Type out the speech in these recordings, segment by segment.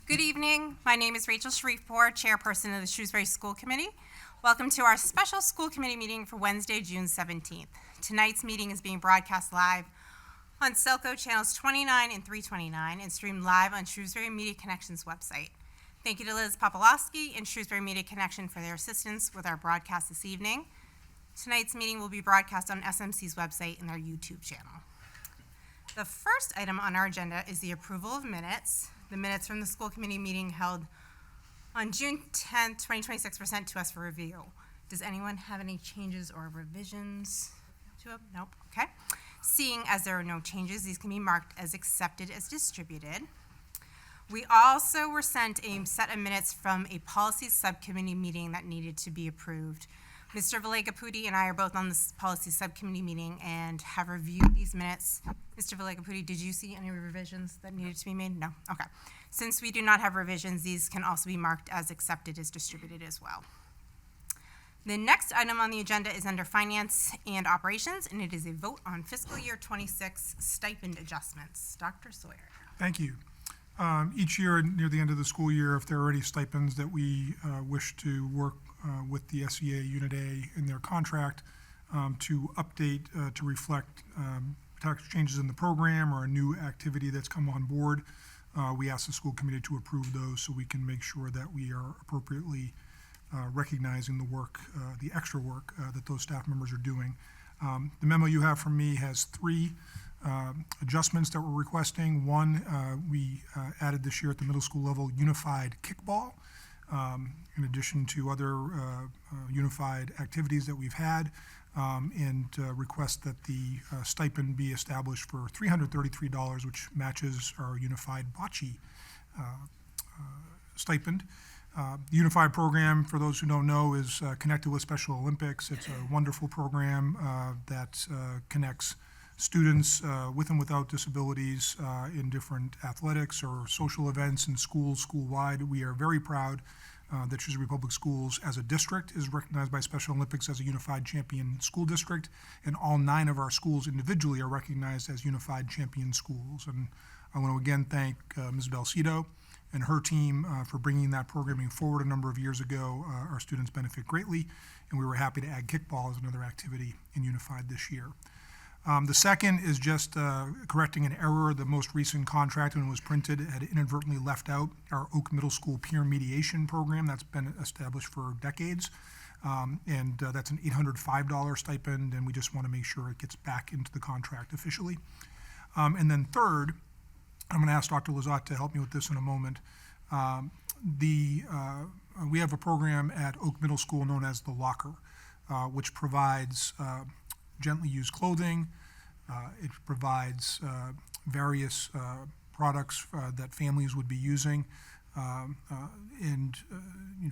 Good evening. My name is Rachel Shrewsbury, Chairperson of the Shrewsbury School Committee. Welcome to our special school committee meeting for Wednesday, June 17th. Tonight's meeting is being broadcast live on Selco channels 29 and 329 and streamed live on Shrewsbury Media Connections website. Thank you to Liz Popolowski and Shrewsbury Media Connection for their assistance with our broadcast this evening. Tonight's meeting will be broadcast on SMC's website and their YouTube channel. The first item on our agenda is the approval of minutes. The minutes from the school committee meeting held on June 10th, 2026 were sent to us for review. Does anyone have any changes or revisions to it? Nope. Okay. Seeing as there are no changes, these can be marked as accepted as distributed. We also were sent a set of minutes from a policy subcommittee meeting that needed to be approved. Mr. Vallegapudi and I are both on this policy subcommittee meeting and have reviewed these minutes. Mr. Vallegapudi, did you see any revisions that needed to be made? No? Okay. Since we do not have revisions, these can also be marked as accepted as distributed as well. The next item on the agenda is under Finance and Operations, and it is a vote on fiscal year 26 stipend adjustments. Dr. Sawyer. Thank you. Each year near the end of the school year, if there are any stipends that we wish to work with the SEA Unit A in their contract to update to reflect tax changes in the program or a new activity that's come on board, we ask the school committee to approve those so we can make sure that we are appropriately recognizing the work, the extra work that those staff members are doing. The memo you have from me has three adjustments that we're requesting. One, we added this year at the middle school level unified kickball, in addition to other unified activities that we've had, and request that the stipend be established for $333, which matches our unified bocce stipend. The Unified program, for those who don't know, is connected with Special Olympics. It's a wonderful program that connects students with and without disabilities in different athletics or social events in schools, school-wide. We are very proud that Shrewsbury Public Schools as a district is recognized by Special Olympics as a Unified Champion School District, and all 9 of our schools individually are recognized as Unified Champion Schools. And I want to again thank Ms. Balsito and her team for bringing that programming forward a number of years ago. Our students benefit greatly, and we were happy to add kickball as another activity in Unified this year. The second is just correcting an error. The most recent contract, when it was printed, had inadvertently left out our Oak Middle School peer mediation program that's been established for decades. And that's an $805 stipend, and we just want to make sure it gets back into the contract officially. And then third, I'm going to ask Dr. Lazat to help me with this in a moment. We have a program at Oak Middle School known as The Locker, which provides gently used clothing. It provides various products that families would be using, and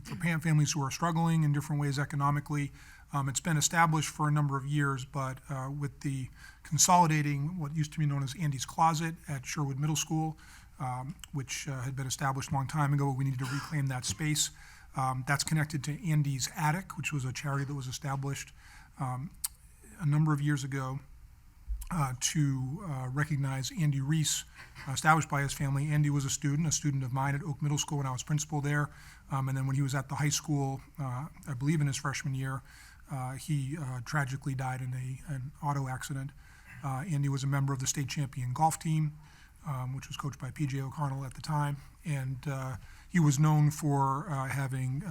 for families who are struggling in different ways economically. It's been established for a number of years, but with the consolidating what used to be known as Andy's Closet at Sherwood Middle School, which had been established a long time ago, we needed to reclaim that space. That's connected to Andy's Attic, which was a charity that was established a number of years ago to recognize Andy Reese, established by his family. Andy was a student of mine at Oak Middle School when I was principal there. And then when he was at the high school, I believe in his freshman year, he tragically died in an auto accident. Andy was a member of the state champion golf team, which was coached by P.J. O'Connell at the time. And he was known for having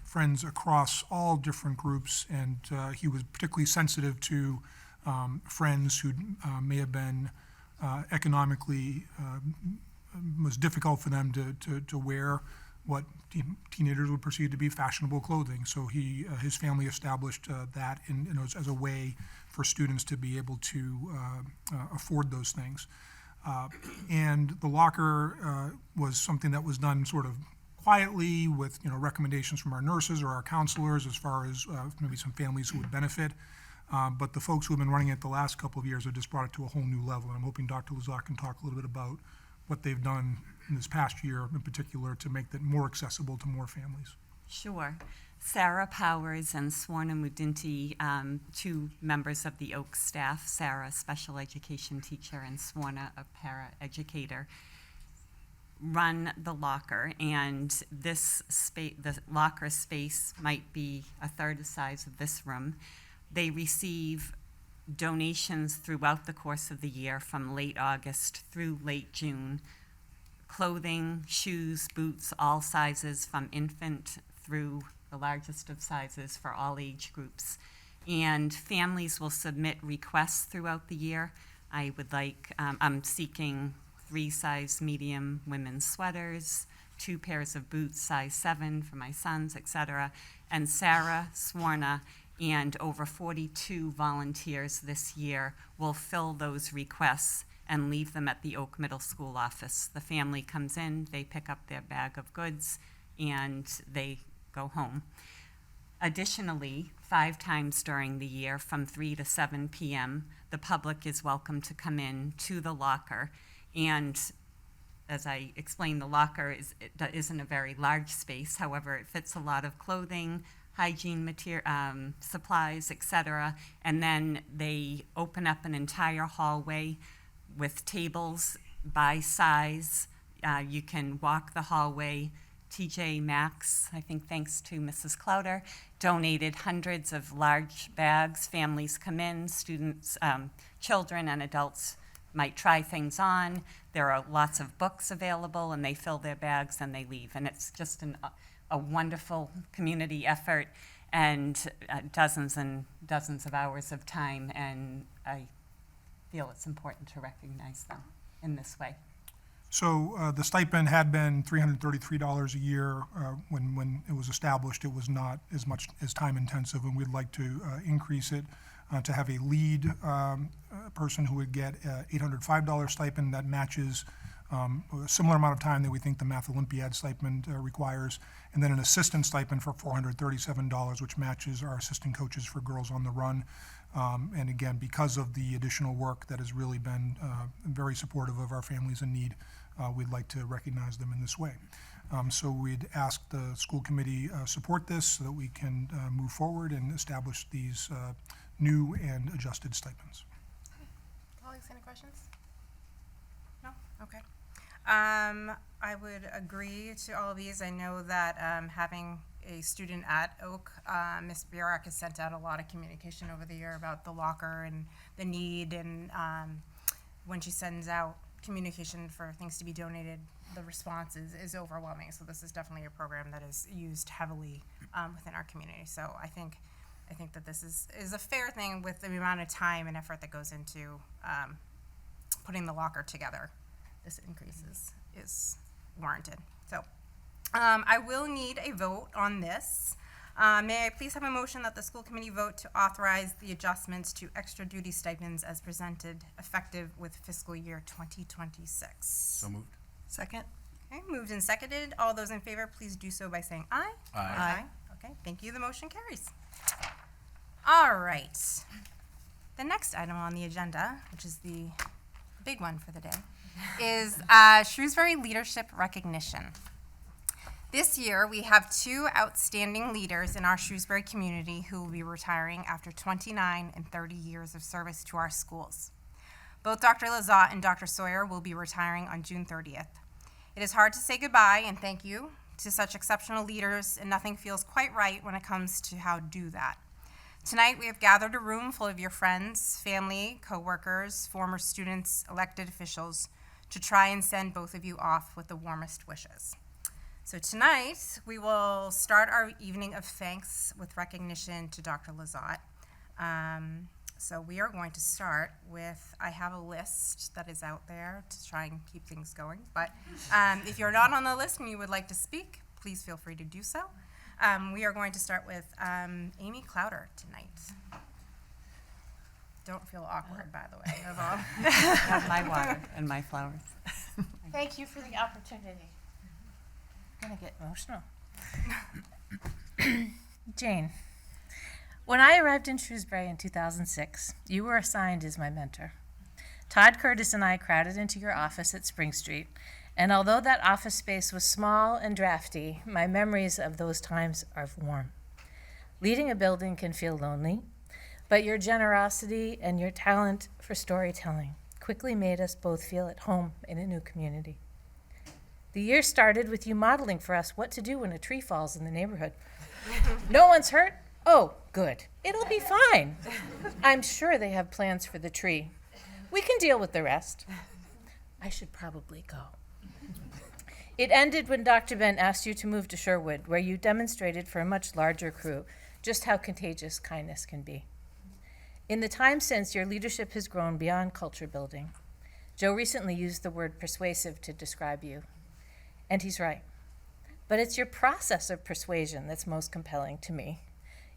friends across all different groups, and he was particularly sensitive to friends who may have been economically was difficult for them to wear what teenagers would perceive to be fashionable clothing. So his family established that as a way for students to be able to afford those things. And the locker was something that was done sort of quietly with recommendations from our nurses or our counselors as far as maybe some families who would benefit. But the folks who have been running it the last couple of years have just brought it to a whole new level. And I'm hoping Dr. Lazat can talk a little bit about what they've done in this past year in particular to make that more accessible to more families. Sure. Sarah Powers and Swarna Mudinti, 2 members of the Oak staff. Sarah, special education teacher, and Swarna, a para educator. run the locker, and the locker space might be a third the size of this room. They receive donations throughout the course of the year from late August through late June. Clothing, shoes, boots, all sizes from infant through the largest of sizes for all age groups. And families will submit requests throughout the year. I'm seeking 3-size medium women's sweaters, 2 pairs of boots, size 7 for my sons, etc. And Sarah Swarna and over 42 volunteers this year will fill those requests and leave them at the Oak Middle School office. The family comes in, they pick up their bag of goods, and they go home. Additionally, 5 times during the year from 3 to 7 p.m., the public is welcome to come in to the locker. And as I explained, the locker isn't a very large space. However, it fits a lot of clothing, hygiene supplies, etc. And then they open up an entire hallway with tables by size. You can walk the hallway. TJ Maxx, I think thanks to Mrs. Clowder, donated hundreds of large bags. Families come in, students, children and adults might try things on. There are lots of books available, and they fill their bags and they leave. And it's just a wonderful community effort, and dozens and dozens of hours of time, and I feel it's important to recognize them in this way. So the stipend had been $333 a year when it was established. It was not as much as time intensive, and we'd like to increase it to have a lead person who would get $805 stipend that matches a similar amount of time that we think the Math Olympiad stipend requires, and then an assistant stipend for $437, which matches our assistant coaches for Girls on the Run. And again, because of the additional work that has really been very supportive of our families in need, we'd like to recognize them in this way. So we'd ask the school committee support this so that we can move forward and establish these new and adjusted stipends. Colleagues, any questions? No? Okay. I would agree to all of these. I know that having a student at Oak, Ms. Bierak has sent out a lot of communication over the year about the locker and the need, and when she sends out communication for things to be donated, the response is overwhelming. So this is definitely a program that is used heavily within our community. So I think that this is a fair thing with the amount of time and effort that goes into putting the locker together. This increase is warranted. So I will need a vote on this. May I please have a motion that the school committee vote to authorize the adjustments to extra duty stipends as presented, effective with fiscal year 2026? So moved. Second? Okay, moved and seconded. All those in favor, please do so by saying aye. Aye. Okay, thank you. The motion carries. All right. The next item on the agenda, which is the big one for the day, is Shrewsbury Leadership Recognition. This year, we have 2 outstanding leaders in our Shrewsbury community who will be retiring after 29 and 30 years of service to our schools. Both Dr. Lazat and Dr. Sawyer will be retiring on June 30th. It is hard to say goodbye and thank you to such exceptional leaders, and nothing feels quite right when it comes to how to do that. Tonight, we have gathered a room full of your friends, family, coworkers, former students, elected officials, to try and send both of you off with the warmest wishes. So tonight, we will start our evening of thanks with recognition to Dr. Lazat. So we are going to start with, I have a list that is out there to try and keep things going. But if you're not on the list and you would like to speak, please feel free to do so. We are going to start with Amy Clowder tonight. Don't feel awkward, by the way, at all. Have my water and my flowers. Thank you for the opportunity. I'm going to get emotional. Jane, when I arrived in Shrewsbury in 2006, you were assigned as my mentor. Todd Curtis and I crowded into your office at Spring Street, and although that office space was small and drafty, my memories of those times are warm. Leading a building can feel lonely, but your generosity and your talent for storytelling quickly made us both feel at home in a new community. The year started with you modeling for us what to do when a tree falls in the neighborhood. No one's hurt? Oh, good. It'll be fine. I'm sure they have plans for the tree. We can deal with the rest. I should probably go. It ended when Dr. Ben asked you to move to Sherwood, where you demonstrated for a much larger crew just how contagious kindness can be. In the time since, your leadership has grown beyond culture building. Joe recently used the word persuasive to describe you, and he's right. But it's your process of persuasion that's most compelling to me.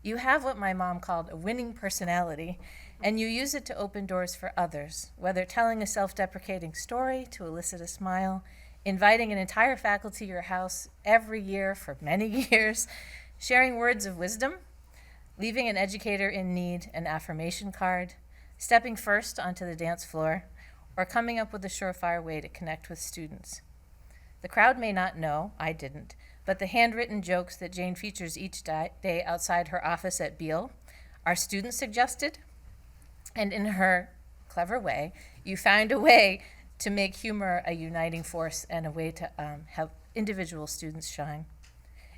You have what my mom called a winning personality, and you use it to open doors for others, whether telling a self-deprecating story to elicit a smile, inviting an entire faculty to your house every year for many years, sharing words of wisdom, leaving an educator in need an affirmation card, stepping first onto the dance floor, or coming up with a surefire way to connect with students. The crowd may not know, I didn't, but the handwritten jokes that Jane features each day outside her office at Beale are student suggested, and in her clever way, you found a way to make humor a uniting force and a way to have individual students shine.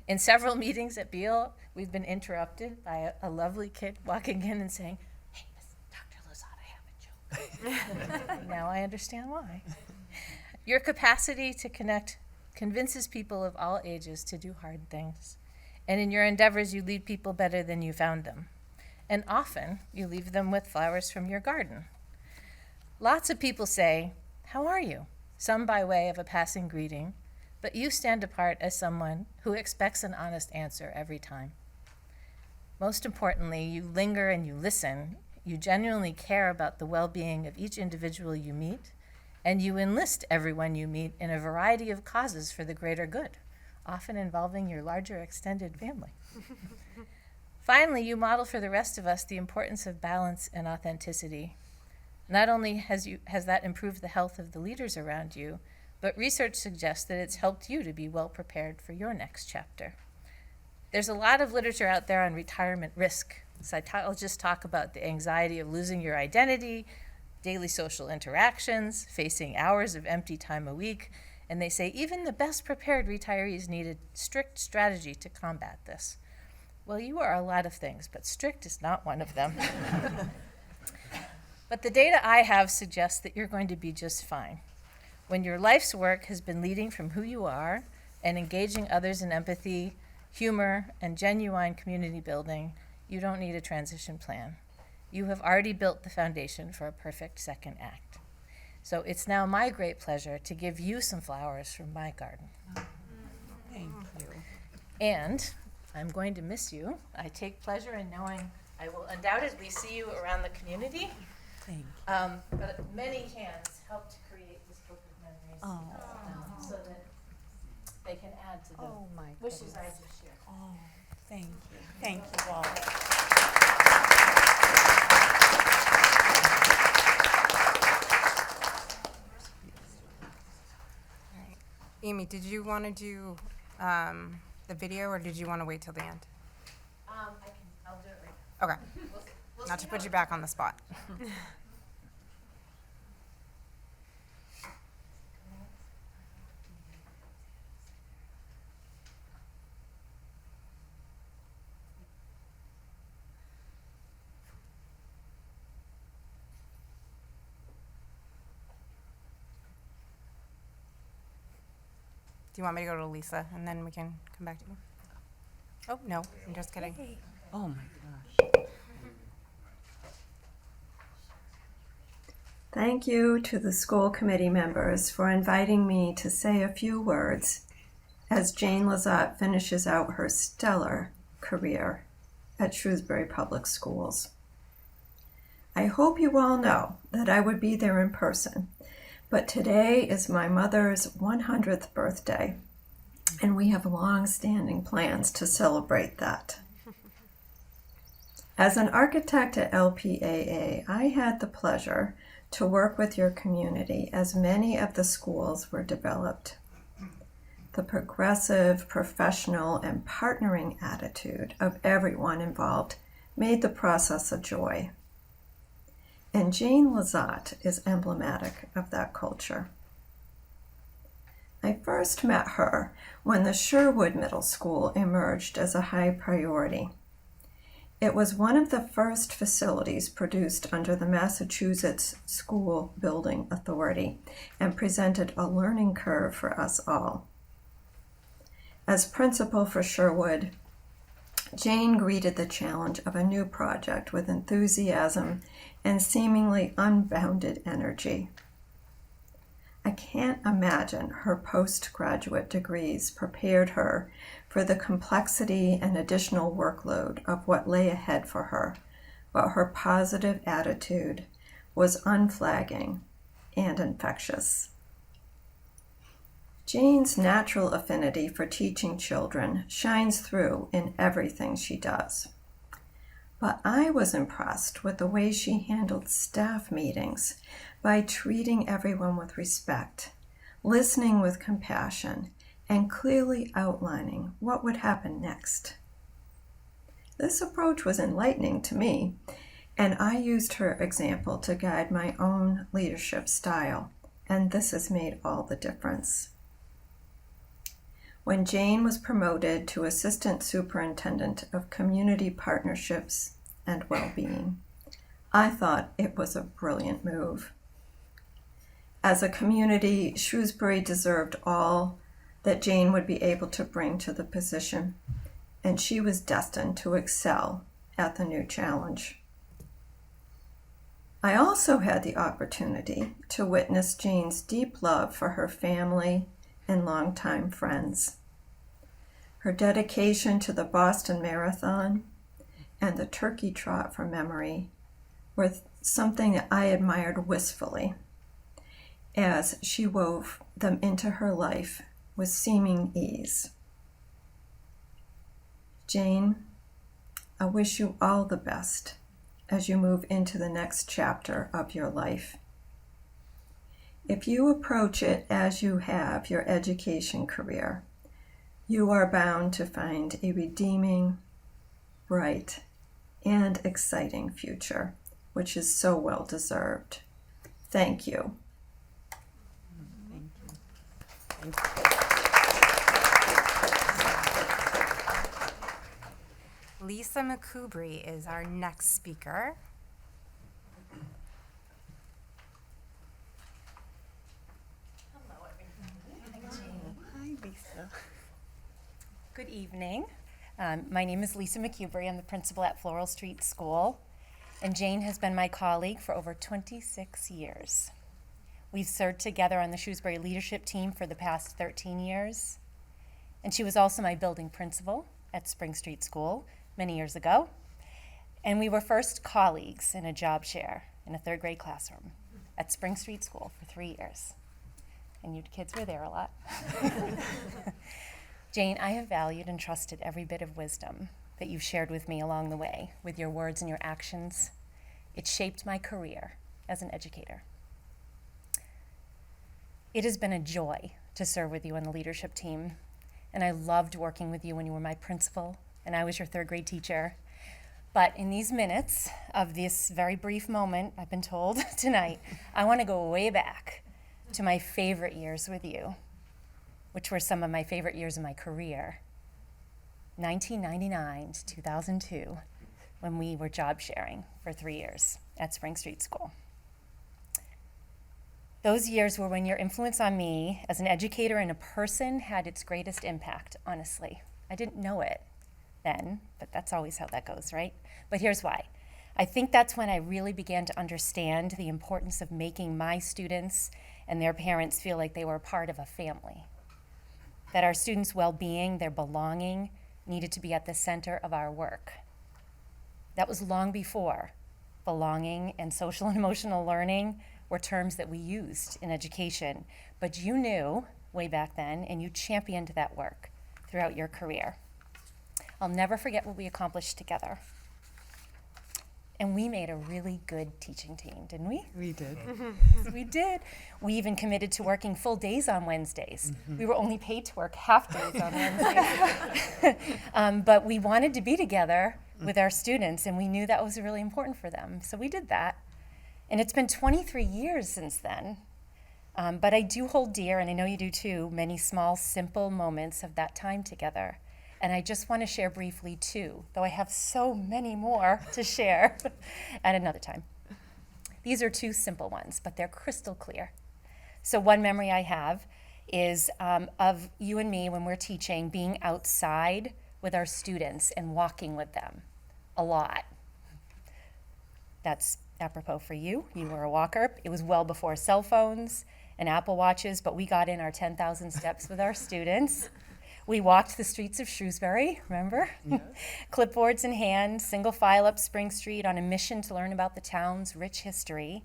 In several meetings at Beale, we've been interrupted by a lovely kid walking in and saying, "Hey, Miss Dr. Lozada, I have a joke." Now I understand why. Your capacity to connect convinces people of all ages to do hard things. And in your endeavors, you lead people better than you found them. And often, you leave them with flowers from your garden. Lots of people say, "How are you?" Some by way of a passing greeting, but you stand apart as someone who expects an honest answer every time. Most importantly, you linger and you listen. You genuinely care about the well-being of each individual you meet, and you enlist everyone you meet in a variety of causes for the greater good, often involving your larger extended family. Finally, you model for the rest of us the importance of balance and authenticity. Not only has that improved the health of the leaders around you, but research suggests that it's helped you to be well prepared for your next chapter. There's a lot of literature out there on retirement risk. Psychologists talk about the anxiety of losing your identity, daily social interactions, facing hours of empty time a week, and they say even the best prepared retirees need a strict strategy to combat this. Well, you are a lot of things, but strict is not one of them. But the data I have suggests that you're going to be just fine. When your life's work has been leading from who you are and engaging others in empathy, humor, and genuine community building, you don't need a transition plan. You have already built the foundation for a perfect second act. So it's now my great pleasure to give you some flowers from my garden. Thank you. And I'm going to miss you. I take pleasure in knowing I will undoubtedly see you around the community. Thank you. But many hands helped create this book of memories so that they can add to the my wishes I just shared. Oh, thank you. Thank you all. Amy, did you want to do the video, or did you want to wait till the end? I'll do it right now. Okay, not to put you back on the spot. Do you want me to go to Lisa, and then we can come back to you? Oh, no, I'm just kidding. Oh, my gosh. Thank you to the school committee members for inviting me to say a few words as Jane Lizotte finishes out her stellar career at Shrewsbury Public Schools. I hope you all know that I would be there in person, but today is my mother's 100th birthday, and we have long-standing plans to celebrate that. As an architect at LPAA, I had the pleasure to work with your community as many of the schools were developed. The progressive, professional, and partnering attitude of everyone involved made the process a joy. And Jane Lizotte is emblematic of that culture. I first met her when the Sherwood Middle School emerged as a high priority. It was one of the first facilities produced under the Massachusetts School Building Authority and presented a learning curve for us all. As principal for Sherwood, Jane greeted the challenge of a new project with enthusiasm and seemingly unbounded energy. I can't imagine her postgraduate degrees prepared her for the complexity and additional workload of what lay ahead for her, but her positive attitude was unflagging and infectious. Jane's natural affinity for teaching children shines through in everything she does. But I was impressed with the way she handled staff meetings by treating everyone with respect, listening with compassion, and clearly outlining what would happen next. This approach was enlightening to me, and I used her example to guide my own leadership style, and this has made all the difference. When Jane was promoted to Assistant Superintendent of Community Partnerships and Well-Being, I thought it was a brilliant move. As a community, Shrewsbury deserved all that Jane would be able to bring to the position, and she was destined to excel at the new challenge. I also had the opportunity to witness Jane's deep love for her family and longtime friends. Her dedication to the Boston Marathon and the turkey trot from memory were something that I admired wistfully as she wove them into her life with seeming ease. Jane, I wish you all the best as you move into the next chapter of your life. If you approach it as you have your education career, you are bound to find a redeeming, bright, and exciting future, which is so well deserved. Thank you. Lisa McCoubry is our next speaker. Hi, Lisa. Good evening. My name is Lisa McCoubry. I'm the principal at Floral Street School, and Jane has been my colleague for over 26 years. We've served together on the Shrewsbury leadership team for the past 13 years, and she was also my building principal at Spring Street School many years ago, and we were first colleagues in a job share in a third grade classroom at Spring Street School for 3 years, and you kids were there a lot. Jane, I have valued and trusted every bit of wisdom that you've shared with me along the way, with your words and your actions. It shaped my career as an educator. It has been a joy to serve with you on the leadership team, and I loved working with you when you were my principal and I was your third grade teacher. But in these minutes of this very brief moment, I've been told tonight, I want to go way back to my favorite years with you, which were some of my favorite years of my career. 1999 to 2002, when we were job sharing for 3 years at Spring Street School. Those years were when your influence on me as an educator and a person had its greatest impact, honestly. I didn't know it then, but that's always how that goes, right? But here's why. I think that's when I really began to understand the importance of making my students and their parents feel like they were a part of a family. That our students' well-being, their belonging, needed to be at the center of our work. That was long before belonging and social and emotional learning were terms that we used in education. But you knew way back then, and you championed that work throughout your career. I'll never forget what we accomplished together. And we made a really good teaching team, didn't we? We did. We did. We even committed to working full days on Wednesdays. We were only paid to work half days on Wednesdays. But we wanted to be together with our students, and we knew that was really important for them. So we did that. And it's been 23 years since then. But I do hold dear, and I know you do too, many small, simple moments of that time together. And I just want to share briefly two, though I have so many more to share at another time. These are two simple ones, but they're crystal clear. So one memory I have is of you and me when we're teaching, being outside with our students and walking with them a lot. That's apropos for you. You were a walker. It was well before cell phones and Apple Watches, but we got in our 10,000 steps with our students. We walked the streets of Shrewsbury, remember? Yes. Clipboards in hand, single file up Spring Street on a mission to learn about the town's rich history.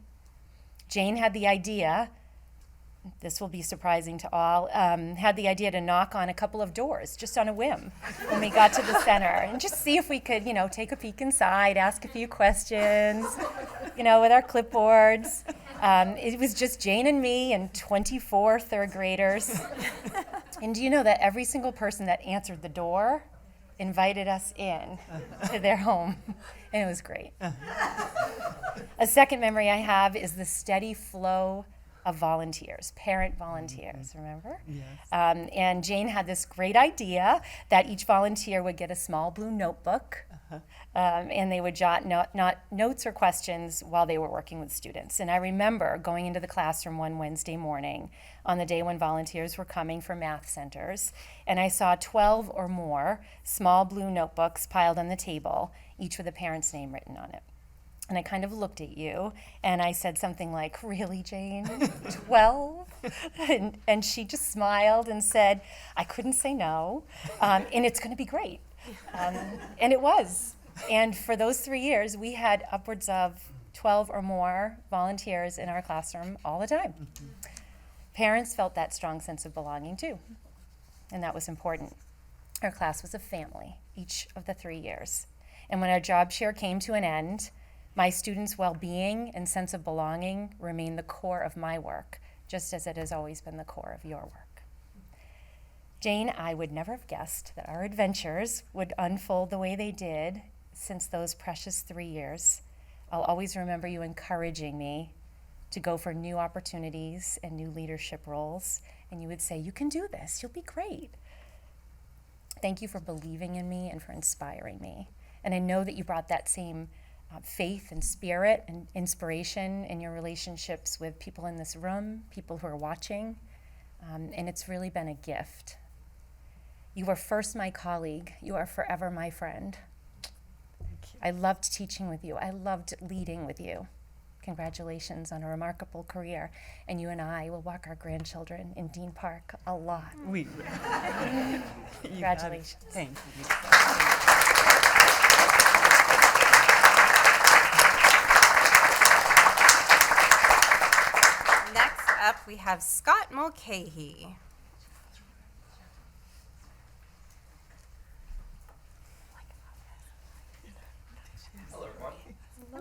Jane had the idea, this will be surprising to all, had the idea to knock on a couple of doors just on a whim when we got to the center and just see if we could, take a peek inside, ask a few questions, with our clipboards. It was just Jane and me and 24 third graders. And do you know that every single person that answered the door invited us in to their home? And it was great. A second memory I have is the steady flow of volunteers, parent volunteers, remember? Yes. And Jane had this great idea that each volunteer would get a small blue notebook, and they would jot notes or questions while they were working with students. And I remember going into the classroom one Wednesday morning on the day when volunteers were coming for math centers, and I saw 12 or more small blue notebooks piled on the table, each with a parent's name written on it. And I kind of looked at you, and I said something like, "Really, Jane? 12? And she just smiled and said, "I couldn't say no, and it's going to be great." And it was. And for those 3 years, we had upwards of 12 or more volunteers in our classroom all the time. Mm-hmm. Parents felt that strong sense of belonging, too, and that was important. Our class was a family each of the 3 years. And when our job share came to an end, my students' well-being and sense of belonging remain the core of my work, just as it has always been the core of your work. Jane, I would never have guessed that our adventures would unfold the way they did since those precious 3 years. I'll always remember you encouraging me to go for new opportunities and new leadership roles, and you would say, "You can do this, you'll be great." Thank you for believing in me and for inspiring me. And I know that you brought that same faith and spirit and inspiration in your relationships with people in this room, people who are watching, and it's really been a gift. You were first my colleague. You are forever my friend. I loved teaching with you. I loved leading with you. Congratulations on a remarkable career. And you and I will walk our grandchildren in Dean Park a lot. Congratulations. Thank you. Next up, we have Scott Mulcahy.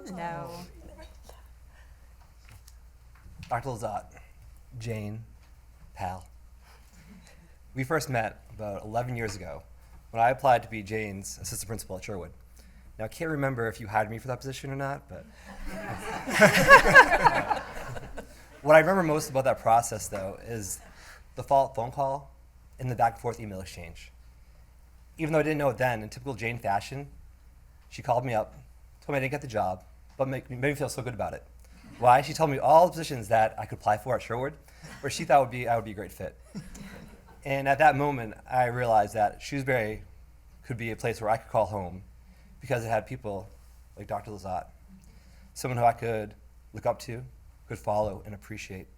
Hello. Dr. Lazat, Jane, pal. We first met about 11 years ago when I applied to be Jane's assistant principal at Sherwood. Now, I can't remember if you hired me for that position or not, but what I remember most about that process, though, is the follow-up phone call and the back-and-forth email exchange. Even though I didn't know it then, in typical Jane fashion, she called me up, told me I didn't get the job, but made me feel so good about it. Why? She told me all the positions that I could apply for at Sherwood, where she thought I would be a great fit. And at that moment, I realized that Shrewsbury could be a place where I could call home because it had people like Dr. Lazat, someone who I could look up to, could follow, and appreciate.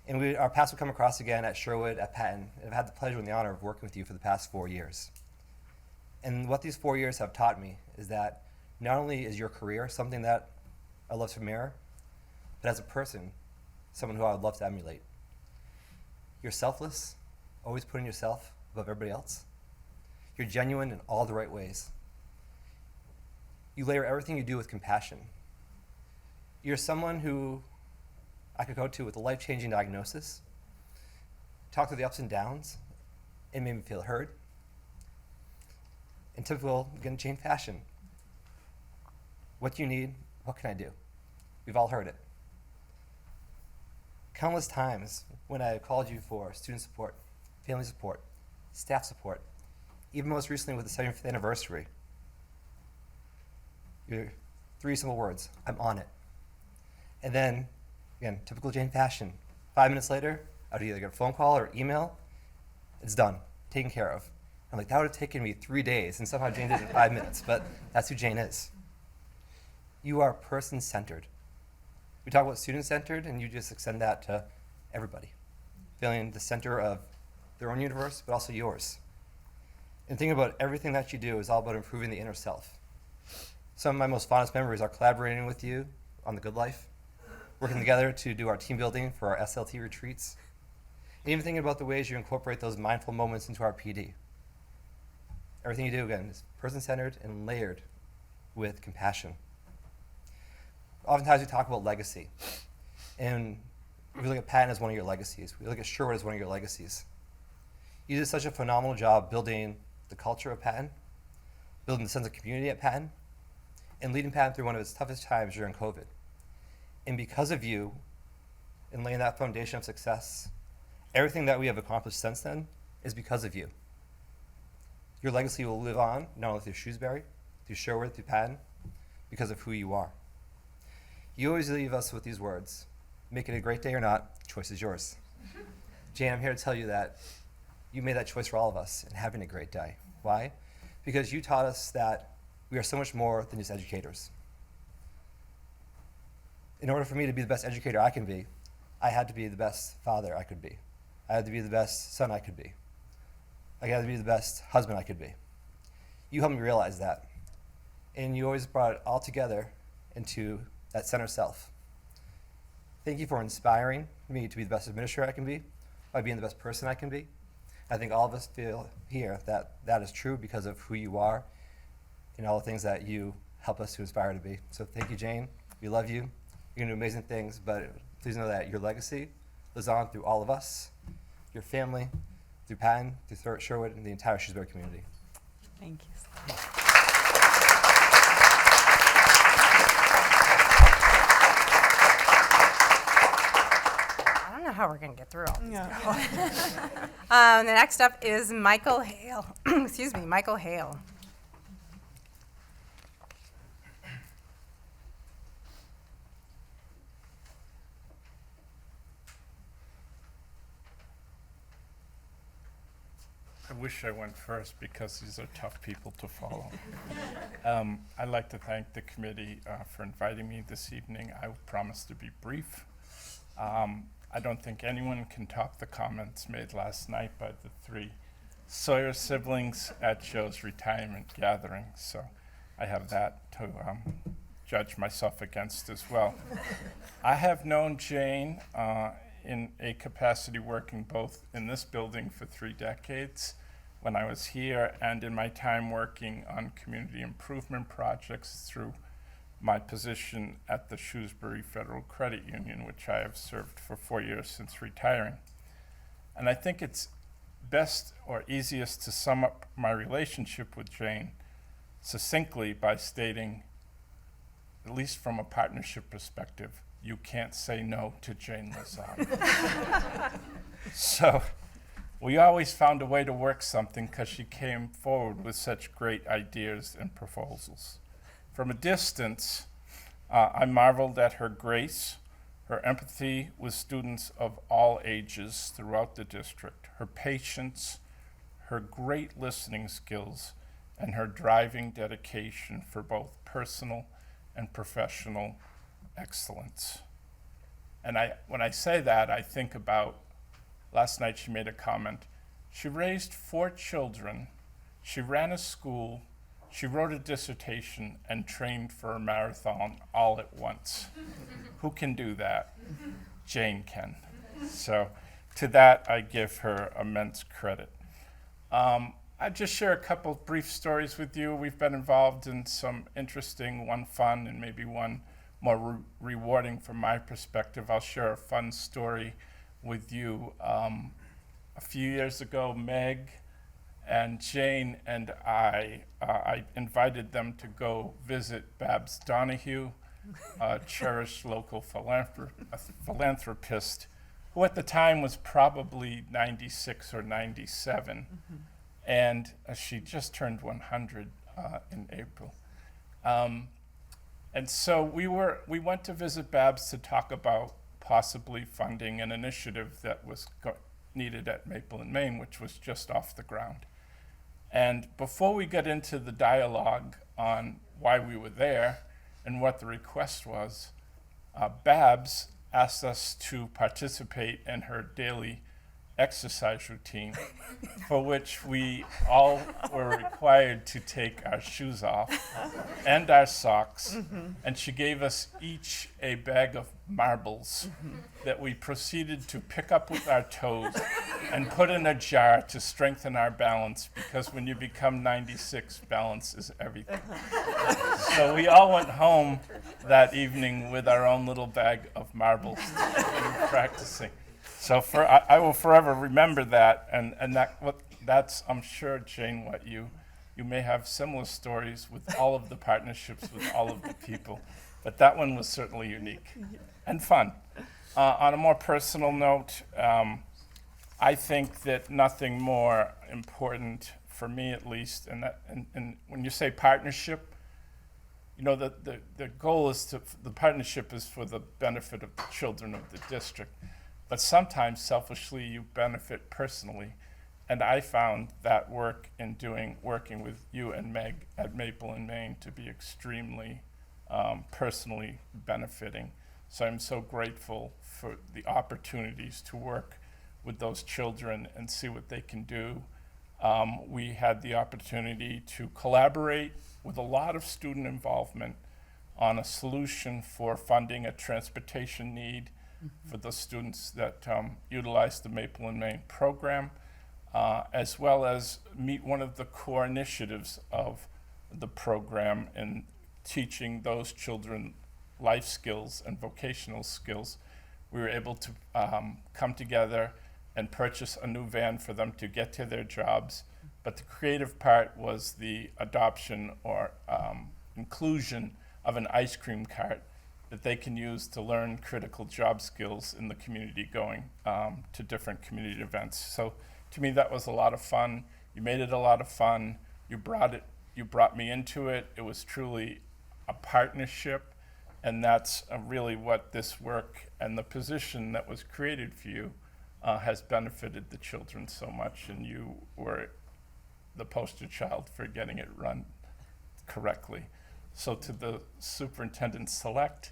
And our paths would come across again at Sherwood, at Patton, and I've had the pleasure and the honor of working with you for the past 4 years. And what these 4 years have taught me is that not only is your career something that I love to mirror, but as a person, someone who I would love to emulate. You're selfless, always putting yourself above everybody else. You're genuine in all the right ways. You layer everything you do with compassion. You're someone who I could go to with a life-changing diagnosis, talk through the ups and downs, and made me feel heard. In typical, again, Jane fashion, what do you need? What can I do? We've all heard it. Countless times when I called you for student support, family support, staff support, even most recently with the 75th anniversary. Your 3 simple words, I'm on it. And then, again, typical Jane fashion, 5 minutes later, I'd either get a phone call or email, it's done, taken care of. I'm like, that would have taken me 3 days, and somehow Jane did it in 5 minutes, but that's who Jane is. You are person-centered. We talk about student-centered, and you just extend that to everybody, feeling the center of their own universe, but also yours. And thinking about everything that you do is all about improving the inner self. Some of my most fondest memories are collaborating with you on The Good Life, working together to do our team building for our SLT retreats, and even thinking about the ways you incorporate those mindful moments into our PD. Everything you do, again, is person-centered and layered with compassion. Oftentimes we talk about legacy, and we look at Patton as one of your legacies. We look at Sherwood as one of your legacies. You did such a phenomenal job building the culture of Patton, building the sense of community at Patton, and leading Patton through one of its toughest times during COVID. And because of you, in laying that foundation of success, everything that we have accomplished since then is because of you. Your legacy will live on, not only through Shrewsbury, through Sherwood, through Patton, because of who you are. You always leave us with these words, make it a great day or not, choice is yours. Jane, I'm here to tell you that you made that choice for all of us in having a great day. Why? Because you taught us that we are so much more than just educators. In order for me to be the best educator I can be, I had to be the best father I could be. I had to be the best son I could be. I had to be the best husband I could be. You helped me realize that. And you always brought it all together into that center self. Thank you for inspiring me to be the best administrator I can be, by being the best person I can be. I think all of us feel here that that is true because of who you are and all the things that you help us to inspire to be. So thank you, Jane. We love you. You're going to do amazing things, but please know that your legacy lives on through all of us, your family, through Patton, through Sherwood, and the entire Shrewsbury community. Thank you. I don't know how we're going to get through all these. The next up is Michael Hale. Excuse me, Michael Hale. I wish I went first because these are tough people to follow. I'd like to thank the committee for inviting me this evening. I promise to be brief. I don't think anyone can top the comments made last night by the 3 Sawyer siblings at Joe's retirement gathering, so I have that to judge myself against as well. I have known Jane in a capacity working both in this building for 3 decades when I was here and in my time working on community improvement projects through my position at the Shrewsbury Federal Credit Union, which I have served for 4 years since retiring. And I think it's best or easiest to sum up my relationship with Jane succinctly by stating, at least from a partnership perspective, you can't say no to Jane Lazar. So we always found a way to work something because she came forward with such great ideas and proposals. From a distance, I marveled at her grace, her empathy with students of all ages throughout the district, her patience, her great listening skills, and her driving dedication for both personal and professional excellence. And when I say that, I think about, last night she made a comment. She raised 4 children, she ran a school, she wrote a dissertation, and trained for a marathon all at once. Who can do that? Jane can. So to that, I give her immense credit. I'll just share a couple brief stories with you. We've been involved in some interesting, one fun and maybe one more rewarding from my perspective. I'll share a fun story with you. A few years ago, Meg and Jane and I invited them to go visit Babs Donahue, a cherished local philanthropist who at the time was probably 96 or 97. And she just turned 100 in April. And so we went to visit Babs to talk about possibly funding an initiative that was needed at Maple and Main, which was just off the ground. And before we got into the dialogue on why we were there and what the request was, Babs asked us to participate in her daily exercise routine, for which we all were required to take our shoes off and our socks, and she gave us each a bag of marbles that we proceeded to pick up with our toes and put in a jar to strengthen our balance, because when you become 96, balance is everything. So we all went home that evening with our own little bag of marbles and practicing. So I will forever remember that, and that's, I'm sure, Jane, what you may have similar stories with all of the partnerships with all of the people, but that one was certainly unique and fun. On a more personal note, I think that nothing more important, for me at least, and when you say partnership, you know, the goal is the partnership is for the benefit of the children of the district. But sometimes, selfishly, you benefit personally. And I found that working with you and Meg at Maple and Main to be extremely personally benefiting. So I'm so grateful for the opportunities to work with those children and see what they can do. We had the opportunity to collaborate with a lot of student involvement on a solution for funding a transportation need for the students that utilize the Maple and Main program, as well as meet one of the core initiatives of the program in teaching those children life skills and vocational skills. We were able to come together and purchase a new van for them to get to their jobs. But the creative part was the adoption or inclusion of an ice cream cart that they can use to learn critical job skills in the community, going to different community events. So to me, that was a lot of fun. You made it a lot of fun. You brought me into it. It was truly a partnership, and that's really what this work and the position that was created for you has benefited the children so much, and you were the poster child for getting it run correctly. So to the superintendent-select,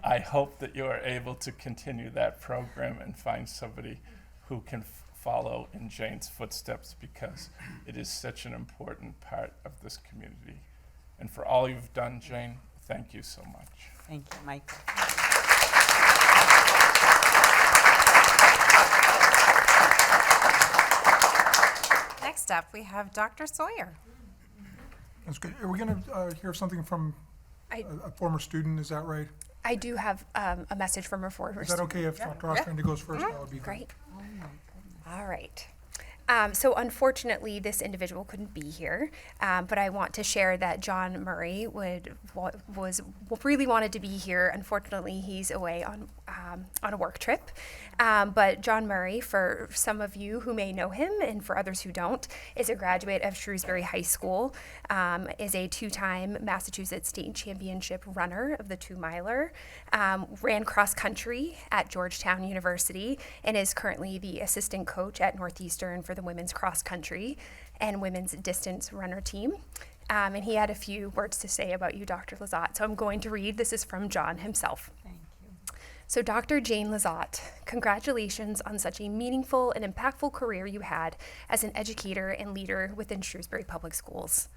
I hope that you are able to continue that program and find somebody who can follow in Jane's footsteps, because it is such an important part of this community. And for all you've done, Jane, thank you so much. Thank you, Mike. Next up, we have Dr. Sawyer. That's good. Are we going to hear something from a former student? Is that right? I do have a message from a former Is that okay if Dr. Ostrander goes first? That would be Great. All right. So unfortunately, this individual couldn't be here, but I want to share that John Murray really wanted to be here. Unfortunately, he's away on a work trip. But John Murray, for some of you who may know him and for others who don't, is a graduate of Shrewsbury High School, is a two-time Massachusetts State Championship runner of the 2-miler, ran cross country at Georgetown University, and is currently the assistant coach at Northeastern for the women's cross country and women's distance runner team. And he had a few words to say about you, Dr. Lizotte. So I'm going to read. This is from John himself. Thank you. So Dr. Jane Lizotte, congratulations on such a meaningful and impactful career you had as an educator and leader within Shrewsbury Public Schools.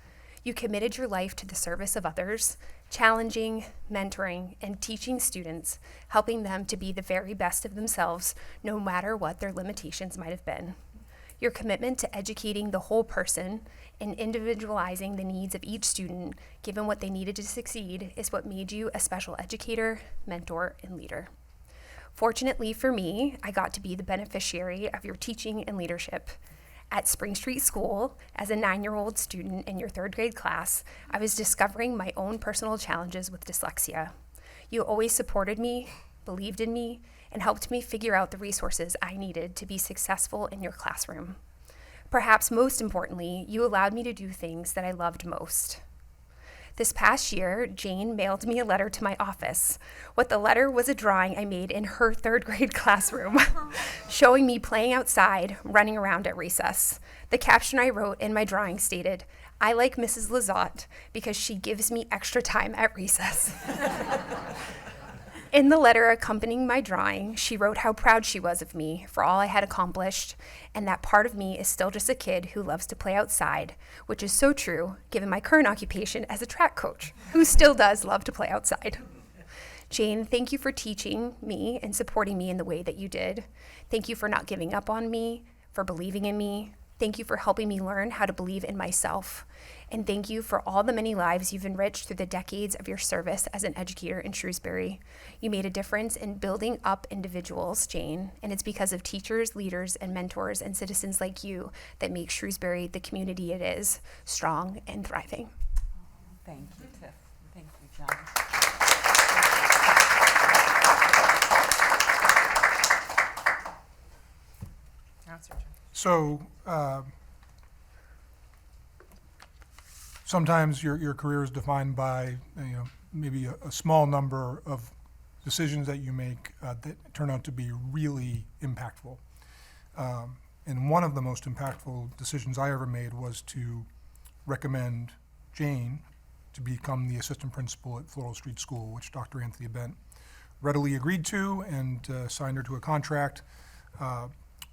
You committed your life to the service of others, challenging, mentoring, and teaching students, helping them to be the very best of themselves, no matter what their limitations might have been. Your commitment to educating the whole person and individualizing the needs of each student, given what they needed to succeed, is what made you a special educator, mentor, and leader. Fortunately for me, I got to be the beneficiary of your teaching and leadership. At Spring Street School, as a 9-year-old student in your 3rd grade class, I was discovering my own personal challenges with dyslexia. You always supported me, believed in me, and helped me figure out the resources I needed to be successful in your classroom. Perhaps most importantly, you allowed me to do things that I loved most. This past year, Jane mailed me a letter to my office. What the letter was a drawing I made in her 3rd grade classroom, showing me playing outside, running around at recess. The caption I wrote in my drawing stated, "I like Mrs. Lizotte because she gives me extra time at recess." In the letter accompanying my drawing, she wrote how proud she was of me for all I had accomplished, and that part of me is still just a kid who loves to play outside, which is so true given my current occupation as a track coach, who still does love to play outside. Jane, thank you for teaching me and supporting me in the way that you did. Thank you for not giving up on me, for believing in me. Thank you for helping me learn how to believe in myself. And thank you for all the many lives you've enriched through the decades of your service as an educator in Shrewsbury. You made a difference in building up individuals, Jane, and it's because of teachers, leaders, and mentors and citizens like you that make Shrewsbury the community it is, strong and thriving. Thank you, Tiff. Thank you, John. So sometimes your career is defined by maybe a small number of decisions that you make that turn out to be really impactful. And one of the most impactful decisions I ever made was to recommend Jane to become the assistant principal at Floral Street School, which Dr. Anthony Bent readily agreed to and signed her to a contract.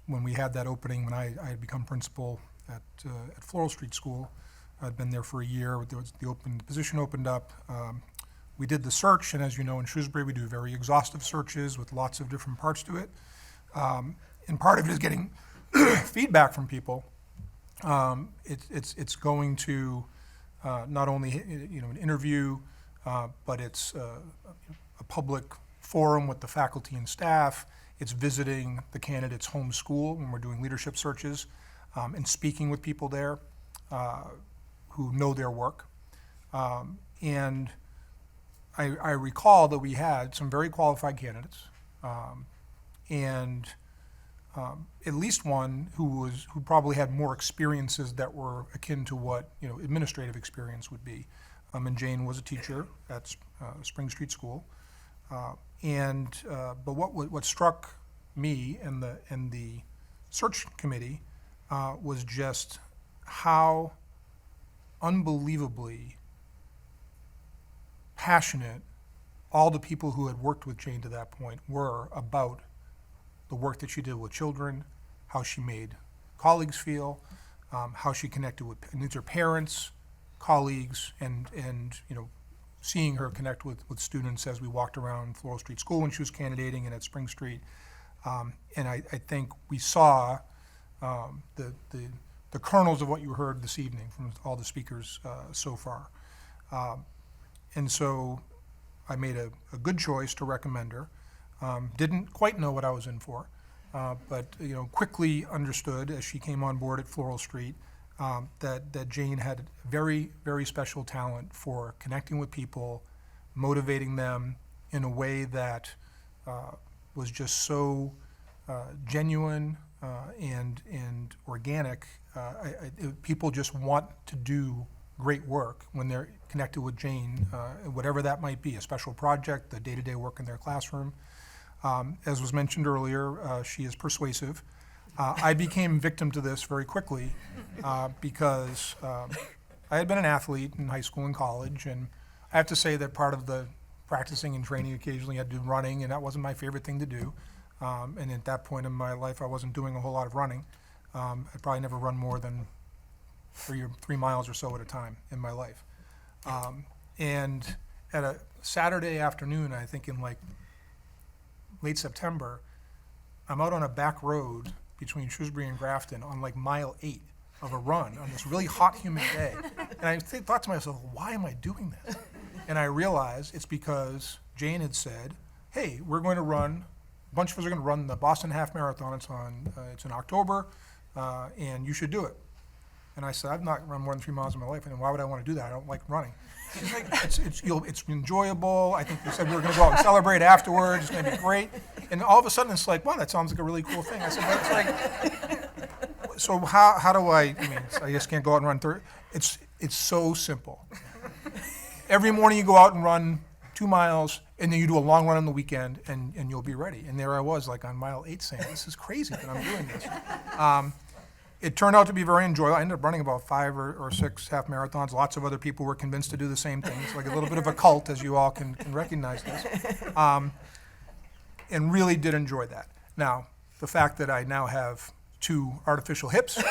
When we had that opening, when I had become principal at Floral Street School, I'd been there for a year. The position opened up. We did the search, and as you know, in Shrewsbury, we do very exhaustive searches with lots of different parts to it. And part of it is getting feedback from people. It's going to not only an interview, but it's a public forum with the faculty and staff. It's visiting the candidate's home school when we're doing leadership searches, and speaking with people there who know their work. And I recall that we had some very qualified candidates, and at least one who probably had more experiences that were akin to what administrative experience would be. And Jane was a teacher at Spring Street School. But what struck me and the search committee was just how unbelievably passionate all the people who had worked with Jane to that point were about the work that she did with children, how she made colleagues feel, how she connected with her parents, colleagues, and seeing her connect with students as we walked around Floral Street School when she was candidating and at Spring Street. And I think we saw the kernels of what you heard this evening from all the speakers so far. And so I made a good choice to recommend her. Didn't quite know what I was in for, but quickly understood as she came on board at Floral Street that Jane had very, very special talent for connecting with people, motivating them in a way that was just so genuine and organic. People just want to do great work when they're connected with Jane, whatever that might be, a special project, the day-to-day work in their classroom. As was mentioned earlier, she is persuasive. I became victim to this very quickly because I had been an athlete in high school and college, and I have to say that part of the practicing and training occasionally I had to do running, and that wasn't my favorite thing to do. And at that point in my life, I wasn't doing a whole lot of running. I'd probably never run more than 3 miles or so at a time in my life. And at a Saturday afternoon, I think in like late September, I'm out on a back road between Shrewsbury and Grafton on like mile 8 of a run on this really hot, humid day. And I thought to myself, why am I doing this? And I realized it's because Jane had said, hey, we're going to run, a bunch of us are going to run the Boston Half Marathon. It's in October, and you should do it. And I said, I've not run more than 3 miles in my life, and why would I want to do that? I don't like running. She's like, it's enjoyable. I think we said we were going to go out and celebrate afterwards. It's going to be great. And all of a sudden, it's like, wow, that sounds like a really cool thing. I said, but it's like, so how do I mean, I just can't go out and run through. It's so simple. Every morning you go out and run 2 miles, and then you do a long run on the weekend, and you'll be ready. And there I was, like on mile 8 saying, this is crazy that I'm doing this. It turned out to be very enjoyable. I ended up running about 5 or 6 half marathons. Lots of other people were convinced to do the same thing. It's like a little bit of a cult, as you all can recognize this. And really did enjoy that. Now, the fact that I now have 2 artificial hips,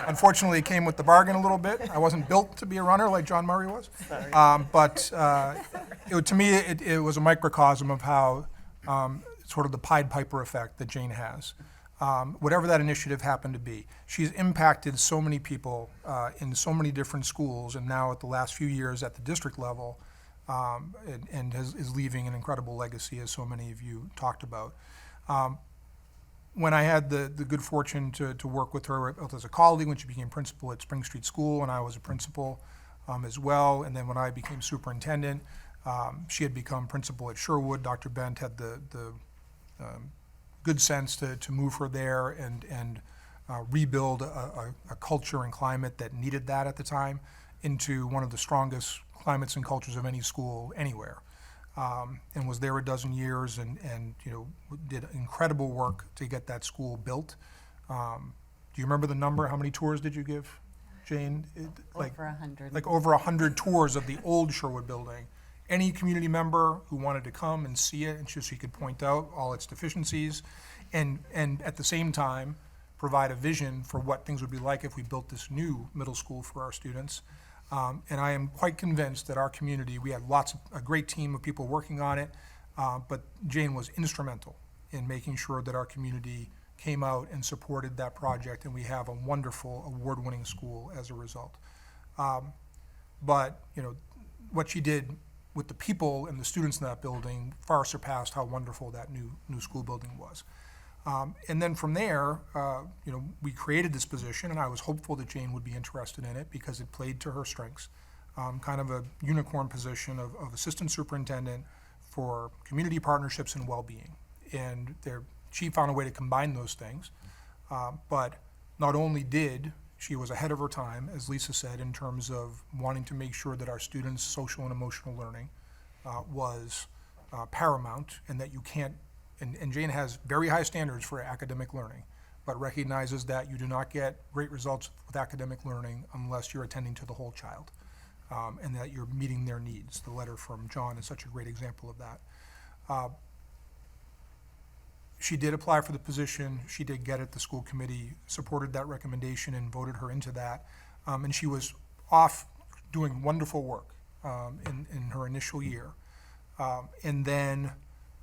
unfortunately, it came with the bargain a little bit. I wasn't built to be a runner like John Murray was. But to me, it was a microcosm of how sort of the Pied Piper effect that Jane has. Whatever that initiative happened to be. She's impacted so many people in so many different schools, and now at the last few years at the district level, and is leaving an incredible legacy, as so many of you talked about. When I had the good fortune to work with her as a colleague when she became principal at Spring Street School, and I was a principal as well, and then when I became superintendent, she had become principal at Sherwood. Dr. Bent had the good sense to move her there and rebuild a culture and climate that needed that at the time into one of the strongest climates and cultures of any school anywhere. And was there a dozen years and did incredible work to get that school built. Do you remember the number? How many tours did you give, Jane? Over 100. Like over 100 tours of the old Sherwood building. Any community member who wanted to come and see it, and so she could point out all its deficiencies, and at the same time provide a vision for what things would be like if we built this new middle school for our students. And I am quite convinced that our community, we had a great team of people working on it, but Jane was instrumental in making sure that our community came out and supported that project, and we have a wonderful award-winning school as a result. But what she did with the people and the students in that building far surpassed how wonderful that new school building was. And then from there, we created this position, and I was hopeful that Jane would be interested in it because it played to her strengths. Kind of a unicorn position of assistant superintendent for community partnerships and well-being. And she found a way to combine those things. But not only she was ahead of her time, as Lisa said, in terms of wanting to make sure that our students' social and emotional learning was paramount, and that you can't, and Jane has very high standards for academic learning, but recognizes that you do not get great results with academic learning unless you're attending to the whole child, and that you're meeting their needs. The letter from John is such a great example of that. She did apply for the position. She did get it. The school committee supported that recommendation and voted her into that. And she was off doing wonderful work in her initial year. And then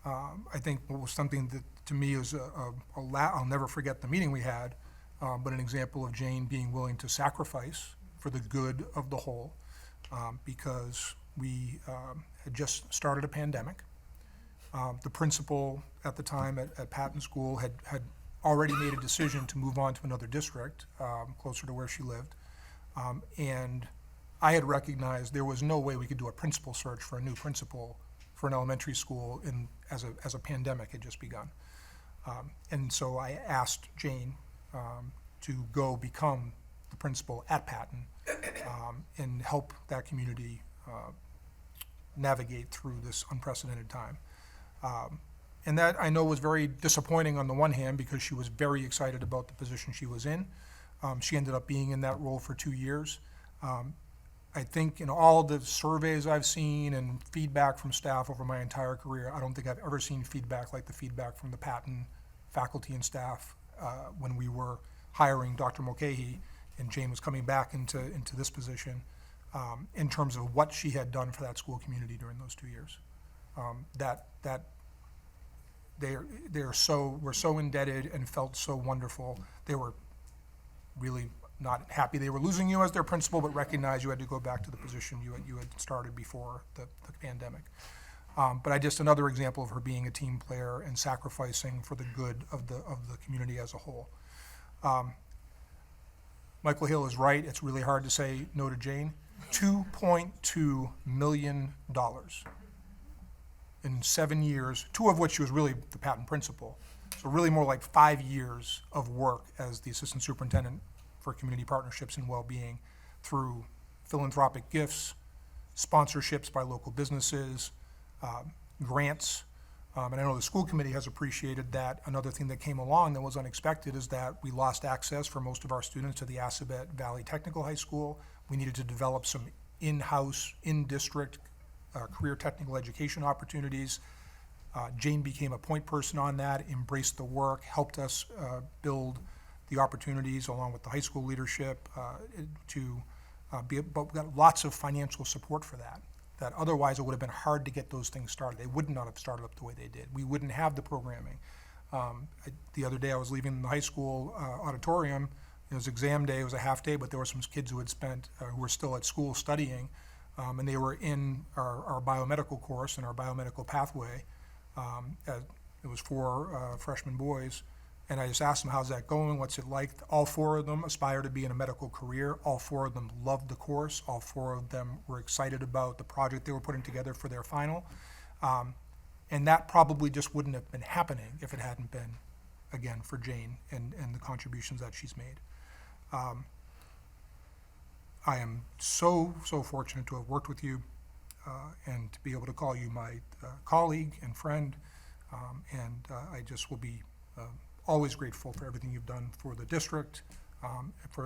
I think what was something that to me is I'll never forget the meeting we had, but an example of Jane being willing to sacrifice for the good of the whole, because we had just started a pandemic. The principal at the time at Patton School had already made a decision to move on to another district closer to where she lived. And I had recognized there was no way we could do a principal search for a new principal for an elementary school as a pandemic had just begun. And so I asked Jane to go become the principal at Patton and help that community navigate through this unprecedented time. And that I know was very disappointing on the one hand because she was very excited about the position she was in. She ended up being in that role for 2 years. I think in all the surveys I've seen and feedback from staff over my entire career, I don't think I've ever seen feedback like the feedback from the Patton faculty and staff when we were hiring Dr. Mulcahy and Jane was coming back into this position in terms of what she had done for that school community during those 2 years. We're so indebted and felt so wonderful. They were really not happy they were losing you as their principal, but recognized you had to go back to the position you had started before the pandemic. But just another example of her being a team player and sacrificing for the good of the community as a whole. Michael Hill is right. It's really hard to say no to Jane. $2.2 million in 7 years, 2 of which she was really the patent principal. So really more like 5 years of work as the assistant superintendent for community partnerships and well-being through philanthropic gifts, sponsorships by local businesses, grants. And I know the school committee has appreciated that. Another thing that came along that was unexpected is that we lost access for most of our students to the Assabet Valley Technical High School. We needed to develop some in-house, in-district career technical education opportunities. Jane became a point person on that, embraced the work, helped us build the opportunities along with the high school leadership but we got lots of financial support for that otherwise it would have been hard to get those things started. They would not have started up the way they did. We wouldn't have the programming. The other day I was leaving the high school auditorium. It was exam day, it was a half day, but there were some kids who had who were still at school studying, and they were in our biomedical course and our biomedical pathway. It was 4 freshman boys, and I just asked them, how's that going? What's it like? All 4 of them aspire to be in a medical career. All 4 of them loved the course. All 4 of them were excited about the project they were putting together for their final. And that probably just wouldn't have been happening if it hadn't been, again, for Jane and the contributions that she's made. I am so fortunate to have worked with you and to be able to call you my colleague and friend, and I just will be always grateful for everything you've done for the district,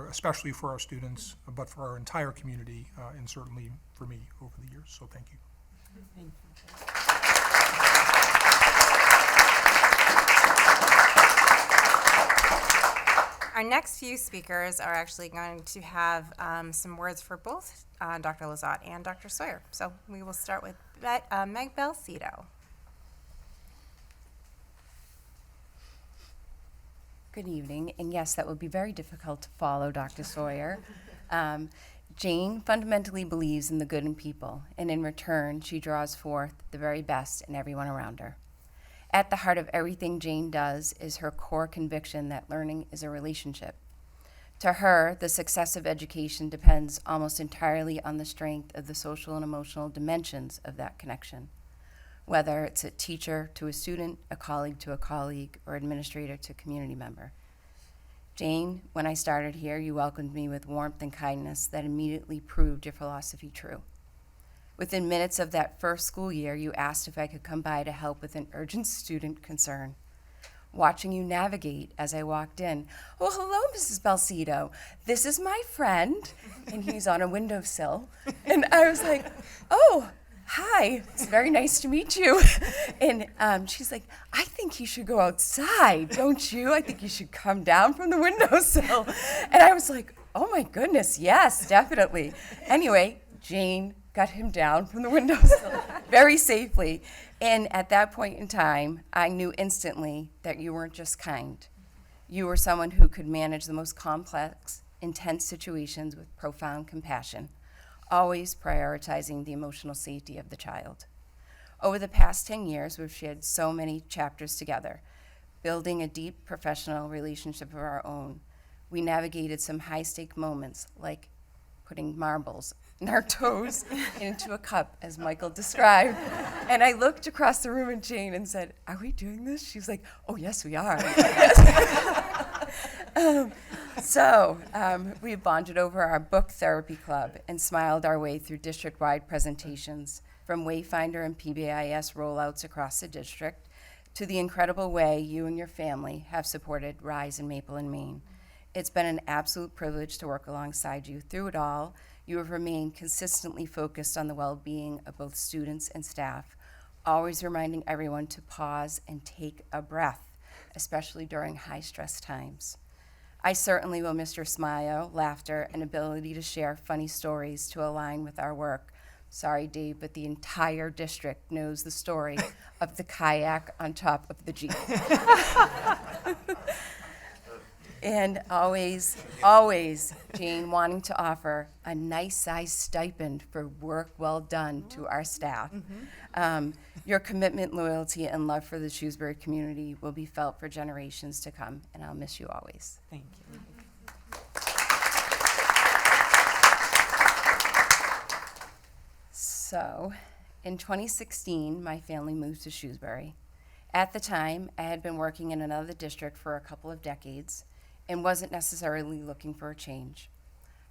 especially for our students, but for our entire community, and certainly for me over the years. So thank you. Thank you. Our next few speakers are actually going to have some words for both Dr. Lizotte and Dr. Sawyer. So we will start with Meg Belcito. Good evening, and yes, that would be very difficult to follow, Dr. Sawyer. Jane fundamentally believes in the good in people, and in return, she draws forth the very best in everyone around her. At the heart of everything Jane does is her core conviction that learning is a relationship. To her, the success of education depends almost entirely on the strength of the social and emotional dimensions of that connection, whether it's a teacher to a student, a colleague to a colleague, or administrator to a community member. Jane, when I started here, you welcomed me with warmth and kindness that immediately proved your philosophy true. Within minutes of that first school year, you asked if I could come by to help with an urgent student concern. Watching you navigate as I walked in, "Oh, hello, Mrs. Belcito. This is my friend," and he's on a windowsill. And I was like, "Oh, hi, it's very nice to meet you." And she's like, "I think he should go outside, don't you? I think he should come down from the windowsill." And I was like, "Oh my goodness, yes, definitely." Anyway, Jane got him down from the windowsill very safely. And at that point in time, I knew instantly that you weren't just kind. You were someone who could manage the most complex, intense situations with profound compassion, always prioritizing the emotional safety of the child. Over the past 10 years, we've shared so many chapters together, building a deep professional relationship of our own. We navigated some high-stake moments, like putting marbles in our toes into a cup, as Michael described. And I looked across the room at Jane and said, "Are we doing this?" She's like, "Oh, yes, we are." We bonded over our book therapy club and smiled our way through district-wide presentations, from Wayfinder and PBIS rollouts across the district to the incredible way you and your family have supported Rise in Maple and Maine. It's been an absolute privilege to work alongside you through it all. You have remained consistently focused on the well-being of both students and staff, always reminding everyone to pause and take a breath, especially during high-stress times. I certainly will miss your smile, laughter, and ability to share funny stories to align with our work. Sorry, Dave, but the entire district knows the story of the kayak on top of the Jeep. And always, Jane, wanting to offer a nice-sized stipend for work well done to our staff. Your commitment, loyalty, and love for the Shrewsbury community will be felt for generations to come, and I'll miss you always. Thank you. So, In 2016, my family moved to Shrewsbury. At the time, I had been working in another district for a couple of decades and wasn't necessarily looking for a change.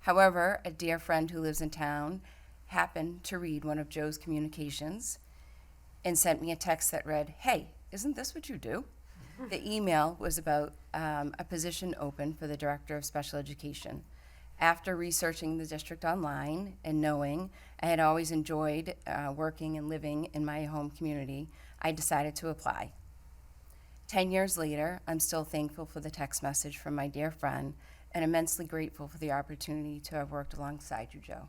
However, a dear friend who lives in town happened to read one of Joe's communications and sent me a text that read, "Hey, isn't this what you do?" The email was about a position open for the Director of Special Education. After researching the district online and knowing I had always enjoyed working and living in my home community, I decided to apply. 10 years later, I'm still thankful for the text message from my dear friend and immensely grateful for the opportunity to have worked alongside you, Joe.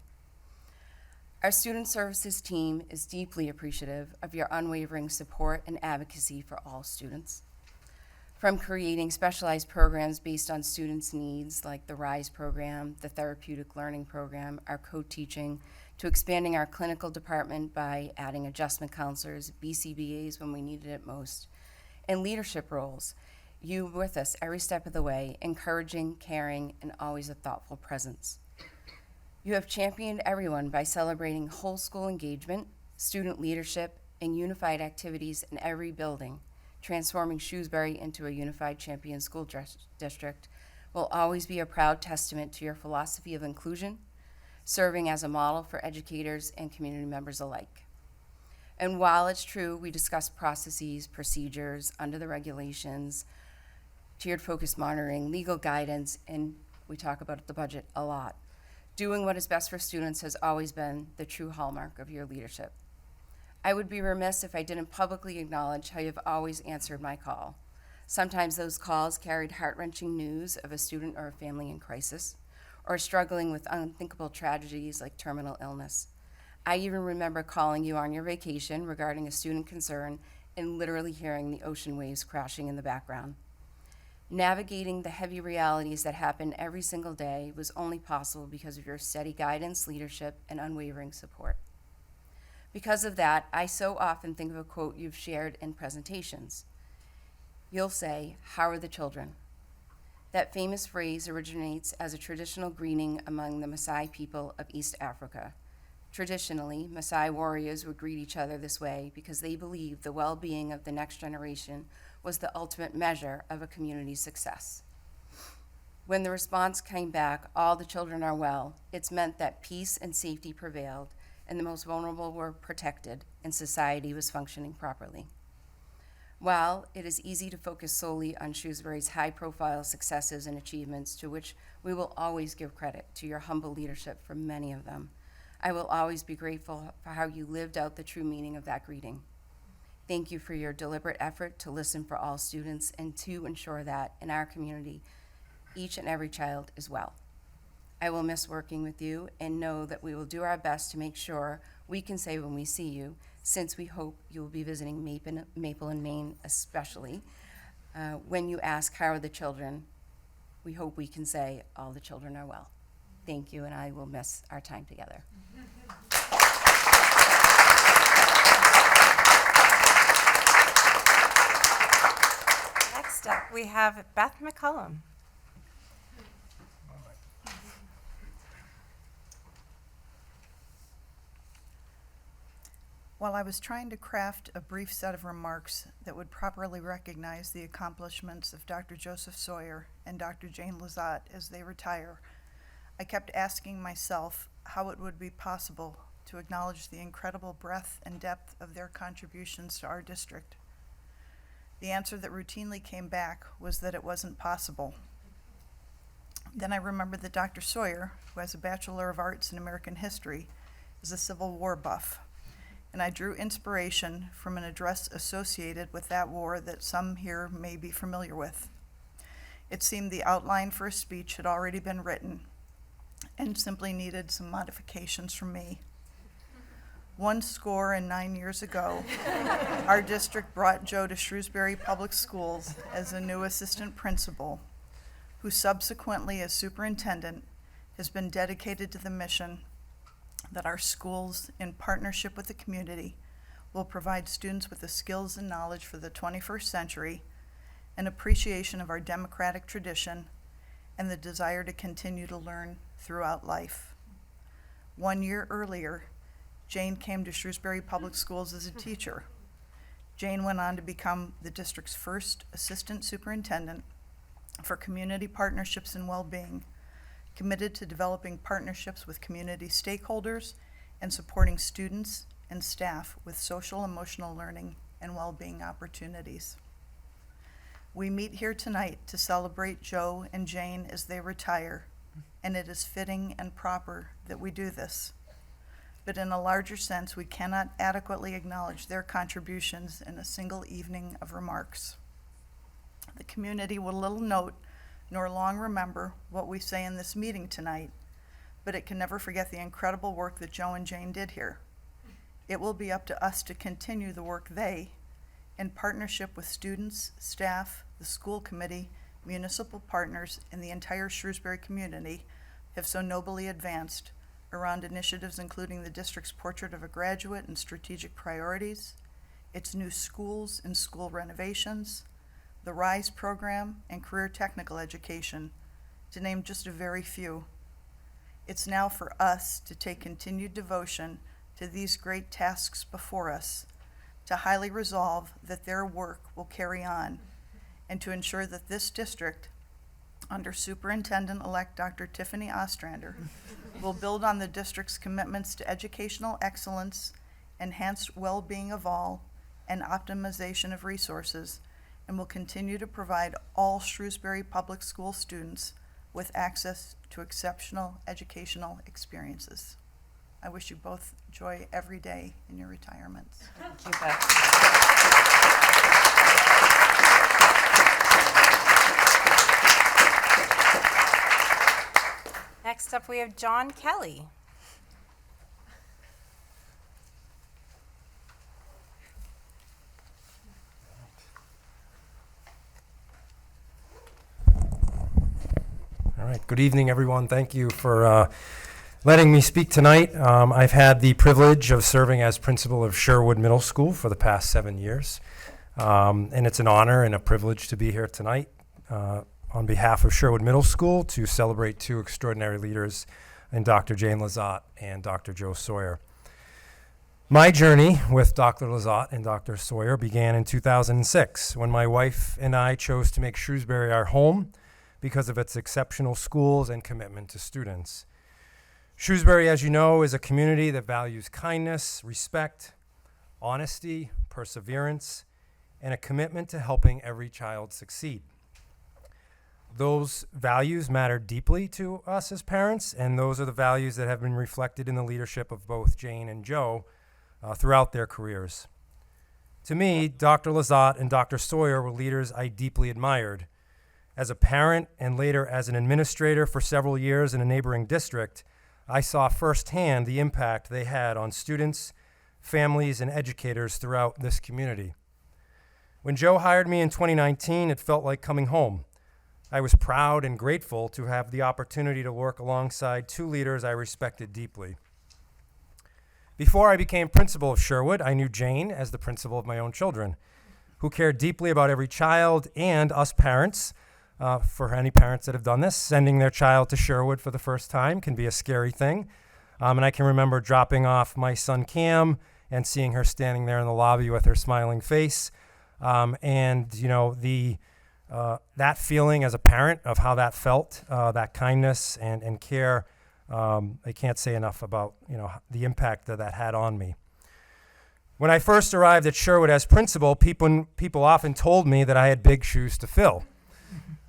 Our Student Services team is deeply appreciative of your unwavering support and advocacy for all students. From creating specialized programs based on students' needs, like the RISE program, the Therapeutic Learning Program, our co-teaching, to expanding our clinical department by adding adjustment counselors, BCBAs when we needed it most, and leadership roles. You were with us every step of the way, encouraging, caring, and always a thoughtful presence. You have championed everyone by celebrating whole school engagement, student leadership, and unified activities in every building. Transforming Shrewsbury into a unified champion school district will always be a proud testament to your philosophy of inclusion, serving as a model for educators and community members alike. And while it's true we discuss processes, procedures, under the regulations, tiered focus monitoring, legal guidance, and we talk about the budget a lot, doing what is best for students has always been the true hallmark of your leadership. I would be remiss if I didn't publicly acknowledge how you've always answered my call. Sometimes those calls carried heart-wrenching news of a student or a family in crisis, or struggling with unthinkable tragedies like terminal illness. I even remember calling you on your vacation regarding a student concern and literally hearing the ocean waves crashing in the background. Navigating the heavy realities that happen every single day was only possible because of your steady guidance, leadership, and unwavering support. Because of that, I so often think of a quote you've shared in presentations. You'll say, "How are the children?" That famous phrase originates as a traditional greeting among the Maasai people of East Africa. Traditionally, Maasai warriors would greet each other this way because they believed the well-being of the next generation was the ultimate measure of a community's success. When the response came back, "All the children are well," it's meant that peace and safety prevailed and the most vulnerable were protected and society was functioning properly. While it is easy to focus solely on Shrewsbury's high-profile successes and achievements, to which we will always give credit to your humble leadership for many of them, I will always be grateful for how you lived out the true meaning of that greeting. Thank you for your deliberate effort to listen for all students and to ensure that in our community, each and every child is well. I will miss working with you and know that we will do our best to make sure we can say when we see you, since we hope you will be visiting Maple and Maine especially, when you ask how are the children, we hope we can say all the children are well. Thank you, and I will miss our time together. Next up, we have Beth McCullum. While I was trying to craft a brief set of remarks that would properly recognize the accomplishments of Dr. Joseph Sawyer and Dr. Jane Lazat as they retire, I kept asking myself how it would be possible to acknowledge the incredible breadth and depth of their contributions to our district. The answer that routinely came back was that it wasn't possible. Then I remembered that Dr. Sawyer, who has a Bachelor of Arts in American History, is a Civil War buff, and I drew inspiration from an address associated with that war that some here may be familiar with. It seemed the outline for a speech had already been written and simply needed some modifications from me. 109 years ago, our district brought Joe to Shrewsbury Public Schools as a new assistant principal, who subsequently, as superintendent, has been dedicated to the mission that our schools, in partnership with the community, will provide students with the skills and knowledge for the 21st century, an appreciation of our democratic tradition, and the desire to continue to learn throughout life. 1 year earlier, Jane came to Shrewsbury Public Schools as a teacher. Jane went on to become the district's first assistant superintendent for community partnerships and well-being, committed to developing partnerships with community stakeholders and supporting students and staff with social emotional learning and well-being opportunities. We meet here tonight to celebrate Joe and Jane as they retire, and it is fitting and proper that we do this. But in a larger sense, we cannot adequately acknowledge their contributions in a single evening of remarks. The community will little note nor long remember what we say in this meeting tonight, but it can never forget the incredible work that Joe and Jane did here. It will be up to us to continue the work they, in partnership with students, staff, the school committee, municipal partners, and the entire Shrewsbury community, have so nobly advanced around initiatives including the district's Portrait of a Graduate and strategic priorities, its new schools and school renovations, the RISE program, and career technical education, to name just a very few. It's now for us to take continued devotion to these great tasks before us, to highly resolve that their work will carry on, and to ensure that this district, under Superintendent-elect Dr. Tiffany Ostrander, will build on the district's commitments to educational excellence, enhanced well-being of all, and optimization of resources, and will continue to provide all Shrewsbury Public School students with access to exceptional educational experiences. I wish you both joy every day in your retirements. Thank you, Beth. Next up, we have John Kelly. All right, good evening, everyone. Thank you for letting me speak tonight. I've had the privilege of serving as principal of Sherwood Middle School for the past 7 years, and it's an honor and a privilege to be here tonight on behalf of Sherwood Middle School to celebrate two extraordinary leaders in Dr. Jane Lizotte and Dr. Joe Sawyer. My journey with Dr. Lizotte and Dr. Sawyer began in 2006 when my wife and I chose to make Shrewsbury our home because of its exceptional schools and commitment to students. Shrewsbury, as you know, is a community that values kindness, respect, honesty, perseverance, and a commitment to helping every child succeed. Those values matter deeply to us as parents, and those are the values that have been reflected in the leadership of both Jane and Joe throughout their careers. To me, Dr. Lizotte and Dr. Sawyer were leaders I deeply admired. As a parent and later as an administrator for several years in a neighboring district, I saw firsthand the impact they had on students, families, and educators throughout this community. When Joe hired me in 2019, it felt like coming home. I was proud and grateful to have the opportunity to work alongside two leaders I respected deeply. Before I became principal of Sherwood, I knew Jane as the principal of my own children, who cared deeply about every child and us parents. For any parents that have done this, sending their child to Sherwood for the first time can be a scary thing. And I can remember dropping off my son Cam and seeing her standing there in the lobby with her smiling face. And, you know, that feeling as a parent of how that felt, that kindness and care, I can't say enough about, you know, the impact that had on me. When I first arrived at Sherwood as principal, people often told me that I had big shoes to fill.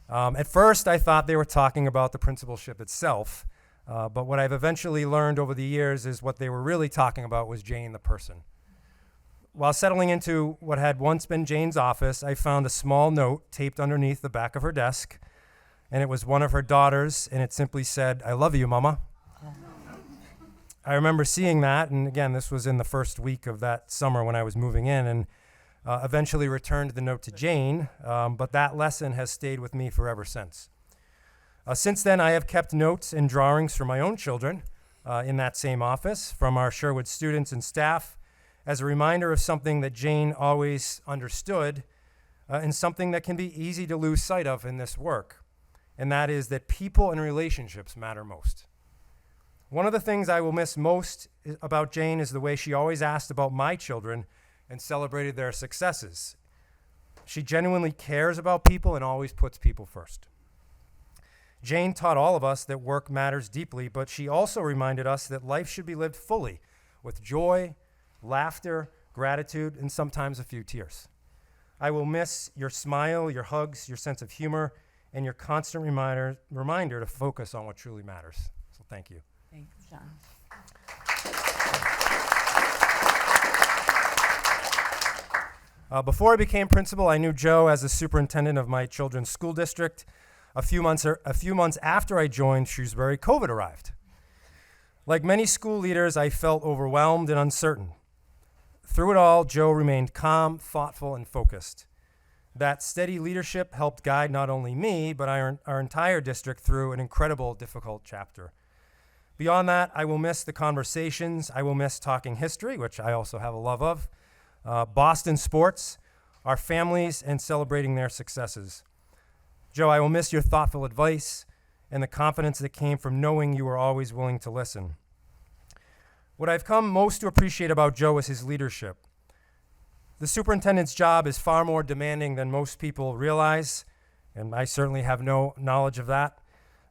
At first, I thought they were talking about the principalship itself, but what I've eventually learned over the years is what they were really talking about was Jane the person. While settling into what had once been Jane's office, I found a small note taped underneath the back of her desk, and it was one of her daughters, and it simply said, "I love you, Mama." I remember seeing that, and again, this was in the first week of that summer when I was moving in, and eventually returned the note to Jane, but that lesson has stayed with me forever since. Since then, I have kept notes and drawings for my own children in that same office from our Sherwood students and staff as a reminder of something that Jane always understood and something that can be easy to lose sight of in this work, and that is that people and relationships matter most. One of the things I will miss most about Jane is the way she always asked about my children and celebrated their successes. She genuinely cares about people and always puts people first. Jane taught all of us that work matters deeply, but she also reminded us that life should be lived fully with joy, laughter, gratitude, and sometimes a few tears. I will miss your smile, your hugs, your sense of humor, and your constant reminder to focus on what truly matters. So thank you. Thanks, John. Before I became principal, I knew Joe as the superintendent of my children's school district. A few months after I joined Shrewsbury, COVID arrived. Like many school leaders, I felt overwhelmed and uncertain. Through it all, Joe remained calm, thoughtful, and focused. That steady leadership helped guide not only me, but our entire district through an incredible, difficult chapter. Beyond that, I will miss the conversations. I will miss talking history, which I also have a love of, Boston sports, our families, and celebrating their successes. Joe, I will miss your thoughtful advice and the confidence that came from knowing you were always willing to listen. What I've come most to appreciate about Joe is his leadership. The superintendent's job is far more demanding than most people realize, and I certainly have no knowledge of that.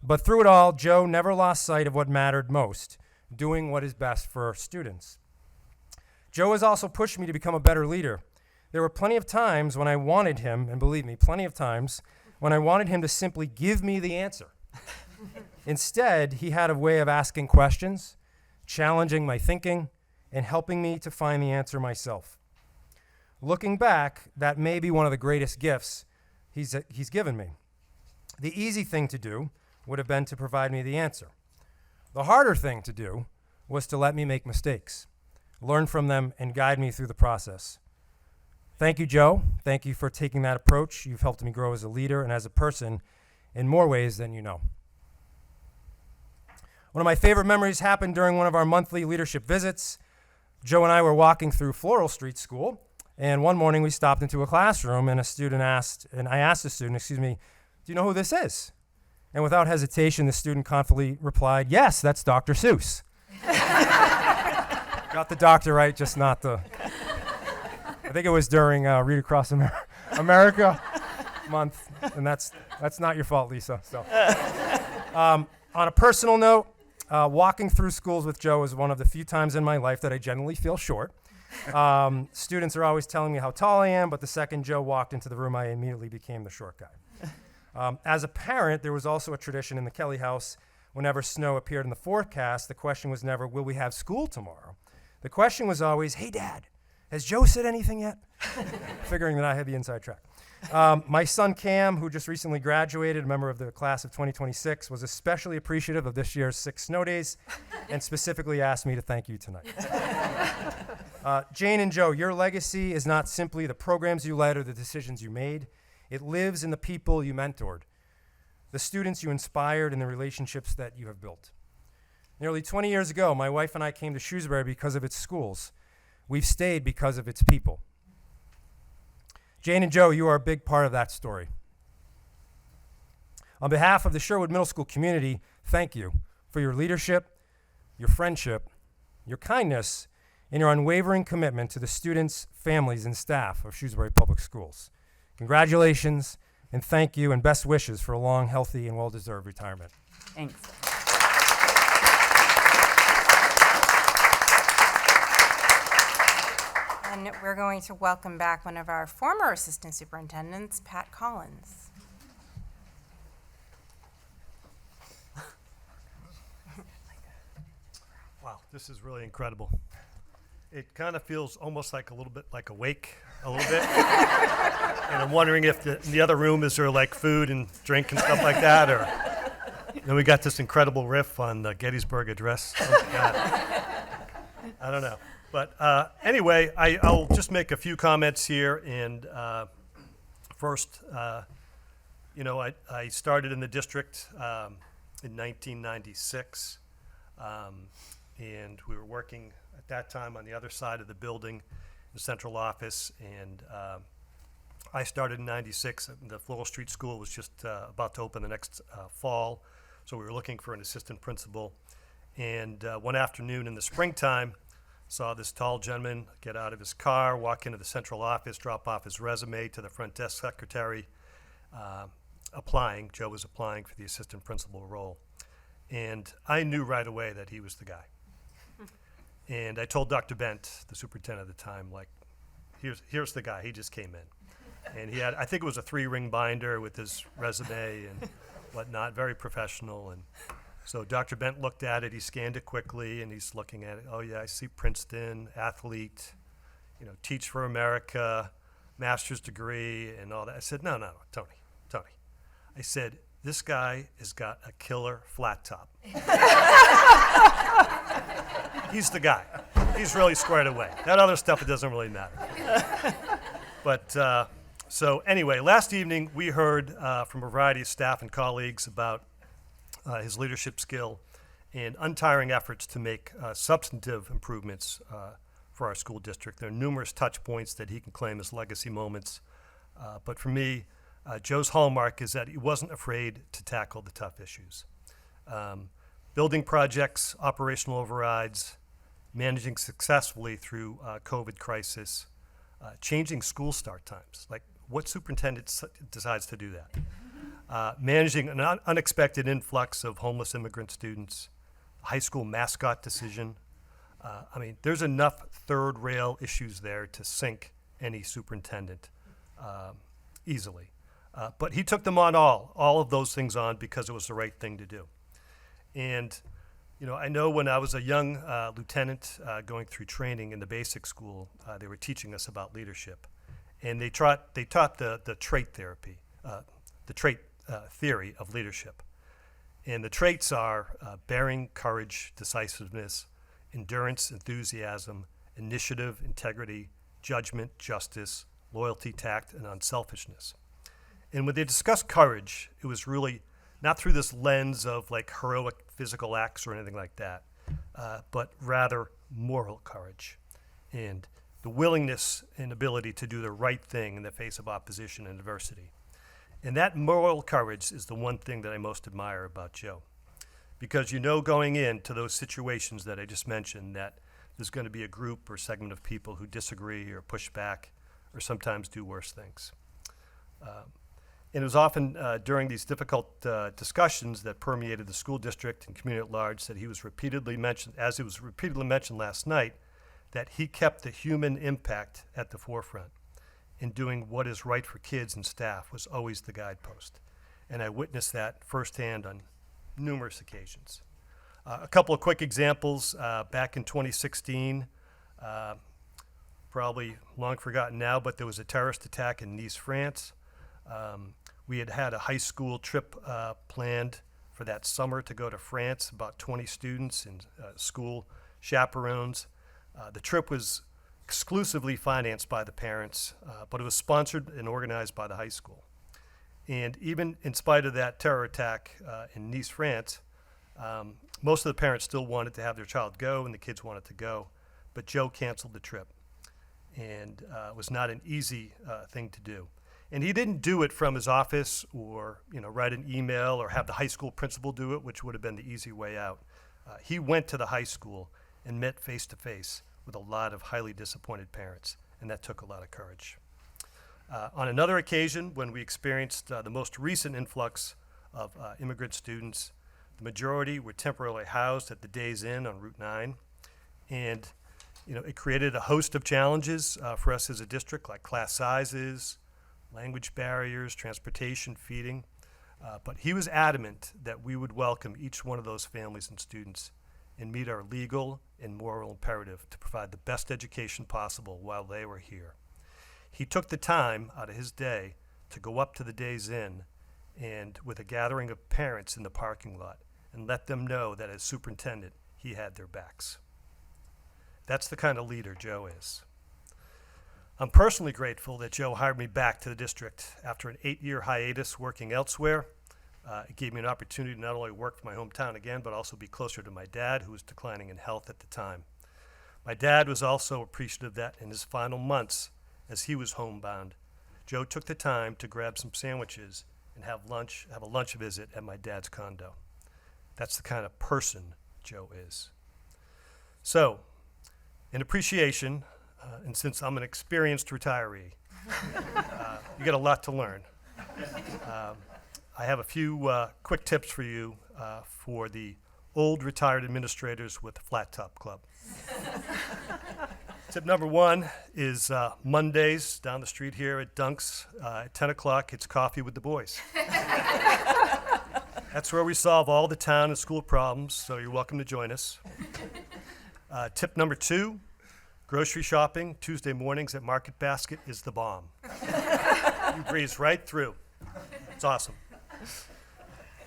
But through it all, Joe never lost sight of what mattered most, doing what is best for students. Joe has also pushed me to become a better leader. There were plenty of times when I wanted him, and believe me, plenty of times, when I wanted him to simply give me the answer. Instead, he had a way of asking questions, challenging my thinking, and helping me to find the answer myself. Looking back, that may be one of the greatest gifts he's given me. The easy thing to do would have been to provide me the answer. The harder thing to do was to let me make mistakes, learn from them, and guide me through the process. Thank you, Joe. Thank you for taking that approach. You've helped me grow as a leader and as a person in more ways than you know. One of my favorite memories happened during one of our monthly leadership visits. Joe and I were walking through Floral Street School, and one morning we stopped into a classroom, and I asked the student, "Do you know who this is?" And without hesitation, the student confidently replied, "Yes, that's Dr. Seuss." Got the doctor right, just not the... I think it was during Read Across America month, and that's not your fault, Lisa. So, on a personal note, walking through schools with Joe is one of the few times in my life that I generally feel short. Students are always telling me how tall I am, but the second Joe walked into the room, I immediately became the short guy. As a parent, there was also a tradition in the Kelly house. Whenever snow appeared in the forecast, the question was never, will we have school tomorrow? The question was always, hey, Dad, has Joe said anything yet? Figuring that I had the inside track. My son Cam, who just recently graduated, a member of the class of 2026, was especially appreciative of this year's 6 snow days and specifically asked me to thank you tonight. Jane and Joe, your legacy is not simply the programs you led or the decisions you made. It lives in the people you mentored, the students you inspired, and the relationships that you have built. Nearly 20 years ago, my wife and I came to Shrewsbury because of its schools. We've stayed because of its people. Jane and Joe, you are a big part of that story. On behalf of the Sherwood Middle School community, thank you for your leadership, your friendship, your kindness, and your unwavering commitment to the students, families, and staff of Shrewsbury Public Schools. Congratulations, and thank you, and best wishes for a long, healthy, and well-deserved retirement. Thanks. And we're going to welcome back one of our former assistant superintendents, Pat Collins. Wow, this is really incredible. It kind of feels almost like a little bit like a wake, a little bit. And I'm wondering if in the other room, is there like food and drink and stuff like that? Or then we got this incredible riff on the Gettysburg Address. Oh, God. I don't know. But anyway, I'll just make a few comments here. And first, I started in the district in 1996. And we were working at that time on the other side of the building, the central office. And I started in 96. The Floral Street School was just about to open the next fall. So we were looking for an assistant principal. And one afternoon in the springtime, saw this tall gentleman get out of his car, walk into the central office, drop off his resume to the front desk secretary, applying. Joe was applying for the assistant principal role. And I knew right away that he was the guy. And I told Dr. Bent, the superintendent at the time, like, here's the guy. He just came in. And he had, I think it was a 3-ring binder with his resume and whatnot, very professional. And so Dr. Bent looked at it, he scanned it quickly, and he's looking at it. Oh yeah, I see Princeton, athlete, Teach for America, master's degree, and all that. I said, no, Tony. I said, this guy has got a killer flat top. He's the guy. He's really squared away. That other stuff, it doesn't really matter. But so anyway, last evening we heard from a variety of staff and colleagues about his leadership skill and untiring efforts to make substantive improvements for our school district. There are numerous touch points that he can claim as legacy moments. But for me, Joe's hallmark is that he wasn't afraid to tackle the tough issues. Building projects, operational overrides, managing successfully through COVID crisis, changing school start times. Like, what superintendent decides to do that? Managing an unexpected influx of homeless immigrant students, high school mascot decision. There's enough third rail issues there to sink any superintendent easily. But he took them on all of those things on because it was the right thing to do. And, I know when I was a young lieutenant going through training in the basic school, they were teaching us about leadership. And they taught the trait therapy, the trait theory of leadership. And the traits are bearing, courage, decisiveness, endurance, enthusiasm, initiative, integrity, judgment, justice, loyalty, tact, and unselfishness. And when they discussed courage, it was really not through this lens of like heroic physical acts or anything like that, but rather moral courage and the willingness and ability to do the right thing in the face of opposition and adversity. And that moral courage is the one thing that I most admire about Joe. Because going into those situations that I just mentioned, that there's going to be a group or segment of people who disagree or push back or sometimes do worse things. And it was often during these difficult discussions that permeated the school district and community at large that he was repeatedly mentioned, as it was repeatedly mentioned last night, that he kept the human impact at the forefront. And doing what is right for kids and staff was always the guidepost. And I witnessed that firsthand on numerous occasions. A couple of quick examples. Back in 2016, probably long forgotten now, but there was a terrorist attack in Nice, France. We had a high school trip planned for that summer to go to France, about 20 students and school chaperones. The trip was exclusively financed by the parents, but it was sponsored and organized by the high school. And even in spite of that terror attack in Nice, France, most of the parents still wanted to have their child go, and the kids wanted to go, but Joe canceled the trip. And it was not an easy thing to do. And he didn't do it from his office or write an email or have the high school principal do it, which would have been the easy way out. He went to the high school and met face to face with a lot of highly disappointed parents, and that took a lot of courage. On another occasion, when we experienced the most recent influx of immigrant students, the majority were temporarily housed at the Days Inn on Route 9, and it created a host of challenges for us as a district, like class sizes, language barriers, transportation, feeding. But he was adamant that we would welcome each one of those families and students and meet our legal and moral imperative to provide the best education possible while they were here. He took the time out of his day to go up to the Days Inn and with a gathering of parents in the parking lot and let them know that as superintendent, he had their backs. That's the kind of leader Joe is. I'm personally grateful that Joe hired me back to the district after an 8-year hiatus working elsewhere. It gave me an opportunity to not only work for my hometown again, but also be closer to my dad, who was declining in health at the time. My dad was also appreciative that in his final months, as he was homebound, Joe took the time to grab some sandwiches and have a lunch visit at my dad's condo. That's the kind of person Jo is. So, in appreciation, and since I'm an experienced retiree, you get a lot to learn. I have a few quick tips for you for the old retired administrators with the Flat Top Club. Tip number one is Mondays down the street here at Dunk's at 10 o'clock, it's coffee with the boys. That's where we solve all the town and school problems, so you're welcome to join us. Tip number two, grocery shopping Tuesday mornings at Market Basket is the bomb. You breeze right through. It's awesome.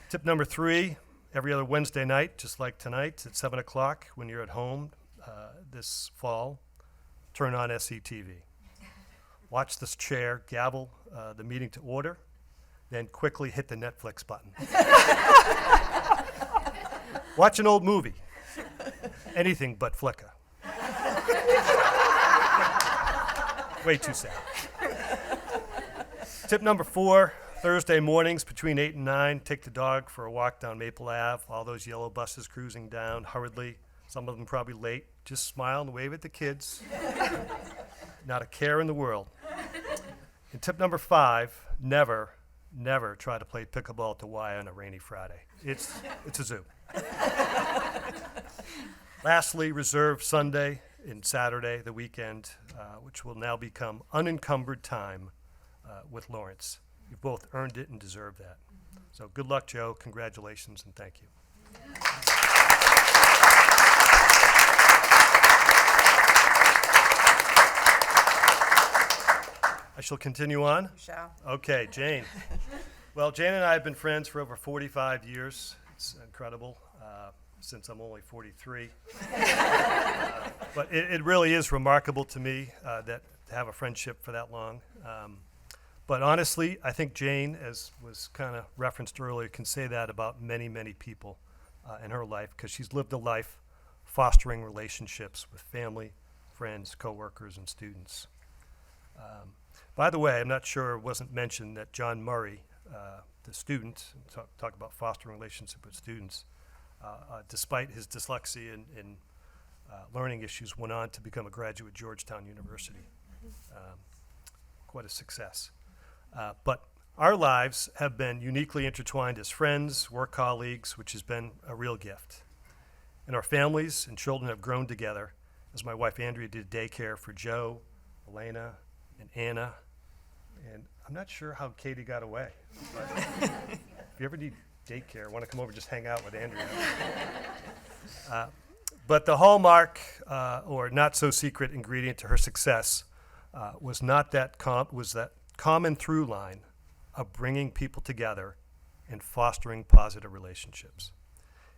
Tip number three, every other Wednesday night, just like tonight at 7 o'clock when you're at home this fall, turn on SETV. Watch this chair gavel the meeting to order, then quickly hit the Netflix button. Watch an old movie. Anything but Flicka. Way too sad. Tip number four, Thursday mornings between 8 and 9, take the dog for a walk down Maple Ave, all those yellow buses cruising down hurriedly, some of them probably late. Just smile and wave at the kids. Not a care in the world. And tip number five, never try to play pickleball at the Y on a rainy Friday. It's a zoo. Lastly, reserve Sunday and Saturday, the weekend, which will now become unencumbered time with Lawrence. You've both earned it and deserve that. So good luck, Jo. Congratulations and thank you. I shall continue on. You shall. Okay, Jane. Well, Jane and I have been friends for over 45 years. It's incredible, since I'm only 43. But it really is remarkable to me that to have a friendship for that long. But honestly, I think Jane, as was kind of referenced earlier, can say that about many, many people in her life, because she's lived a life fostering relationships with family, friends, coworkers, and students. By the way, I'm not sure it wasn't mentioned that John Murray, the student, talk about fostering relationships with students, despite his dyslexia and learning issues, went on to become a graduate at Georgetown University. Quite a success. But our lives have been uniquely intertwined as friends, work colleagues, which has been a real gift. And our families and children have grown together, as my wife Andrea did daycare for Jo, Elena, and Anna. And I'm not sure how Katie got away. But if you ever need daycare, want to come over, just hang out with Andrea. But the hallmark, or not so secret ingredient to her success, was that common through line of bringing people together and fostering positive relationships.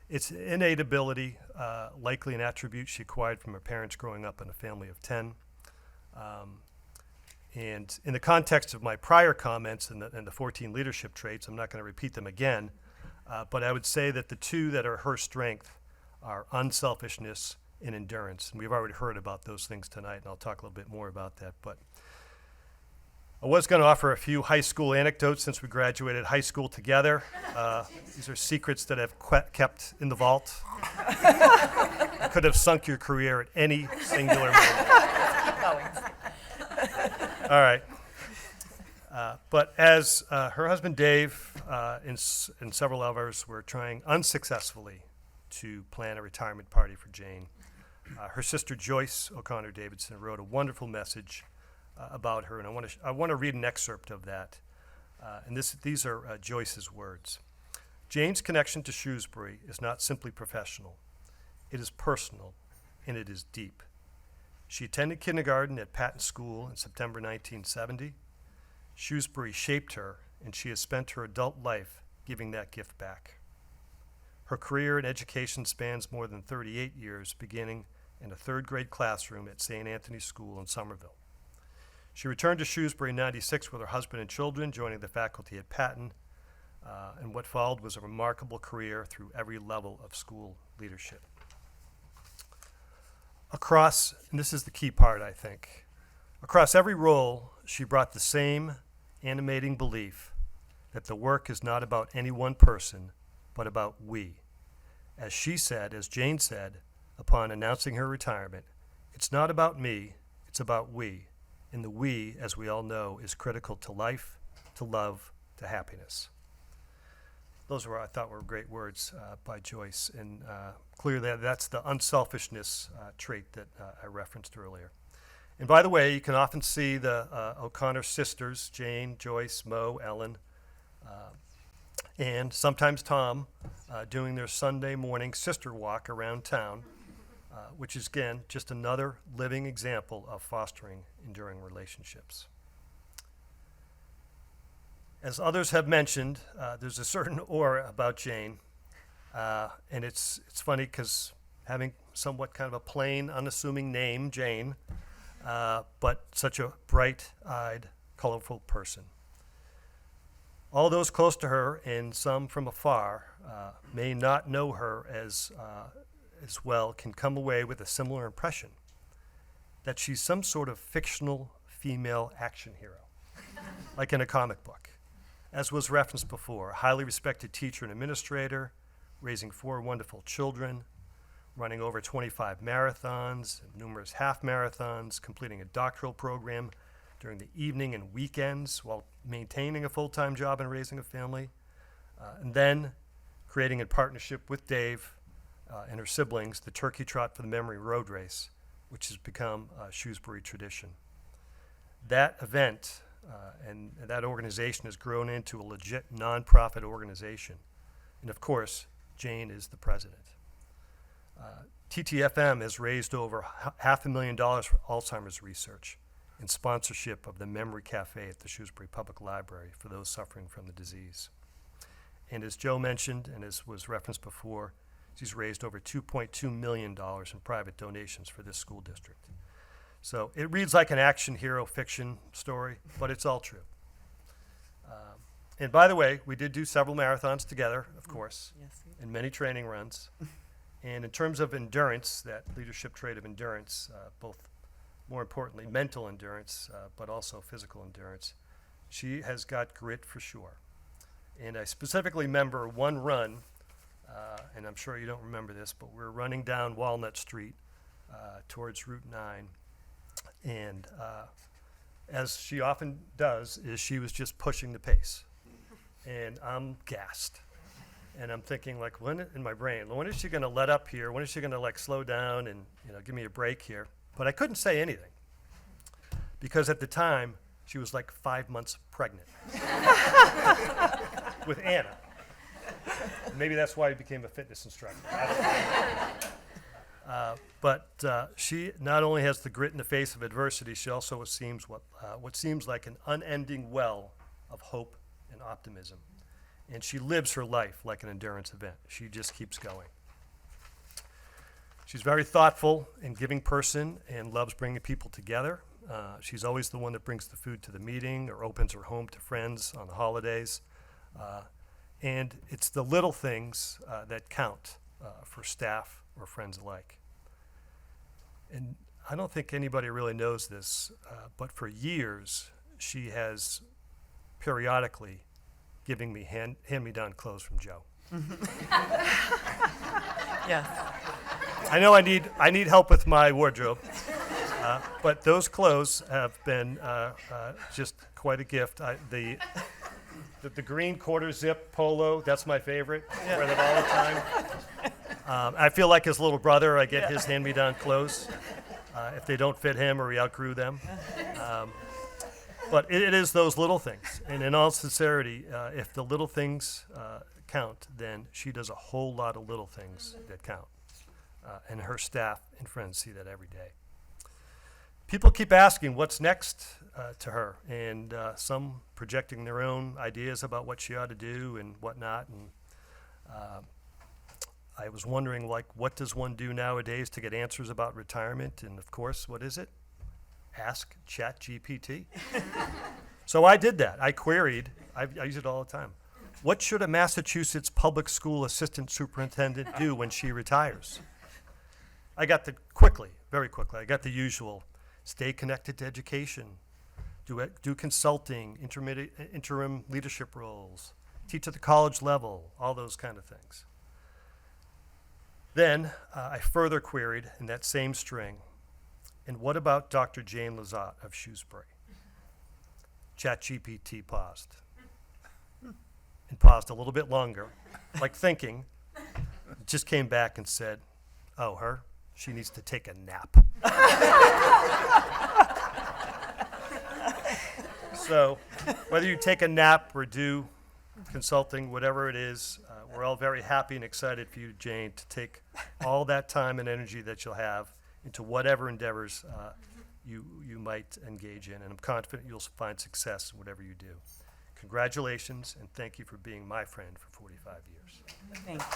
It's an innate ability, likely an attribute she acquired from her parents growing up in a family of 10. And in the context of my prior comments and the 14 leadership traits, I'm not going to repeat them again, but I would say that the two that are her strength are unselfishness and endurance. And we've already heard about those things tonight, and I'll talk a little bit more about that. But I was going to offer a few high school anecdotes since we graduated high school together. These are secrets that I've kept in the vault. Could have sunk your career at any singular moment. All right. But as her husband Dave and several others were trying unsuccessfully to plan a retirement party for Jane, her sister Joyce O'Connor Davidson wrote a wonderful message about her, and I want to read an excerpt of that. And these are Joyce's words. Jane's connection to Shrewsbury is not simply professional. It is personal, and it is deep. She attended kindergarten at Patton School in September 1970. Shrewsbury shaped her, and she has spent her adult life giving that gift back. Her career in education spans more than 38 years, beginning in a third grade classroom at St. Anthony's School in Somerville. She returned to Shrewsbury in '96 with her husband and children, joining the faculty at Patton, and what followed was a remarkable career through every level of school leadership. Across, and this is the key part, I think, across every role, she brought the same animating belief that the work is not about any one person, but about we, As she said, as Jane said, upon announcing her retirement, "It's not about me, it's about we." And the we, as we all know, is critical to life, to love, to happiness. Those were, I thought, were great words by Joyce, and clearly that's the unselfishness trait that I referenced earlier. And by the way, you can often see the O'Connor sisters, Jane, Joyce, Mo, Ellen, and sometimes Tom, doing their Sunday morning sister walk around town, which is, again, just another living example of fostering enduring relationships. As others have mentioned, there's a certain aura about Jane, and it's funny because having somewhat kind of a plain, unassuming name, Jane, but such a bright-eyed, colorful person. All those close to her and some from afar may not know her as well, can come away with a similar impression that she's some sort of fictional female action hero, like in a comic book. As was referenced before, a highly respected teacher and administrator, raising 4 wonderful children, running over 25 marathons, numerous half marathons, completing a doctoral program during the evening and weekends while maintaining a full-time job and raising a family, and then creating in partnership with Dave and her siblings the Turkey Trot for the Memory Road Race, which has become a Shrewsbury tradition. That event and that organization has grown into a legit nonprofit organization. And of course, Jane is the president. TTFM has raised over $500,000 for Alzheimer's research in sponsorship of the Memory Cafe at the Shrewsbury Public Library for those suffering from the disease. And as Joe mentioned, and as was referenced before, she's raised over $2.2 million in private donations for this school district. So it reads like an action hero fiction story, but it's all true. And by the way, we did do several marathons together, of course, and many training runs. And in terms of endurance, that leadership trait of endurance, both more importantly mental endurance, but also physical endurance, she has got grit for sure. And I specifically remember one run, and I'm sure you don't remember this, but we're running down Walnut Street towards Route 9. And as she often does, is she was just pushing the pace. And I'm gassed. And I'm thinking, like, in my brain, when is she going to let up here? When is she going to, like, slow down and, give me a break here? But I couldn't say anything because at the time, she was like 5 months pregnant with Anna. Maybe that's why I became a fitness instructor. But she not only has the grit in the face of adversity, she also what seems like an unending well of hope and optimism. And she lives her life like an endurance event. She just keeps going. She's very thoughtful and giving person and loves bringing people together. She's always the one that brings the food to the meeting or opens her home to friends on the holidays. And it's the little things that count for staff or friends alike. And I don't think anybody really knows this, but for years, she has periodically giving me hand-me-down clothes from Joe. Yes. I know I need help with my wardrobe, but those clothes have been just quite a gift. The green quarter zip polo, that's my favorite. I wear that all the time. I feel like his little brother. I get his hand-me-down clothes if they don't fit him or he outgrew them. But it is those little things. And in all sincerity, if the little things count, then she does a whole lot of little things that count. And her staff and friends see that every day. People keep asking what's next to her, and some projecting their own ideas about what she ought to do and whatnot. And I was wondering, like, what does one do nowadays to get answers about retirement? And of course, what is it? Ask ChatGPT. So I did that. I queried, I use it all the time. What should a Massachusetts public school assistant superintendent do when she retires? I got very quickly, I got the usual: stay connected to education, do consulting, interim leadership roles, teach at the college level, all those kind of things. Then I further queried in that same string, and what about Dr. Jane Lazat of Shrewsbury? ChatGPT paused and paused a little bit longer, like thinking, just came back and said, oh, her? She needs to take a nap. So whether you take a nap or do consulting, whatever it is, we're all very happy and excited for you, Jane, to take all that time and energy that you'll have into whatever endeavors you might engage in. And I'm confident you'll find success in whatever you do. Congratulations, and thank you for being my friend for 45 years. Thank you.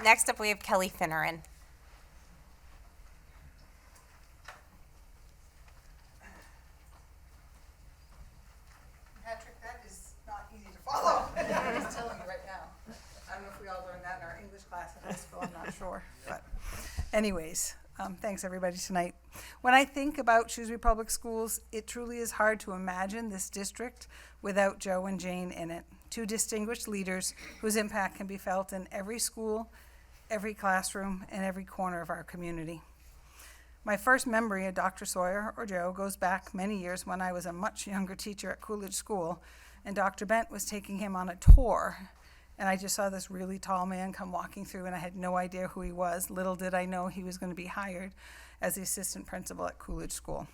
Next up, we have Kelly Finneran. Patrick, that is not easy to follow. I'm just telling you right now. I don't know if we all learned that in our English class at high school, I'm not sure. But anyways, thanks everybody tonight. When I think about Shrewsbury Public Schools, it truly is hard to imagine this district without Joe and Jane in it. Two distinguished leaders whose impact can be felt in every school, every classroom, and every corner of our community. My first memory of Dr. Sawyer or Joe goes back many years when I was a much younger teacher at Coolidge School, and Dr. Bent was taking him on a tour, and I just saw this really tall man come walking through, and I had no idea who he was. Little did I know he was going to be hired as the assistant principal at Coolidge School.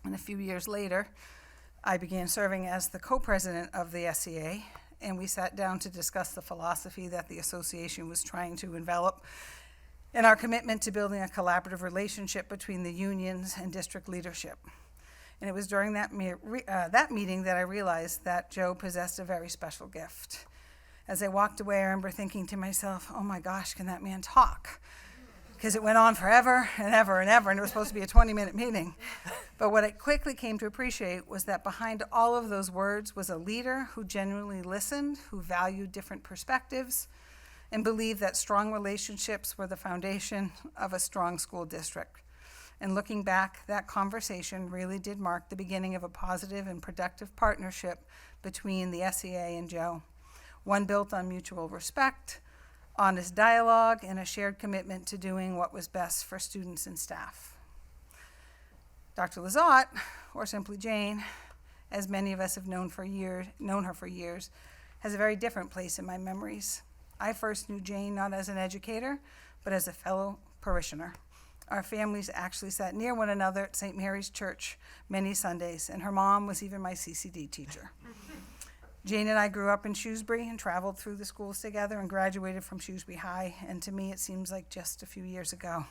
And a few years later, I began serving as the co-president of the SEA, and we sat down to discuss the philosophy that the association was trying to envelop and our commitment to building a collaborative relationship between the unions and district leadership. And it was during that meeting that I realized that Joe possessed a very special gift. As I walked away, I remember thinking to myself, oh my gosh, can that man talk? Because it went on forever and ever and ever, and it was supposed to be a 20-minute meeting. But what I quickly came to appreciate was that behind all of those words was a leader who genuinely listened, who valued different perspectives, and believed that strong relationships were the foundation of a strong school district. And looking back, that conversation really did mark the beginning of a positive and productive partnership between the SEA and Joe, one built on mutual respect, honest dialogue, and a shared commitment to doing what was best for students and staff. Dr. Lazat, or simply Jane, as many of us have known her for years, has a very different place in my memories. I first knew Jane not as an educator, but as a fellow parishioner. Our families actually sat near one another at St. Mary's Church many Sundays, and her mom was even my CCD teacher. Jane and I grew up in Shrewsbury and traveled through the schools together and graduated from Shrewsbury High, and to me it seems like just a few years ago.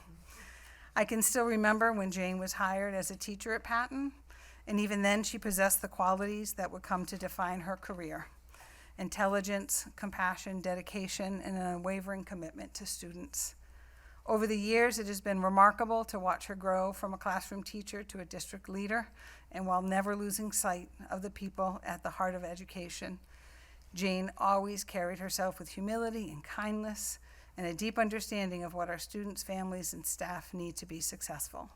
I can still remember when Jane was hired as a teacher at Patton, and even then she possessed the qualities that would come to define her career: intelligence, compassion, dedication, and an unwavering commitment to students. Over the years, it has been remarkable to watch her grow from a classroom teacher to a district leader, and while never losing sight of the people at the heart of education, Jane always carried herself with humility and kindness and a deep understanding of what our students, families, and staff need to be successful.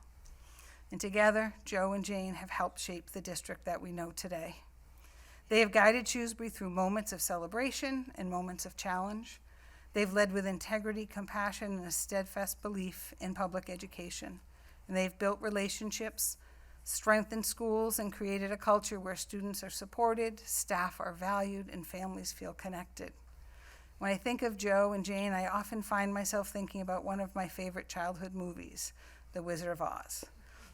And together, Joe and Jane have helped shape the district that we know today. They have guided Shrewsbury through moments of celebration and moments of challenge. They've led with integrity, compassion, and a steadfast belief in public education. And they've built relationships, strengthened schools, and created a culture where students are supported, staff are valued, and families feel connected. When I think of Joe and Jane, I often find myself thinking about one of my favorite childhood movies, The Wizard of Oz.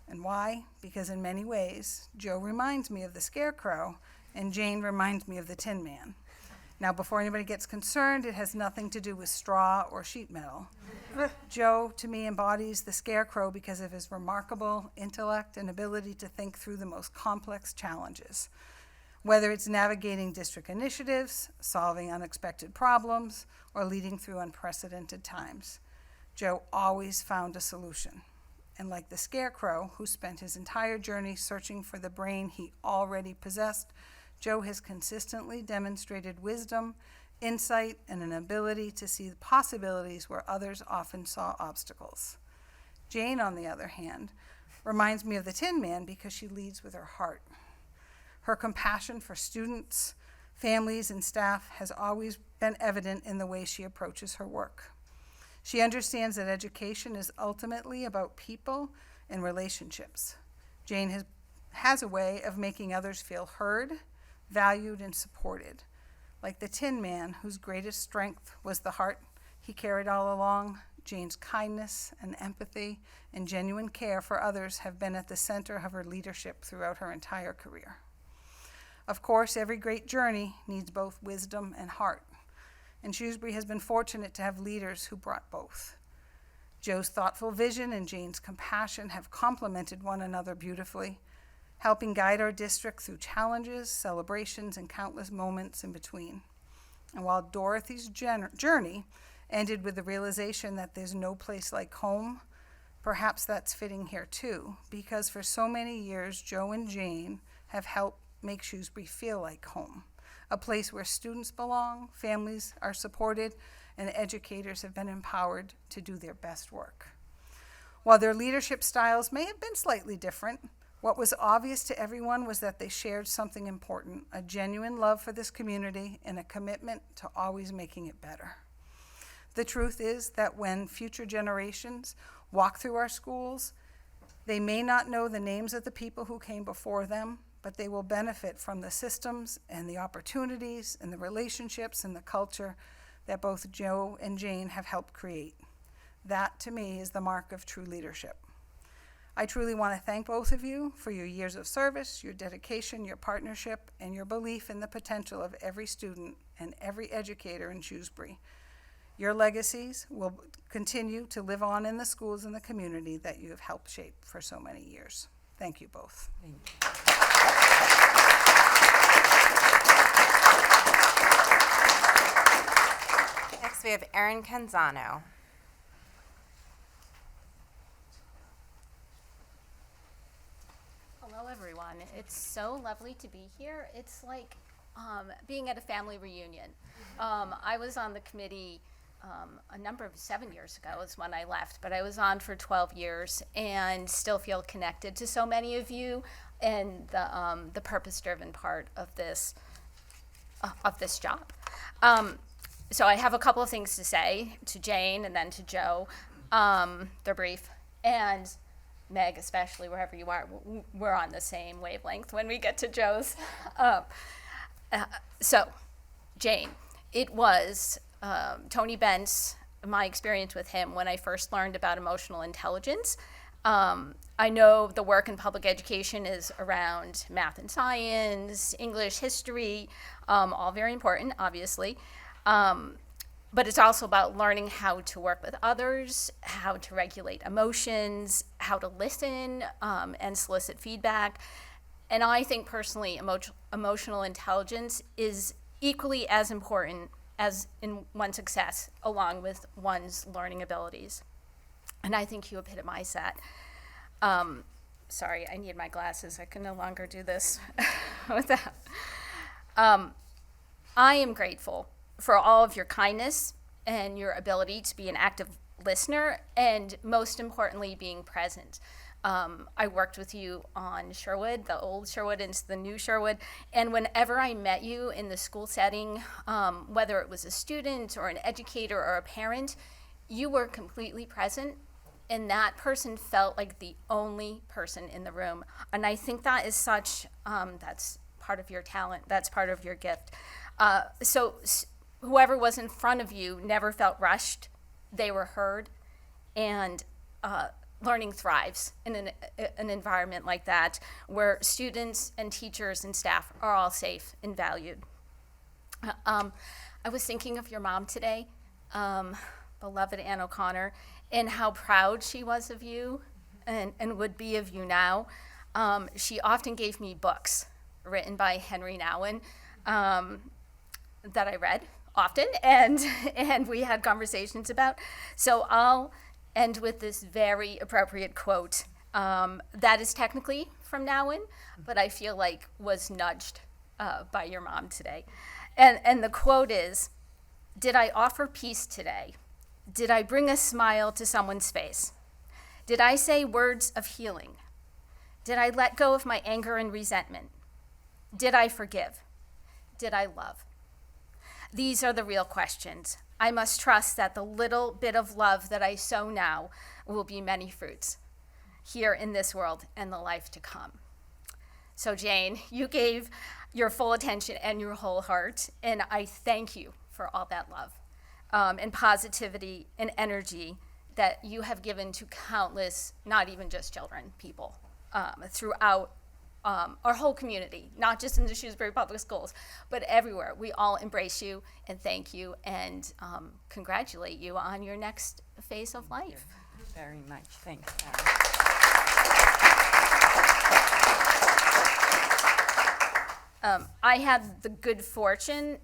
And why? Because in many ways, Joe reminds me of the Scarecrow, and Jane reminds me of the Tin Man. Now, before anybody gets concerned, it has nothing to do with straw or sheet metal. Joe, to me, embodies the Scarecrow because of his remarkable intellect and ability to think through the most complex challenges. Whether it's navigating district initiatives, solving unexpected problems, or leading through unprecedented times, Joe always found a solution. And like the Scarecrow, who spent his entire journey searching for the brain he already possessed, Joe has consistently demonstrated wisdom, insight, and an ability to see the possibilities where others often saw obstacles. Jane, on the other hand, reminds me of the Tin Man because she leads with her heart. Her compassion for students, families, and staff has always been evident in the way she approaches her work. She understands that education is ultimately about people and relationships. Jane has a way of making others feel heard, valued, and supported. Like the Tin Man, whose greatest strength was the heart he carried all along, Jane's kindness and empathy and genuine care for others have been at the center of her leadership throughout her entire career. Of course, every great journey needs both wisdom and heart, and Shrewsbury has been fortunate to have leaders who brought both. Joe's thoughtful vision and Jane's compassion have complemented one another beautifully, helping guide our district through challenges, celebrations, and countless moments in between. And while Dorothy's journey ended with the realization that there's no place like home, perhaps that's fitting here too, because for so many years, Joe and Jane have helped make Shrewsbury feel like home, a place where students belong, families are supported, and educators have been empowered to do their best work. While their leadership styles may have been slightly different, what was obvious to everyone was that they shared something important, a genuine love for this community and a commitment to always making it better. The truth is that when future generations walk through our schools, they may not know the names of the people who came before them, but they will benefit from the systems and the opportunities and the relationships and the culture that both Joe and Jane have helped create. That, to me, is the mark of true leadership. I truly want to thank both of you for your years of service, your dedication, your partnership, and your belief in the potential of every student and every educator in Shrewsbury. Your legacies will continue to live on in the schools and the community that you have helped shape for so many years. Thank you both. Thank you. Next, we have Erin Canzano. Hello, everyone. It's so lovely to be here. It's like being at a family reunion. I was on the committee a 7 years ago is when I left, but I was on for 12 years and still feel connected to so many of you and the purpose-driven part of this job. So I have a couple of things to say to Jane and then to Joe. They're brief. And Meg, especially, wherever you are, we're on the same wavelength when we get to Joe's. So, Jane, it was Tony Bentz, my experience with him when I first learned about emotional intelligence. I know the work in public education is around math and science, English, history, all very important, obviously. But it's also about learning how to work with others, how to regulate emotions, how to listen and solicit feedback. And I think personally, emotional intelligence is equally as important as in one's success, along with one's learning abilities. And I think you epitomize that. Sorry, I need my glasses. I can no longer do this without. I am grateful for all of your kindness and your ability to be an active listener, and most importantly, being present. I worked with you on Sherwood, the old Sherwood into the new Sherwood, and whenever I met you in the school setting, whether it was a student or an educator or a parent, you were completely present, and that person felt like the only person in the room. And I think that is such, that's part of your talent, that's part of your gift. So whoever was in front of you never felt rushed, they were heard, and learning thrives in an environment like that where students and teachers and staff are all safe and valued. I was thinking of your mom today, beloved Ann O'Connor, and how proud she was of you and would be of you now. She often gave me books written by Henry Nouwen that I read often, and we had conversations about. So I'll end with this very appropriate quote that is technically from Nouwen, but I feel like was nudged by your mom today. And the quote is, "Did I offer peace today? Did I bring a smile to someone's face? Did I say words of healing? Did I let go of my anger and resentment? Did I forgive? Did I love? These are the real questions. I must trust that the little bit of love that I sow now will be many fruits here in this world and the life to come. So Jane, you gave your full attention and your whole heart, and I thank you for all that love and positivity and energy that you have given to countless, not even just children, people throughout our whole community, not just in the Shrewsbury Public Schools, but everywhere. We all embrace you and thank you and congratulate you on your next phase of life. Very much. Thanks. I had the good fortune,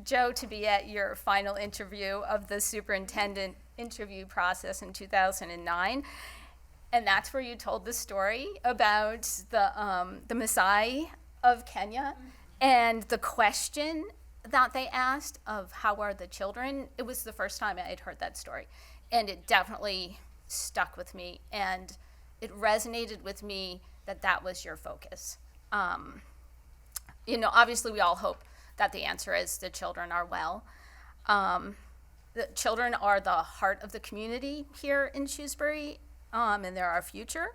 Joe, to be at your final interview of the superintendent interview process in 2009. And that's where you told the story about the Maasai of Kenya and the question that they asked of how are the children. It was the first time I had heard that story. And it definitely stuck with me. And it resonated with me that that was your focus. Obviously we all hope that the answer is the children are well. The children are the heart of the community here in Shrewsbury. And they're our future.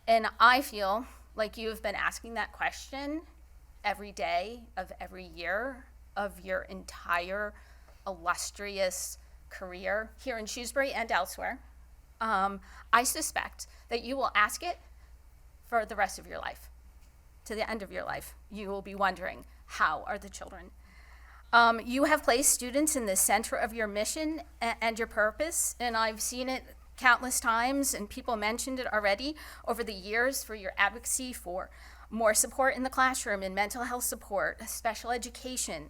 And I feel like you have been asking that question every day of every year of your entire illustrious career here in Shrewsbury and elsewhere. I suspect that you will ask it for the rest of your life. To the end of your life, you will be wondering, how are the children? You have placed students in the center of your mission and your purpose, and I've seen it countless times, and people mentioned it already over the years for your advocacy for more support in the classroom and mental health support, special education,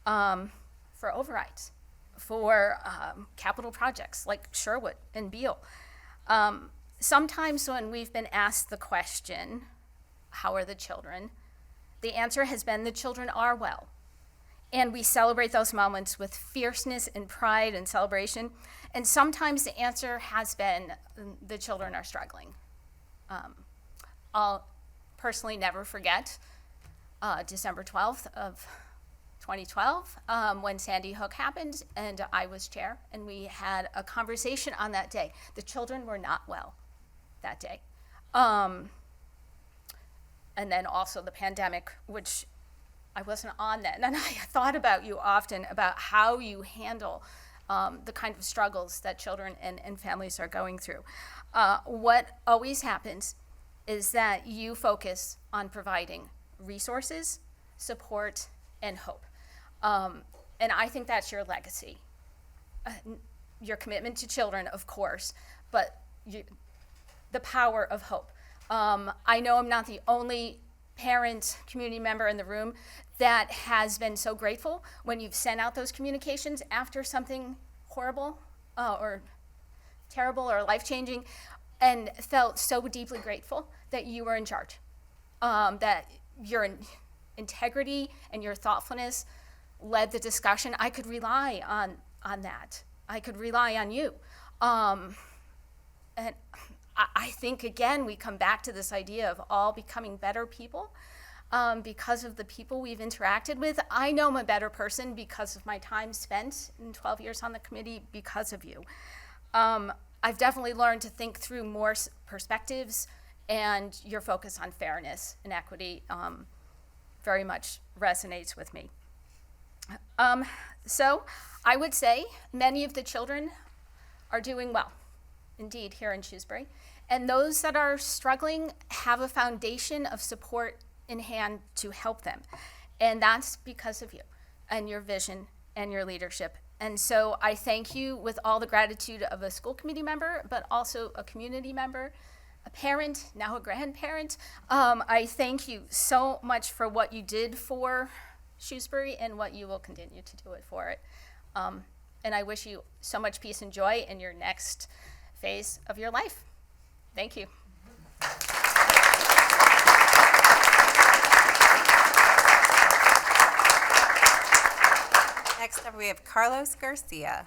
for overrides, for capital projects like Sherwood and Beale. Sometimes when we've been asked the question, how are the children? The answer has been the children are well. And we celebrate those moments with fierceness and pride and celebration. And sometimes the answer has been the children are struggling. I'll personally never forget December 12th of 2012 when Sandy Hook happened and I was chair and we had a conversation on that day. The children were not well that day. And then also the pandemic, which I wasn't on then, and I thought about you often about how you handle the kind of struggles that children and families are going through. What always happens is that you focus on providing resources, support, and hope. And I think that's your legacy. Your commitment to children, of course, but the power of hope. I know I'm not the only parent, community member in the room that has been so grateful when you've sent out those communications after something horrible or terrible or life-changing and felt so deeply grateful that you were in charge, that your integrity and your thoughtfulness led the discussion. I could rely on that. I could rely on you. And I think, again, we come back to this idea of all becoming better people because of the people we've interacted with. I know I'm a better person because of my time spent in 12 years on the committee because of you. I've definitely learned to think through more perspectives, and your focus on fairness and equity very much resonates with me. So I would say many of the children are doing well, indeed, here in Shrewsbury. And those that are struggling have a foundation of support in hand to help them. And that's because of you and your vision and your leadership. And so I thank you with all the gratitude of a school committee member, but also a community member, a parent, now a grandparent. I thank you so much for what you did for Shrewsbury and what you will continue to do it for it. And I wish you so much peace and joy in your next phase of your life. Thank you. Next up, we have Carlos Garcia.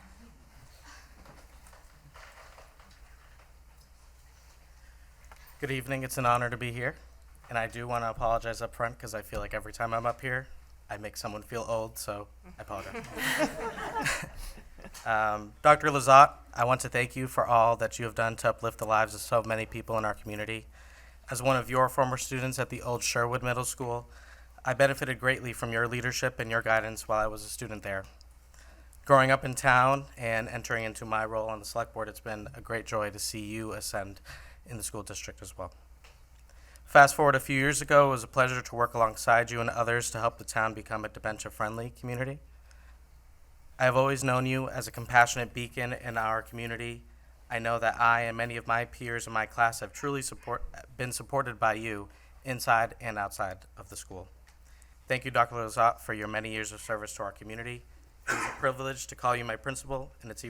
Good evening. It's an honor to be here. And I do want to apologize up front because I feel like every time I'm up here, I make someone feel old, so I apologize. Dr. Lizotte, I want to thank you for all that you have done to uplift the lives of so many people in our community. As one of your former students at the old Sherwood Middle School, I benefited greatly from your leadership and your guidance while I was a student there. Growing up in town and entering into my role on the select board, it's been a great joy to see you ascend in the school district as well. Fast forward a few years ago, it was a pleasure to work alongside you and others to help the town become a dementia-friendly community. I have always known you as a compassionate beacon in our community. I know that I and many of my peers in my class have truly been supported by you inside and outside of the school. Thank you, Dr. Lizotte, for your many years of service to our community. It is a privilege to call you my principal, and it's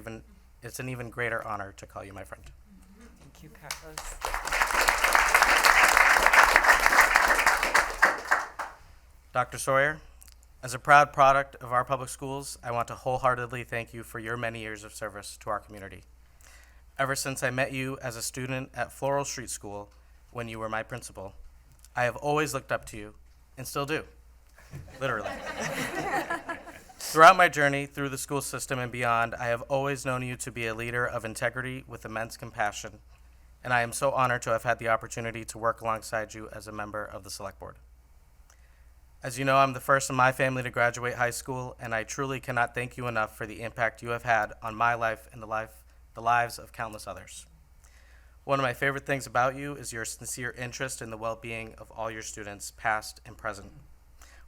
an even greater honor to call you my friend. Thank you, Carlos. Dr. Sawyer, as a proud product of our public schools, I want to wholeheartedly thank you for your many years of service to our community. Ever since I met you as a student at Floral Street School when you were my principal, I have always looked up to you, and still do, literally. Throughout my journey through the school system and beyond, I have always known you to be a leader of integrity with immense compassion, and I am so honored to have had the opportunity to work alongside you as a member of the Select Board. As you know, I'm the first in my family to graduate high school, and I truly cannot thank you enough for the impact you have had on my life and the lives of countless others. One of my favorite things about you is your sincere interest in the well-being of all your students, past and present.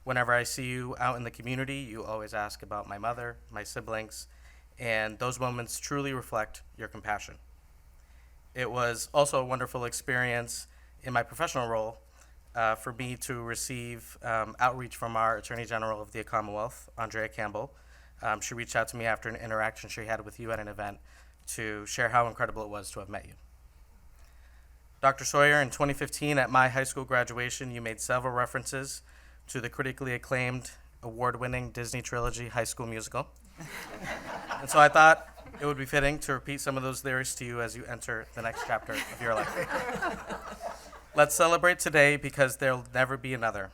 Whenever I see you out in the community, you always ask about my mother, my siblings, and those moments truly reflect your compassion. It was also a wonderful experience in my professional role for me to receive outreach from our Attorney General of the Commonwealth, Andrea Campbell. She reached out to me after an interaction she had with you at an event to share how incredible it was to have met you. Dr. Sawyer, in 2015 at my high school graduation, you made several references to the critically acclaimed, award-winning Disney trilogy, High School Musical. And so I thought it would be fitting to repeat some of those lyrics to you as you enter the next chapter of your life. Let's celebrate today because there'll never be another.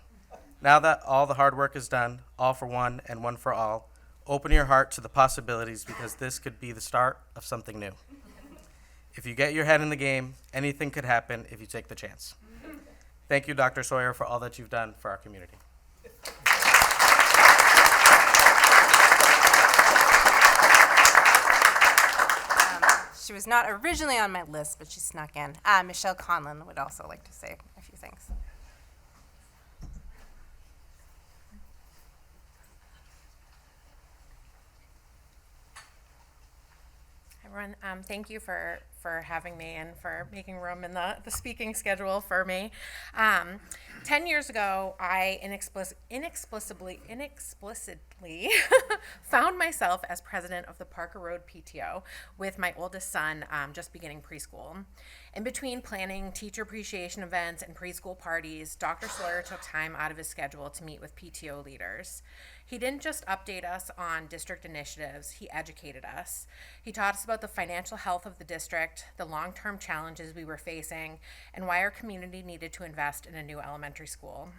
Now that all the hard work is done, all for one and one for all, open your heart to the possibilities because this could be the start of something new. If you get your head in the game, anything could happen if you take the chance. Thank you, Dr. Sawyer, for all that you've done for our community. She was not originally on my list, but she snuck in. Michelle Conlon would also like to say a few things. Everyone, thank you for having me and for making room in the speaking schedule for me. 10 years ago, I inexplicably found myself as president of the Parker Road PTO with my oldest son just beginning preschool. In between planning teacher appreciation events and preschool parties, Dr. Sawyer took time out of his schedule to meet with PTO leaders. He didn't just update us on district initiatives, he educated us. He taught us about the financial health of the district, the long-term challenges we were facing, and why our community needed to invest in a new elementary school.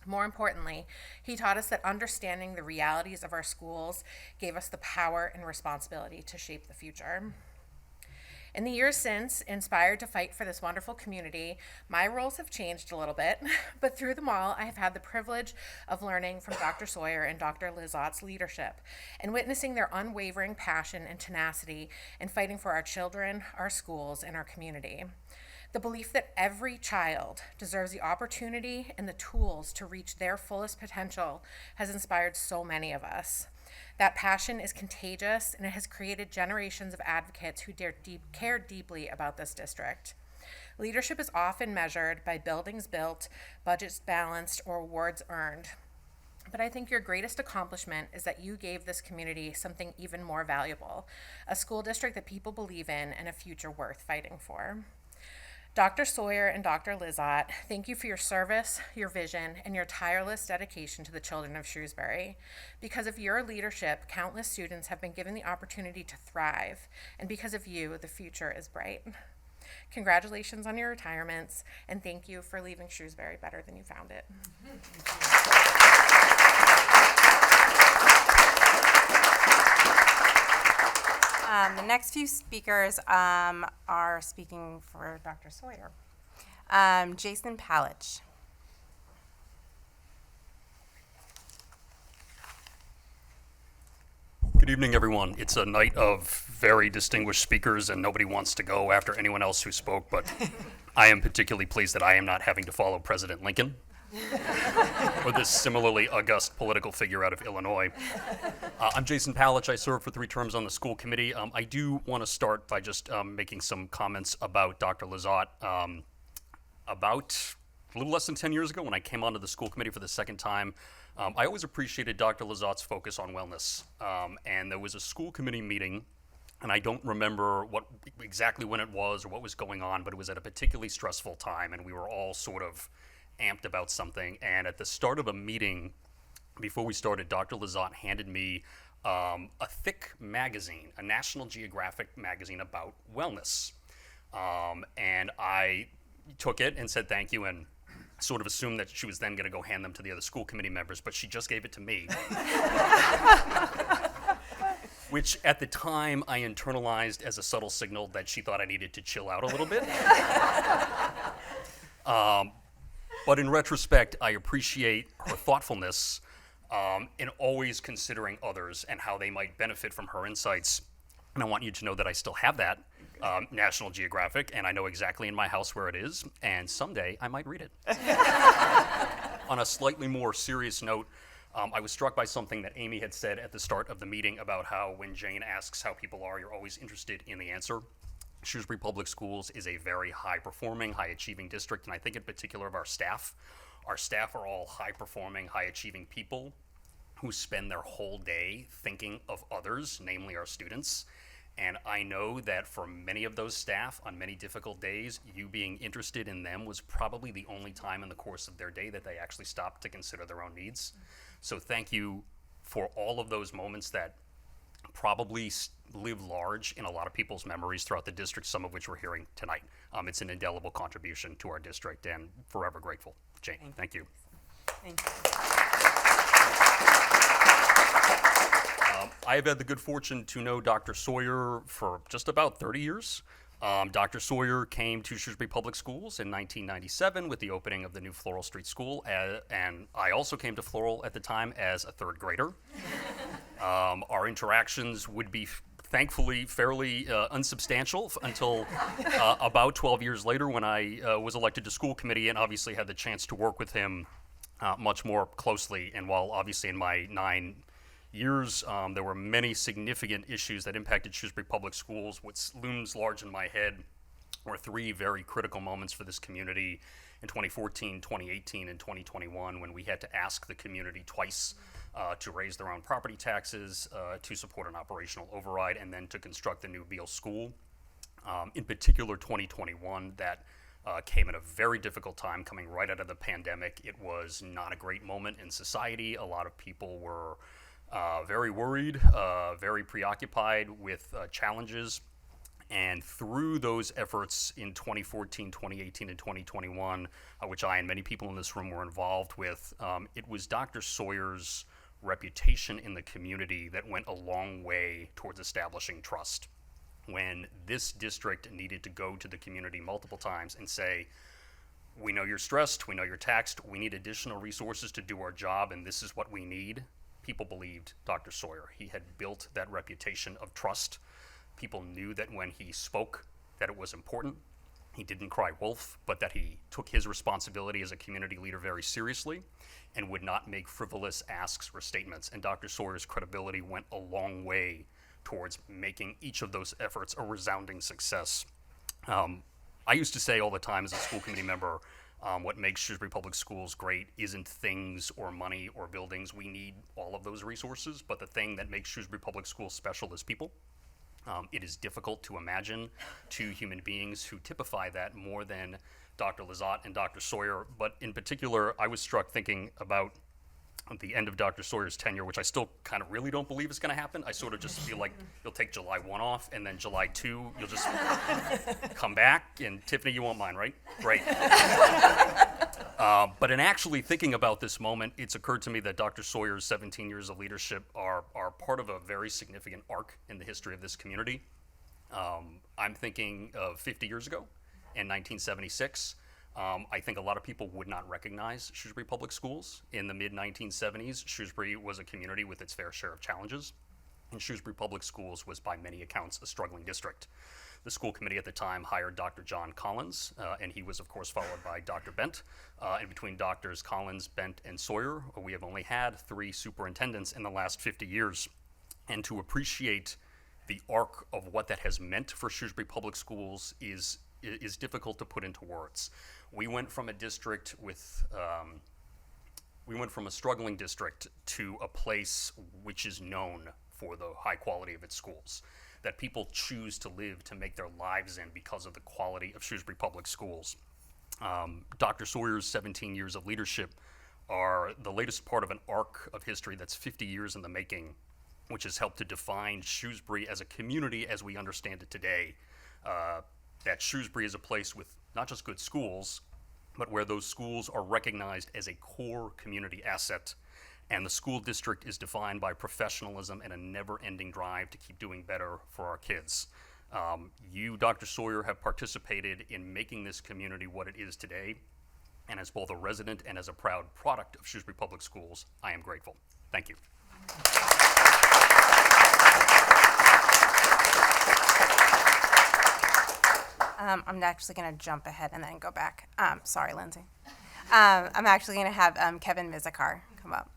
More importantly, he taught us that understanding the realities of our schools gave us the power and responsibility to shape the future. In the years since, inspired to fight for this wonderful community, my roles have changed a little bit, but through them all, I have had the privilege of learning from Dr. Sawyer and Dr. Lizotte's leadership and witnessing their unwavering passion and tenacity in fighting for our children, our schools, and our community. The belief that every child deserves the opportunity and the tools to reach their fullest potential has inspired so many of us. That passion is contagious, and it has created generations of advocates who care deeply about this district. Leadership is often measured by buildings built, budgets balanced, or awards earned. But I think your greatest accomplishment is that you gave this community something even more valuable, a school district that people believe in and a future worth fighting for. Dr. Sawyer and Dr. Lizotte, thank you for your service, your vision, and your tireless dedication to the children of Shrewsbury. Because of your leadership, countless students have been given the opportunity to thrive, and because of you, the future is bright. Congratulations on your retirements, and thank you for leaving Shrewsbury better than you found it. The next few speakers are speaking for Dr. Sawyer. Jason Palich. Good evening, everyone. It's a night of very distinguished speakers, and nobody wants to go after anyone else who spoke, but I am particularly pleased that I am not having to follow President Lincoln or this similarly august political figure out of Illinois. I'm Jason Palich. I served for 3 terms on the school committee. I do want to start by just making some comments about Dr. Lizotte. About a little less than 10 years ago, when I came onto the school committee for the second time, I always appreciated Dr. Lizotte's focus on wellness. And there was a school committee meeting, and I don't remember exactly when it was or what was going on, but it was at a particularly stressful time, and we were all sort of amped about something. And at the start of a meeting, before we started, Dr. Lizotte handed me a thick magazine, a National Geographic magazine about wellness. And I took it and said thank you, and sort of assumed that she was then going to go hand them to the other school committee members, but she just gave it to me. Which at the time I internalized as a subtle signal that she thought I needed to chill out a little bit. But in retrospect, I appreciate her thoughtfulness in always considering others and how they might benefit from her insights. And I want you to know that I still have that National Geographic, and I know exactly in my house where it is, and someday I might read it. On a slightly more serious note, I was struck by something that Amy had said at the start of the meeting about how when Jane asks how people are, you're always interested in the answer. Shrewsbury Public Schools is a very high-performing, high-achieving district, and I think in particular of our staff. Our staff are all high-performing, high-achieving people who spend their whole day thinking of others, namely our students. And I know that for many of those staff, on many difficult days, you being interested in them was probably the only time in the course of their day that they actually stopped to consider their own needs. So thank you for all of those moments that probably live large in a lot of people's memories throughout the district, some of which we're hearing tonight. It's an indelible contribution to our district, and forever grateful. Jane, thank you. Thank you. I have had the good fortune to know Dr. Sawyer for just about 30 years. Dr. Sawyer came to Shrewsbury Public Schools in 1997 with the opening of the new Floral Street School, and I also came to Floral at the time as a 3rd grader. Our interactions would be thankfully fairly unsubstantial until about 12 years later when I was elected to school committee and obviously had the chance to work with him much more closely. And while obviously in my 9 years, there were many significant issues that impacted Shrewsbury Public Schools. What looms large in my head were 3 very critical moments for this community in 2014, 2018, and 2021 when we had to ask the community twice to raise their own property taxes, to support an operational override, and then to construct the new Beale School. In particular, 2021, that came at a very difficult time coming right out of the pandemic. It was not a great moment in society. A lot of people were very worried, very preoccupied with challenges. And through those efforts in 2014, 2018, and 2021, which I and many people in this room were involved with, it was Dr. Sawyer's reputation in the community that went a long way towards establishing trust. When this district needed to go to the community multiple times and say, we know you're stressed, we know you're taxed, we need additional resources to do our job, and this is what we need, people believed Dr. Sawyer. He had built that reputation of trust. People knew that when he spoke that it was important. He didn't cry wolf, but that he took his responsibility as a community leader very seriously and would not make frivolous asks or statements. And Dr. Sawyer's credibility went a long way towards making each of those efforts a resounding success. I used to say all the time as a school committee member, what makes Shrewsbury Public Schools great isn't things or money or buildings. We need all of those resources, but the thing that makes Shrewsbury Public Schools special is people. It is difficult to imagine 2 human beings who typify that more than Dr. Lizotte and Dr. Sawyer, but in particular, I was struck thinking about at the end of Dr. Sawyer's tenure, which I still kind of really don't believe is going to happen. I sort of just feel like you'll take July 1 off, and then July 2, you'll just come back. And Tiffany, you won't mind, right? Great. But in actually thinking about this moment, it's occurred to me that Dr. Sawyer's 17 years of leadership are part of a very significant arc in the history of this community. I'm thinking of 50 years ago in 1976. I think a lot of people would not recognize Shrewsbury Public Schools. In the mid-1970s, Shrewsbury was a community with its fair share of challenges, and Shrewsbury Public Schools was by many accounts a struggling district. The school committee at the time hired Dr. John Collins, and he was of course followed by Dr. Bent. And between Drs. Collins, Bent, and Sawyer, we have only had 3 superintendents in the last 50 years. And to appreciate the arc of what that has meant for Shrewsbury Public Schools is difficult to put into words. We went from a district with, we went from a struggling district to a place which is known for the high quality of its schools, that people choose to live, to make their lives in because of the quality of Shrewsbury Public Schools. Dr. Sawyer's 17 years of leadership are the latest part of an arc of history that's 50 years in the making, which has helped to define Shrewsbury as a community as we understand it today. That Shrewsbury is a place with not just good schools, but where those schools are recognized as a core community asset. And the school district is defined by professionalism and a never-ending drive to keep doing better for our kids. You, Dr. Sawyer, have participated in making this community what it is today. And as both a resident and as a proud product of Shrewsbury Public Schools, I am grateful. Thank you. I'm actually going to jump ahead and then go back. Sorry, Lindsay. I'm actually going to have Kevin Mizikar come up.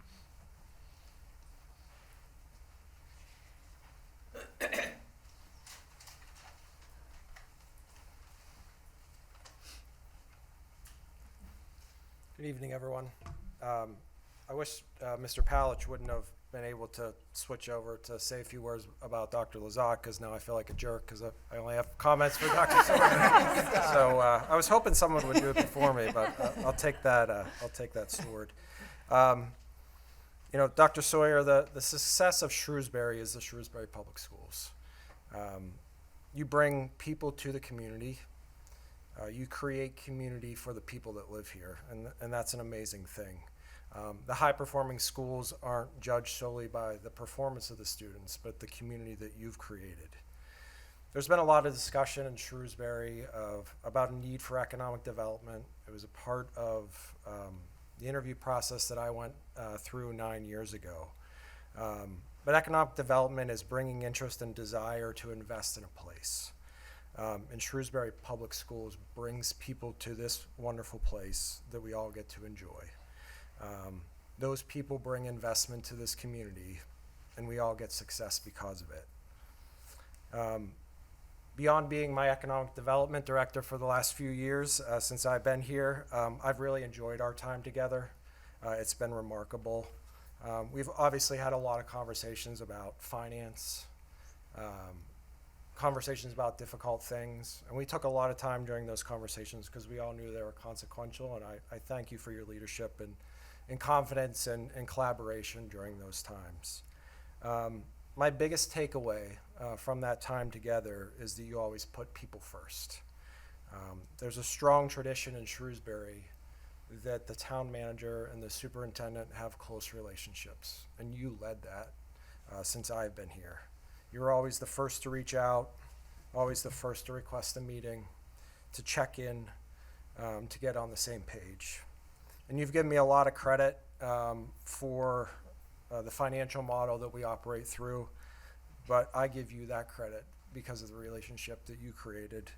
Good evening, everyone. I wish Mr. Palich wouldn't have been able to switch over to say a few words about Dr. Lazat, because now I feel like a jerk because I only have comments for Dr. Sawyer. So I was hoping someone would do it before me, but I'll take that. I'll take that sword. You know, Dr. Sawyer, the success of Shrewsbury is the Shrewsbury Public Schools. You bring people to the community. You create community for the people that live here, and that's an amazing thing. The high-performing schools aren't judged solely by the performance of the students, but the community that you've created. There's been a lot of discussion in Shrewsbury about a need for economic development. It was a part of the interview process that I went through 9 years ago. But economic development is bringing interest and desire to invest in a place. And Shrewsbury Public Schools brings people to this wonderful place that we all get to enjoy. Those people bring investment to this community, and we all get success because of it. Beyond being my economic development director for the last few years since I've been here, I've really enjoyed our time together. It's been remarkable. We've obviously had a lot of conversations about finance, conversations about difficult things, and we took a lot of time during those conversations because we all knew they were consequential, and I thank you for your leadership and confidence and collaboration during those times. My biggest takeaway from that time together is that you always put people first. There's a strong tradition in Shrewsbury that the town manager and the superintendent have close relationships, and you led that since I've been here. You're always the first to reach out, always the first to request a meeting, to check in, to get on the same page. And you've given me a lot of credit for the financial model that we operate through, but I give you that credit because of the relationship that you created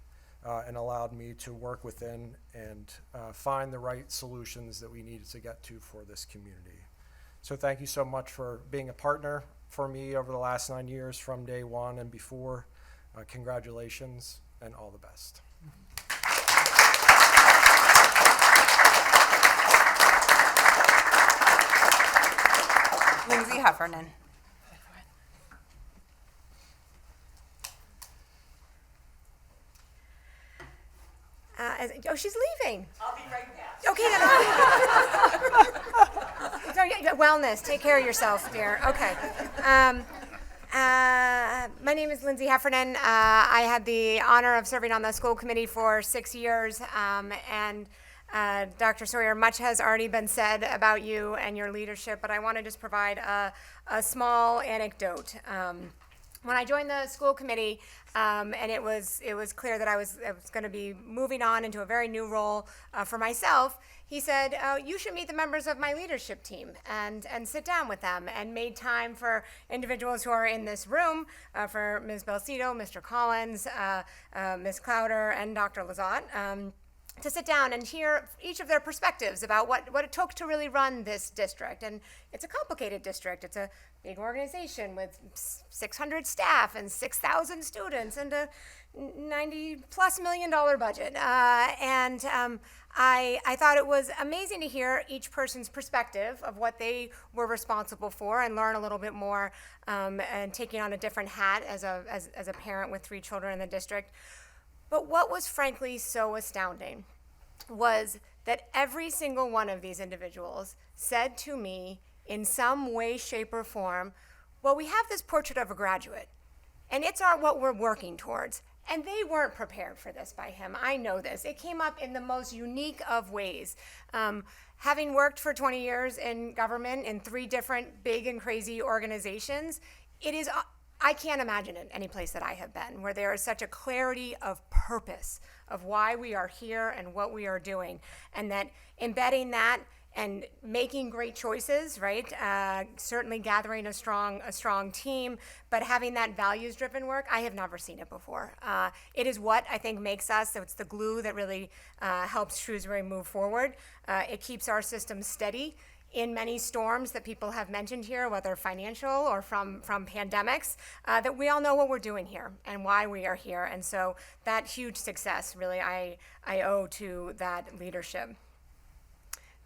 and allowed me to work within and find the right solutions that we needed to get to for this community. So thank you so much for being a partner for me over the last 9 years from day one and before. Congratulations and all the best. Lindsay Heffernan. Oh, she's leaving. I'll be right back. Okay, then Wellness. Take care of yourself, dear. Okay. My name is Lindsay Heffernan. I had the honor of serving on the school committee for 6 years, and Dr. Sawyer, much has already been said about you and your leadership, but I want to just provide a small anecdote. When I joined the school committee, and it was clear that I was going to be moving on into a very new role for myself, he said, you should meet the members of my leadership team and sit down with them, and made time for individuals who are in this room, for Ms. Belcito, Mr. Collins, Ms. Clowder, and Dr. Lazat, to sit down and hear each of their perspectives about what it took to really run this district. And it's a complicated district. It's a big organization with 600 staff and 6,000 students and a $90+ million budget. I thought it was amazing to hear each person's perspective of what they were responsible for and learn a little bit more, and taking on a different hat as a parent with 3 children in the district. But what was frankly so astounding was that every single one of these individuals said to me in some way, shape, or form, well, we have this portrait of a graduate, and it's what we're working towards. And they weren't prepared for this by him. I know this. It came up in the most unique of ways. Having worked for 20 years in government in 3 different big and crazy organizations, I can't imagine it any place that I have been where there is such a clarity of purpose of why we are here and what we are doing, and that embedding that and making great choices, right? Certainly gathering a strong team, but having that values-driven work, I have never seen it before. It is what I think makes us, so it's the glue that really helps Shrewsbury move forward. It keeps our system steady in many storms that people have mentioned here, whether financial or from pandemics, that we all know what we're doing here and why we are here. And so that huge success, really, I owe to that leadership.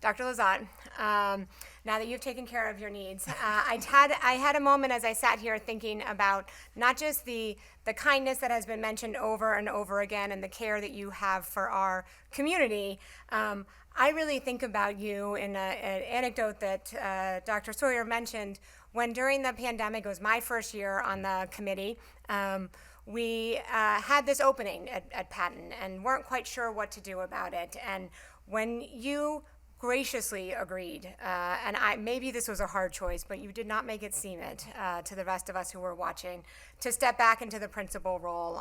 Dr. Lazat, now that you've taken care of your needs, I had a moment as I sat here thinking about not just the kindness that has been mentioned over and over again and the care that you have for our community. I really think about you in an anecdote that Dr. Sawyer mentioned when during the pandemic, it was my first year on the committee, we had this opening at Patton and weren't quite sure what to do about it. And when you graciously agreed, and maybe this was a hard choice, but you did not make it seem it to the rest of us who were watching, to step back into the principal role,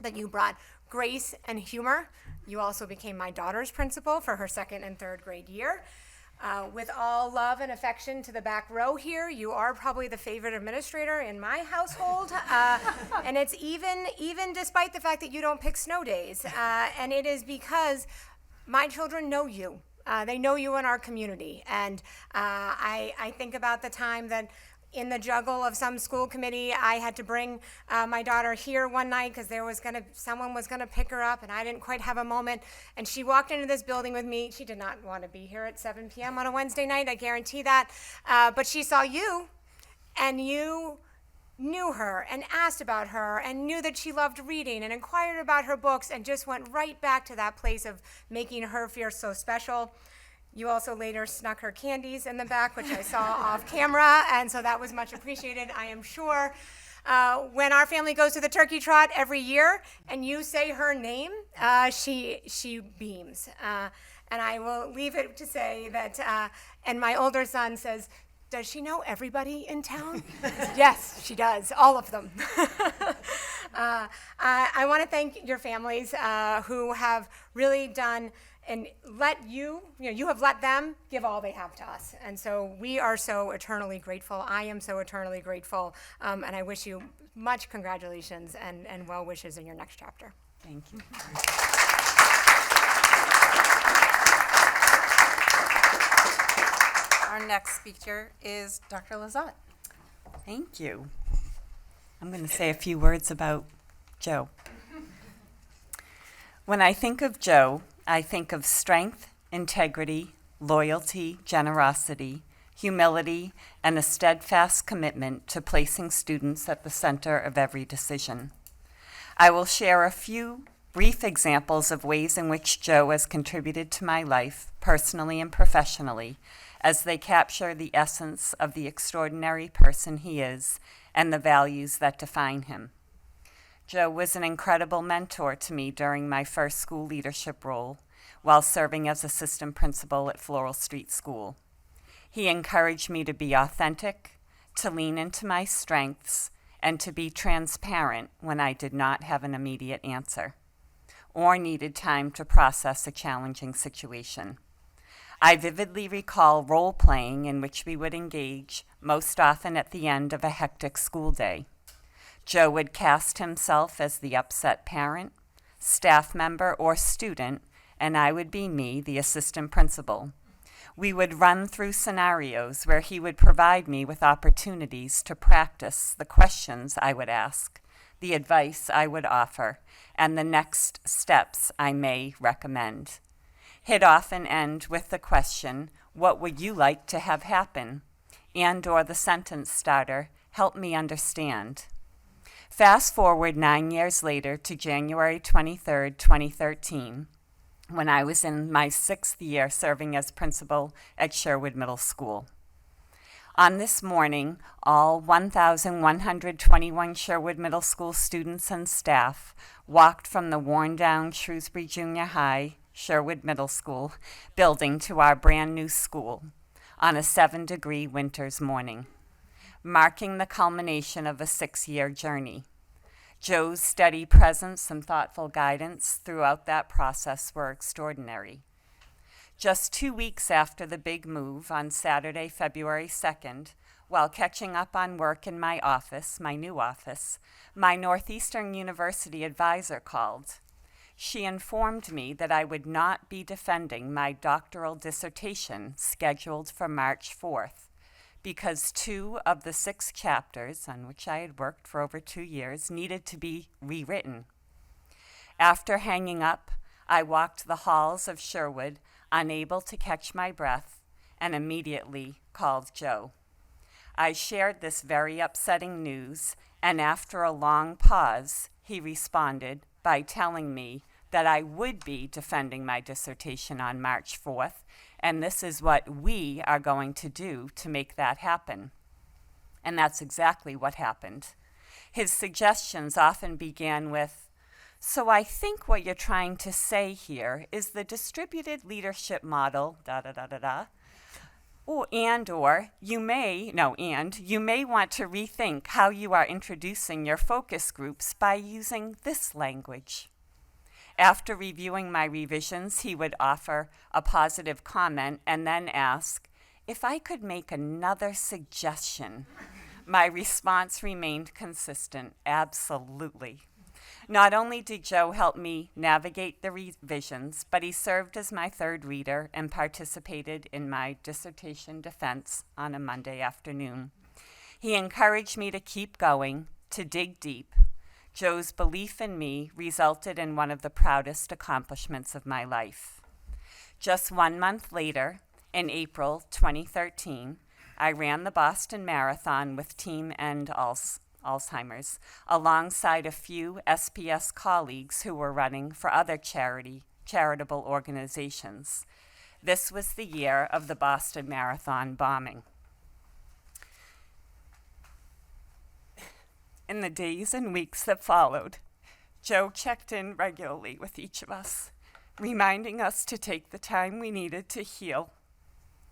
that you brought grace and humor. You also became my daughter's principal for her 2nd and 3rd grade year. With all love and affection to the back row here, you are probably the favorite administrator in my household. And it's even despite the fact that you don't pick snow days. And it is because my children know you. They know you in our community. And I think about the time that in the juggle of some school committee, I had to bring my daughter here one night because someone was gonna pick her up, and I didn't quite have a moment. And she walked into this building with me. She did not want to be here at 7 p.m. on a Wednesday night, I guarantee that. But she saw you, and you knew her and asked about her and knew that she loved reading and inquired about her books and just went right back to that place of making her feel so special. You also later snuck her candies in the back, which I saw off camera, and so that was much appreciated, I am sure. When our family goes to the turkey trot every year and you say her name, she beams. And I will leave it to say that, and my older son says, does she know everybody in town? Yes, she does, all of them. I want to thank your families who have really done and you have let them give all they have to us. And so we are so eternally grateful. I am so eternally grateful. And I wish you much congratulations and well wishes in your next chapter. Thank you. Our next speaker is Dr. Lazat. Thank you. I'm going to say a few words about Joe. When I think of Joe, I think of strength, integrity, loyalty, generosity, humility, and a steadfast commitment to placing students at the center of every decision. I will share a few brief examples of ways in which Joe has contributed to my life, personally and professionally, as they capture the essence of the extraordinary person he is and the values that define him. Joe was an incredible mentor to me during my first school leadership role while serving as assistant principal at Floral Street School. He encouraged me to be authentic, to lean into my strengths, and to be transparent when I did not have an immediate answer or needed time to process a challenging situation. I vividly recall role-playing in which we would engage, most often at the end of a hectic school day. Joe would cast himself as the upset parent, staff member, or student, and I would be me, the assistant principal. We would run through scenarios where he would provide me with opportunities to practice the questions I would ask, the advice I would offer, and the next steps I may recommend. He'd often end with the question, "What would you like to have happen?" and/or the sentence starter, "Help me understand." Fast forward 9 years later to January 23rd, 2013, when I was in my 6th year serving as principal at Sherwood Middle School. On this morning, all 1,121 Sherwood Middle School students and staff walked from the worn-down Shrewsbury Junior High, Sherwood Middle School building to our brand-new school on a 7-degree winter's morning, marking the culmination of a 6-year journey. Joe's steady presence and thoughtful guidance throughout that process were extraordinary. Just 2 weeks after the big move on Saturday, February 2nd, while catching up on work in my office, my new office, my Northeastern University advisor called. She informed me that I would not be defending my doctoral dissertation scheduled for March 4th because 2 of the 6 chapters on which I had worked for over 2 years needed to be rewritten. After hanging up, I walked the halls of Sherwood, unable to catch my breath, and immediately called Joe. I shared this very upsetting news, and after a long pause, he responded by telling me that I would be defending my dissertation on March 4th, and this is what we are going to do to make that happen. And that's exactly what happened. His suggestions often began with, "So I think what you're trying to say here is the distributed leadership model, da-da-da-da-da, or you may want to rethink how you are introducing your focus groups by using this language." After reviewing my revisions, he would offer a positive comment and then ask if I could make another suggestion. My response remained consistent, absolutely. Not only did Joe help me navigate the revisions, but he served as my third reader and participated in my dissertation defense on a Monday afternoon. He encouraged me to keep going, to dig deep. Joe's belief in me resulted in one of the proudest accomplishments of my life. Just 1 month later, in April 2013, I ran the Boston Marathon with Team End Alzheimer's, alongside a few SPS colleagues who were running for other charitable organizations. This was the year of the Boston Marathon bombing. In the days and weeks that followed, Joe checked in regularly with each of us, reminding us to take the time we needed to heal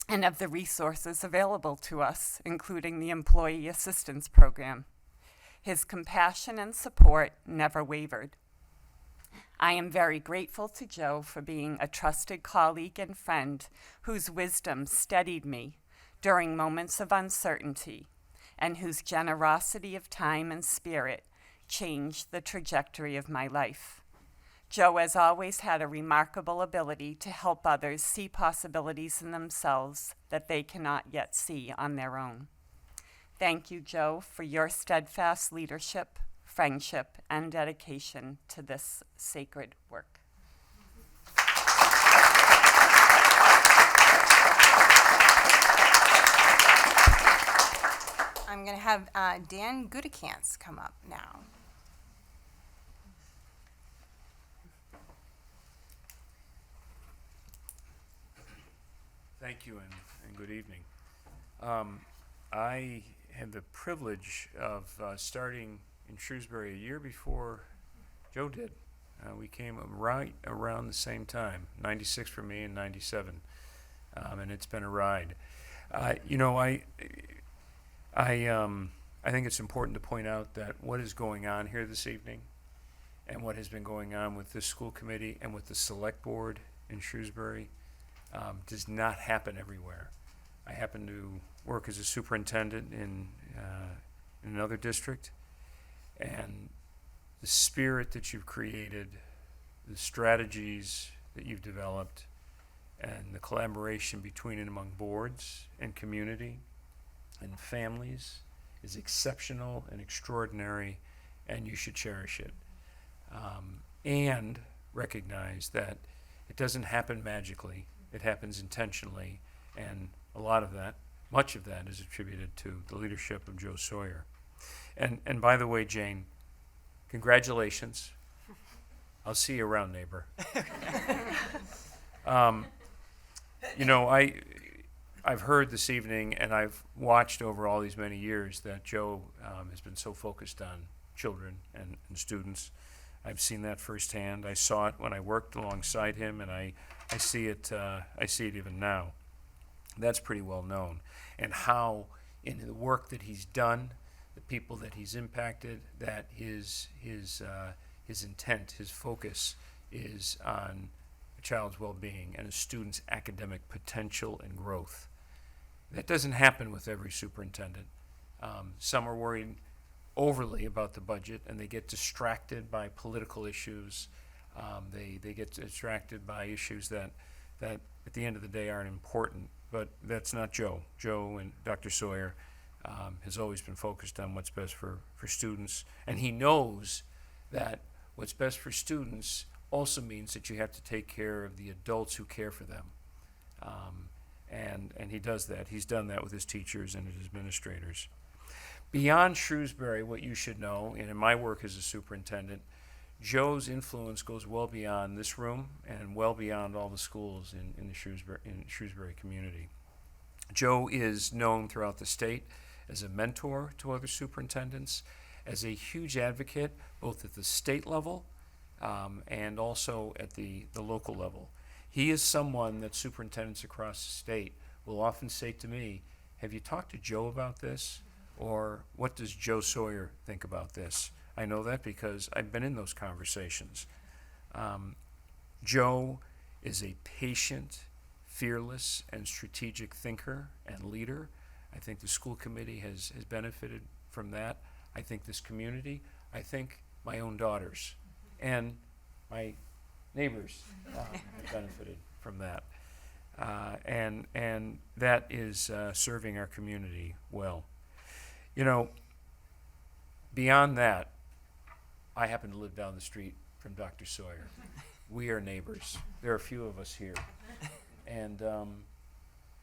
and of the resources available to us, including the Employee Assistance Program. His compassion and support never wavered. I am very grateful to Joe for being a trusted colleague and friend whose wisdom steadied me during moments of uncertainty and whose generosity of time and spirit changed the trajectory of my life. Joe has always had a remarkable ability to help others see possibilities in themselves that they cannot yet see on their own. Thank you, Joe, for your steadfast leadership, friendship, and dedication to this sacred work. I'm going to have Dan Gudikants come up now. Thank you and good evening. I had the privilege of starting in Shrewsbury a year before Joe did. We came right around the same time, 96 for me and 97, and it's been a ride. You know, I think it's important to point out that what is going on here this evening and what has been going on with this school committee and with the select board in Shrewsbury does not happen everywhere. I happen to work as a superintendent in another district, and the spirit that you've created, the strategies that you've developed, and the collaboration between and among boards and community and families is exceptional and extraordinary, and you should cherish it. And recognize that it doesn't happen magically, it happens intentionally, and a lot of that, much of that, is attributed to the leadership of Joe Sawyer. And by the way, Jane, congratulations. I'll see you around, neighbor. You know, I've heard this evening, and I've watched over all these many years that Joe has been so focused on children and students. I've seen that firsthand. I saw it when I worked alongside him, and I see it even now. That's pretty well known. And how, in the work that he's done, the people that he's impacted, that his intent, his focus is on a child's well-being and a student's academic potential and growth. That doesn't happen with every superintendent. Some are worried overly about the budget, and they get distracted by political issues. They get distracted by issues that at the end of the day aren't important. But that's not Joe. Joe and Dr. Sawyer has always been focused on what's best for students. And he knows that what's best for students also means that you have to take care of the adults who care for them. And he does that. He's done that with his teachers and his administrators. Beyond Shrewsbury, what you should know, and in my work as a superintendent, Joe's influence goes well beyond this room and well beyond all the schools in the Shrewsbury community. Joe is known throughout the state as a mentor to other superintendents, as a huge advocate both at the state level and also at the local level. He is someone that superintendents across the state will often say to me, "Have you talked to Joe about this?" Or, "What does Joe Sawyer think about this?" I know that because I've been in those conversations. Joe is a patient, fearless, and strategic thinker and leader. I think the school committee has benefited from that. I think this community, I think my own daughters and my neighbors have benefited from that. And that is serving our community well. You know, beyond that, I happen to live down the street from Dr. Sawyer. We are neighbors. There are a few of us here. And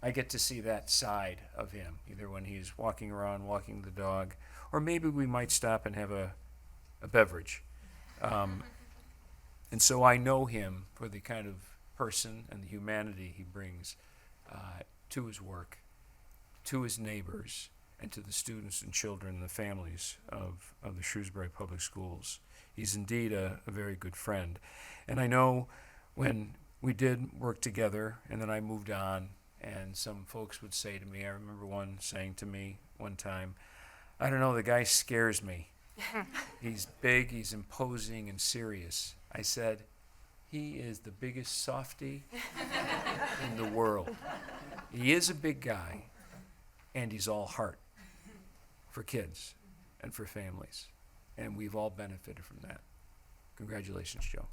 I get to see that side of him, either when he's walking around, walking the dog, or maybe we might stop and have a beverage. And so I know him for the kind of person and the humanity he brings to his work, to his neighbors, and to the students and children and the families of the Shrewsbury Public Schools. He's indeed a very good friend. And I know when we did work together and then I moved on, and some folks would say to me, I remember one saying to me one time, "I don't know, the guy scares me. He's big, he's imposing and serious." I said, "He is the biggest softy in the world. He is a big guy, and he's all heart for kids and for families. And we've all benefited from that." Congratulations, Joe.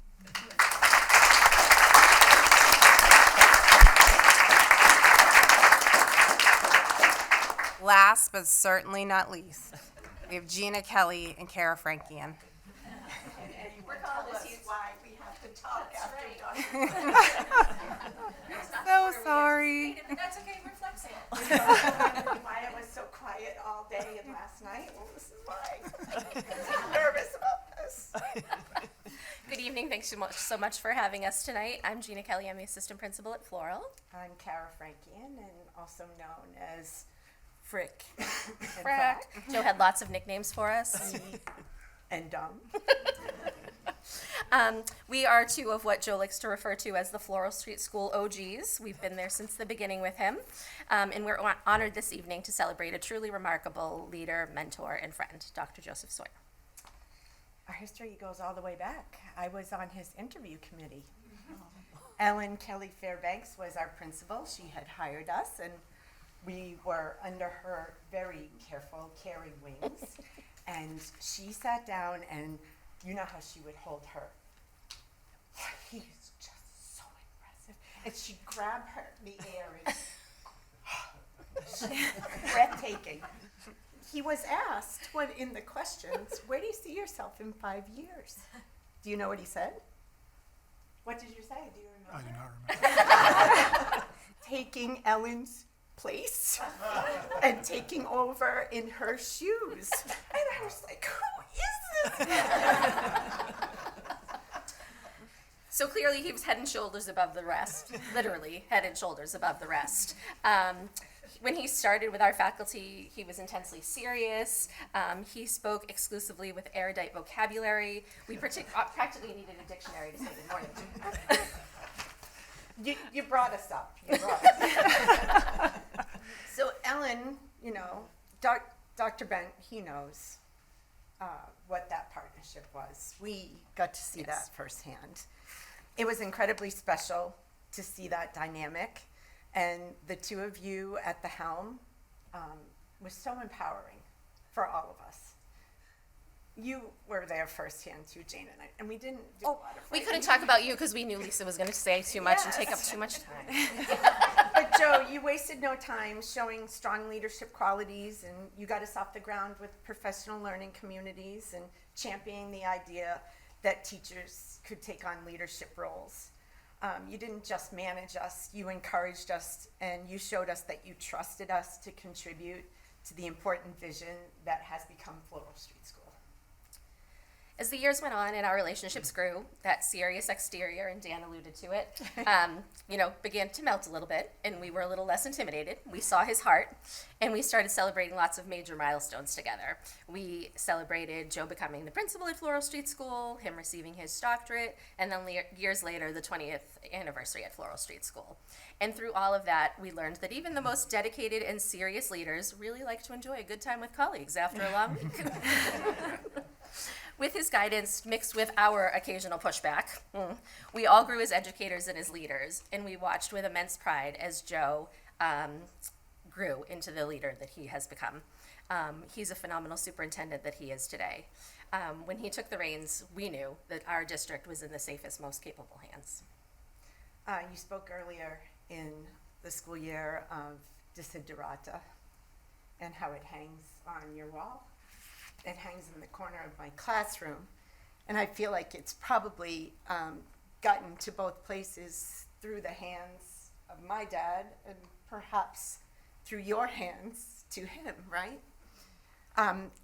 Last but certainly not least, we have Gina Kelly and Kara Frankian. We're calling this why we have to talk after So sorry. That's okay, we're flexible. Why I was so quiet all day and last night. Well, this is why. I'm nervous about this. Good evening. evening. Thanks so much for having us tonight. I'm Gina Kelly. I'm the assistant principal at Floral. I'm Kara Frankian, and also known as Frick. and Frack. Joe had lots of nicknames for us. And Dumb. We are two of what Joe likes to refer to as the Floral Street School OGs. We've been there since the beginning with him, and we're honored this evening to celebrate a truly remarkable leader, mentor, and friend, Dr. Joseph Sawyer. Our history goes all the way back. I was on his interview committee. Ellen Kelly Fairbanks was our principal. She had hired us, and we were under her very careful, caring wings. And she sat down, and you know how she would hold her. He is just so impressive. And she'd grab her in the air and breathtaking. He was asked in the questions, where do you see yourself in 5 years? Do you know what he said? What did you say? Do you remember? I do not remember. Taking Ellen's place and taking over in her shoes. And I was like, who is this? So clearly he was head and shoulders above the rest, literally head and shoulders above the rest. When he started with our faculty, he was intensely serious. He spoke exclusively with erudite vocabulary. We practically needed a dictionary to say good morning. You brought us up. So Ellen, you know, Dr. Bent, he knows what that partnership was. We got to see that firsthand. It was incredibly special to see that dynamic, and the two of you at the helm was so empowering for all of us. You were there firsthand too, Jane and I, and we didn't do a lot of We writing. couldn't talk about you because we knew Lisa was going to say too much and take up Yes. too much time. But Joe, you wasted no time showing strong leadership qualities, and you got us off the ground with professional learning communities and championing the idea that teachers could take on leadership roles. You didn't just manage us, you encouraged us, and you showed us that you trusted us to contribute to the important vision that has become Floral Street School. As the years went on and our relationships grew, that serious exterior, and Dan alluded to it, began to melt a little bit, and we were a little less intimidated. We saw his heart, and we started celebrating lots of major milestones together. We celebrated Joe becoming the principal at Floral Street School, him receiving his doctorate, and then years later, the 20th anniversary at Floral Street School. And through all of that, we learned that even the most dedicated and serious leaders really like to enjoy a good time with colleagues after a long week. With his guidance mixed with our occasional pushback, we all grew as educators and as leaders, and we watched with immense pride as Joe grew into the leader that he has become. He's a phenomenal superintendent that he is today. When he took the reins, we knew that our district was in the safest, most capable hands. You spoke earlier in the school year of Desiderata and how it hangs on your wall. It hangs in the corner of my classroom, and I feel like it's probably gotten to both places through the hands of my dad and perhaps through your hands to him, right?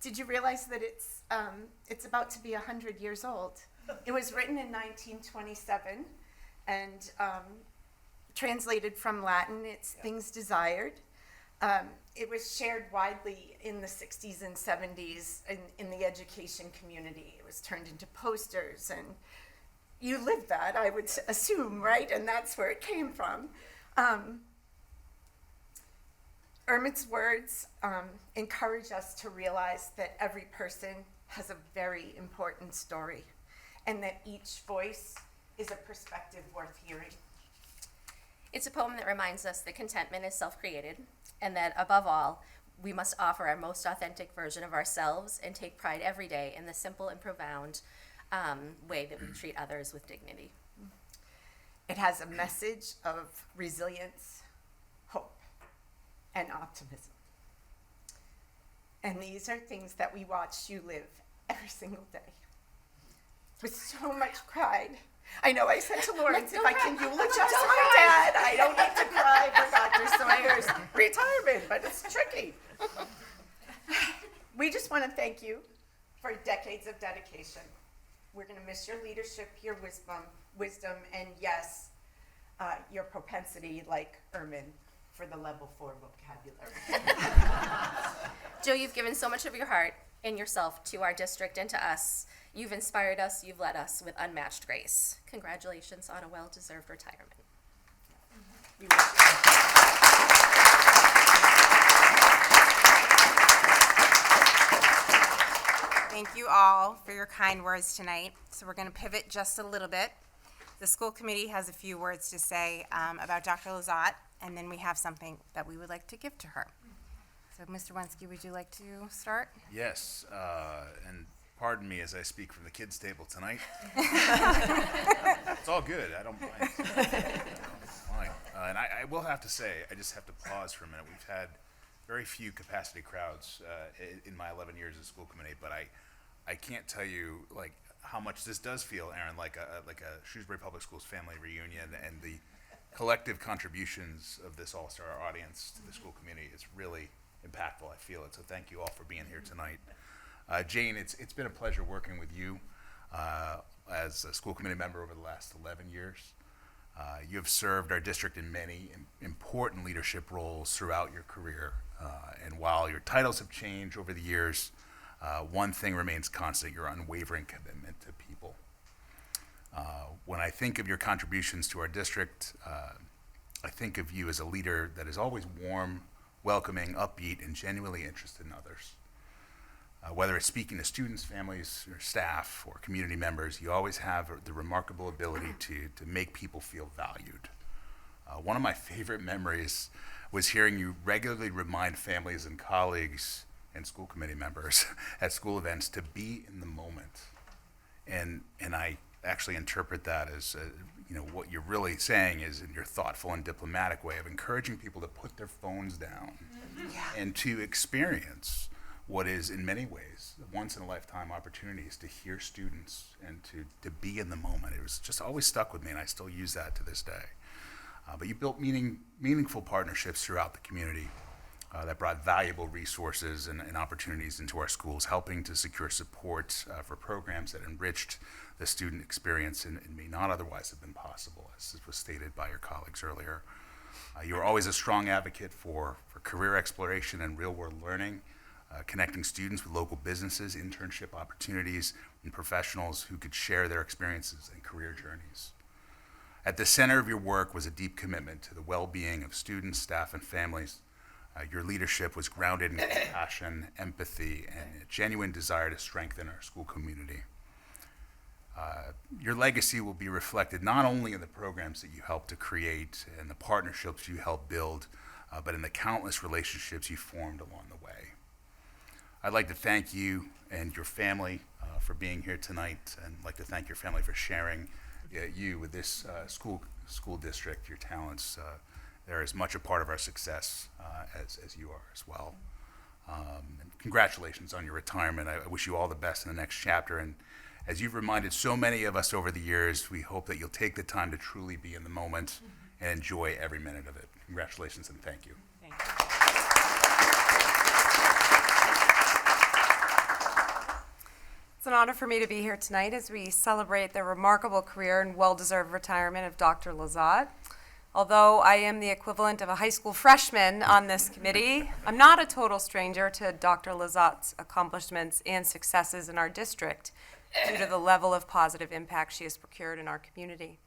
Did you realize that it's about to be 100 years old? It was written in 1927 and translated from Latin. It's things desired. It was shared widely in the 60s and 70s in the education community. It was turned into posters, and you lived that, I would assume, right? And that's where it came from. Ermit's words encourage us to realize that every person has a very important story, and that each voice is a perspective worth hearing. It's a poem that reminds us that contentment is self-created, and that above all, we must offer our most authentic version of ourselves and take pride every day in the simple and profound way that we treat others with dignity. It has a message of resilience, hope, and optimism. And these are things that we watch you live every single day with so much pride. I know I said to Lawrence, if I can eulogize my dad, I don't need to cry for Dr. Sawyer's retirement, but it's tricky. We just want to thank you for decades of dedication we're going to miss your leadership, your wisdom, and yes, your propensity, like Ermin, for the level 4 vocabulary. Joe, you've given so much of your heart and yourself to our district and to us. You've inspired us, you've led us with unmatched grace. Congratulations on a well-deserved retirement. Thank you all for your kind words tonight. So we're going to pivot just a little bit. The school committee has a few words to say about Dr. Lizotte, and then we have something that we would like to give to her. So Mr. Wensky, would you like to start? Yes, and pardon me as I speak from the kids' table tonight. It's all good. I don't mind. Fine. And I will have to say, I just have to pause for a minute. We've had very few capacity crowds in my 11 years as school committee, but I can't tell you like how much this does feel, Aaron, like a Shrewsbury Public Schools family reunion, and the collective contributions of this all-star audience to the school community is really impactful. I feel it. So thank you all for being here tonight. Jane, it's been a pleasure working with you as a school committee member over the last 11 years. You have served our district in many important leadership roles throughout your career. And while your titles have changed over the years, one thing remains constant: your unwavering commitment to people. When I think of your contributions to our district, I think of you as a leader that is always warm, welcoming, upbeat, and genuinely interested in others. Whether it's speaking to students, families, or staff, or community members, you always have the remarkable ability to make people feel valued. One of my favorite memories was hearing you regularly remind families and colleagues and school committee members at school events to be in the moment. And I actually interpret that as what you're really saying is, in your thoughtful and diplomatic way, of encouraging people to put their phones down and to experience what is in many ways once in a lifetime opportunities to hear students and to be in the moment. It was just always stuck with me, and I still use that to this day. But you built meaningful partnerships throughout the community that brought valuable resources and opportunities into our schools, helping to secure support for programs that enriched the student experience and may not otherwise have been possible, as was stated by your colleagues earlier. You were always a strong advocate for career exploration and real-world learning, connecting students with local businesses, internship opportunities, and professionals who could share their experiences and career journeys. At the center of your work was a deep commitment to the well-being of students, staff, and families. Your leadership was grounded in compassion, empathy, and a genuine desire to strengthen our school community. Your legacy will be reflected not only in the programs that you helped to create and the partnerships you helped build, but in the countless relationships you formed along the way. I'd like to thank you and your family for being here tonight, and I'd like to thank your family for sharing you with this school district. Your talents, they're as much a part of our success as you are as well. And congratulations on your retirement. I wish you all the best in the next chapter. And as you've reminded so many of us over the years, we hope that you'll take the time to truly be in the moment and enjoy every minute of it. Congratulations and thank you. Thank you. It's an honor for me to be here tonight as we celebrate the remarkable career and well-deserved retirement of Dr. Lizotte. Although I am the equivalent of a high school freshman on this committee, I'm not a total stranger to Dr. Lizotte's accomplishments and successes in our district due to the level of positive impact she has procured in our community.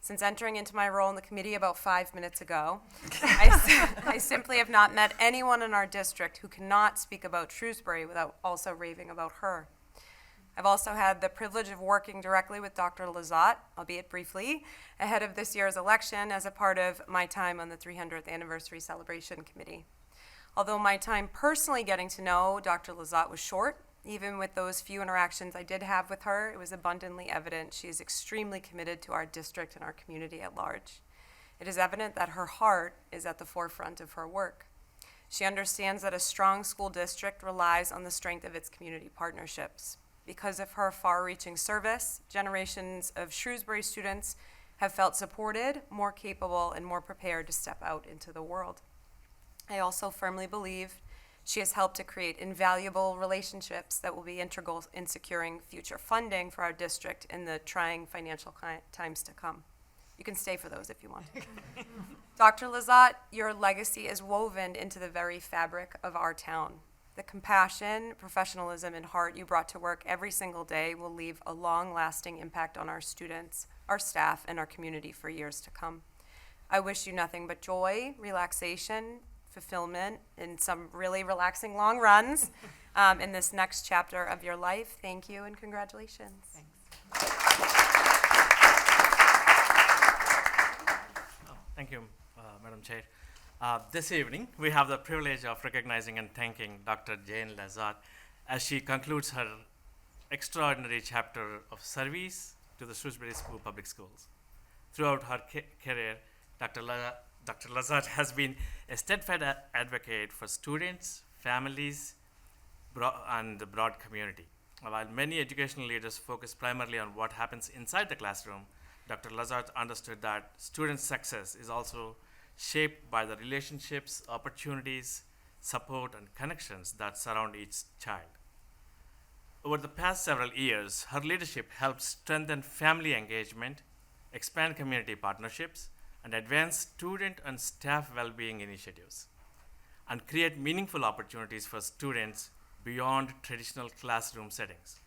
Since entering into my role in the committee about 5 minutes ago, I simply have not met anyone in our district who cannot speak about Shrewsbury without also raving about her. I've also had the privilege of working directly with Dr. Lizotte, albeit briefly, ahead of this year's election as a part of my time on the 300th Anniversary Celebration Committee. Although my time personally getting to know Dr. Lizotte was short, even with those few interactions I did have with her, it was abundantly evident she is extremely committed to our district and our community at large. It is evident that her heart is at the forefront of her work. She understands that a strong school district relies on the strength of its community partnerships. Because of her far-reaching service, generations of Shrewsbury students have felt supported, more capable, and more prepared to step out into the world. I also firmly believe She has helped to create invaluable relationships that will be integral in securing future funding for our district in the trying financial times to come. You can stay for those if you want. Dr. Lizotte, your legacy is woven into the very fabric of our town. The compassion, professionalism, and heart you brought to work every single day will leave a long-lasting impact on our students, our staff, and our community for years to come. I wish you nothing but joy, relaxation, fulfillment, and some really relaxing long runs in this next chapter of your life. Thank you and congratulations. Thank you, Madam Chair. This evening, we have the privilege of recognizing and thanking Dr. Jane Lizotte as she concludes her extraordinary chapter of service to the Shrewsbury School Public Schools. Throughout her career, Dr. Lizotte has been a steadfast advocate for students, families, and the broad community. While many educational leaders focus primarily on what happens inside the classroom, Dr. Lizotte understood that student success is also shaped by the relationships, opportunities, support, and connections that surround each child. Over the past several years, her leadership helped strengthen family engagement, expand community partnerships, and advance student and staff well-being initiatives, and create meaningful opportunities for students beyond traditional classroom settings.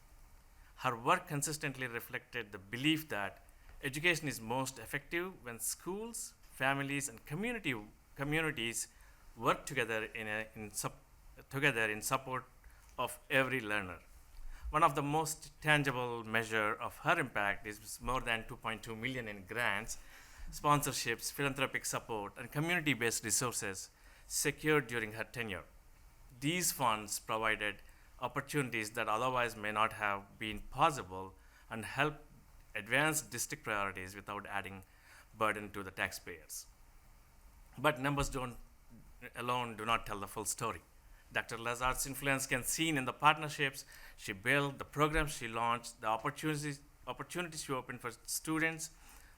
Her work consistently reflected the belief that education is most effective when schools, families, and communities work together in support of every learner. One of the most tangible measure of her impact is more than $2.2 million in grants, sponsorships, philanthropic support, and community-based resources secured during her tenure. These funds provided opportunities that otherwise may not have been possible and helped advance district priorities without adding burden to the taxpayers. But numbers alone do not tell the full story. Dr. Lizotte's influence can be seen in the partnerships she built, the programs she launched, the opportunities she opened for students,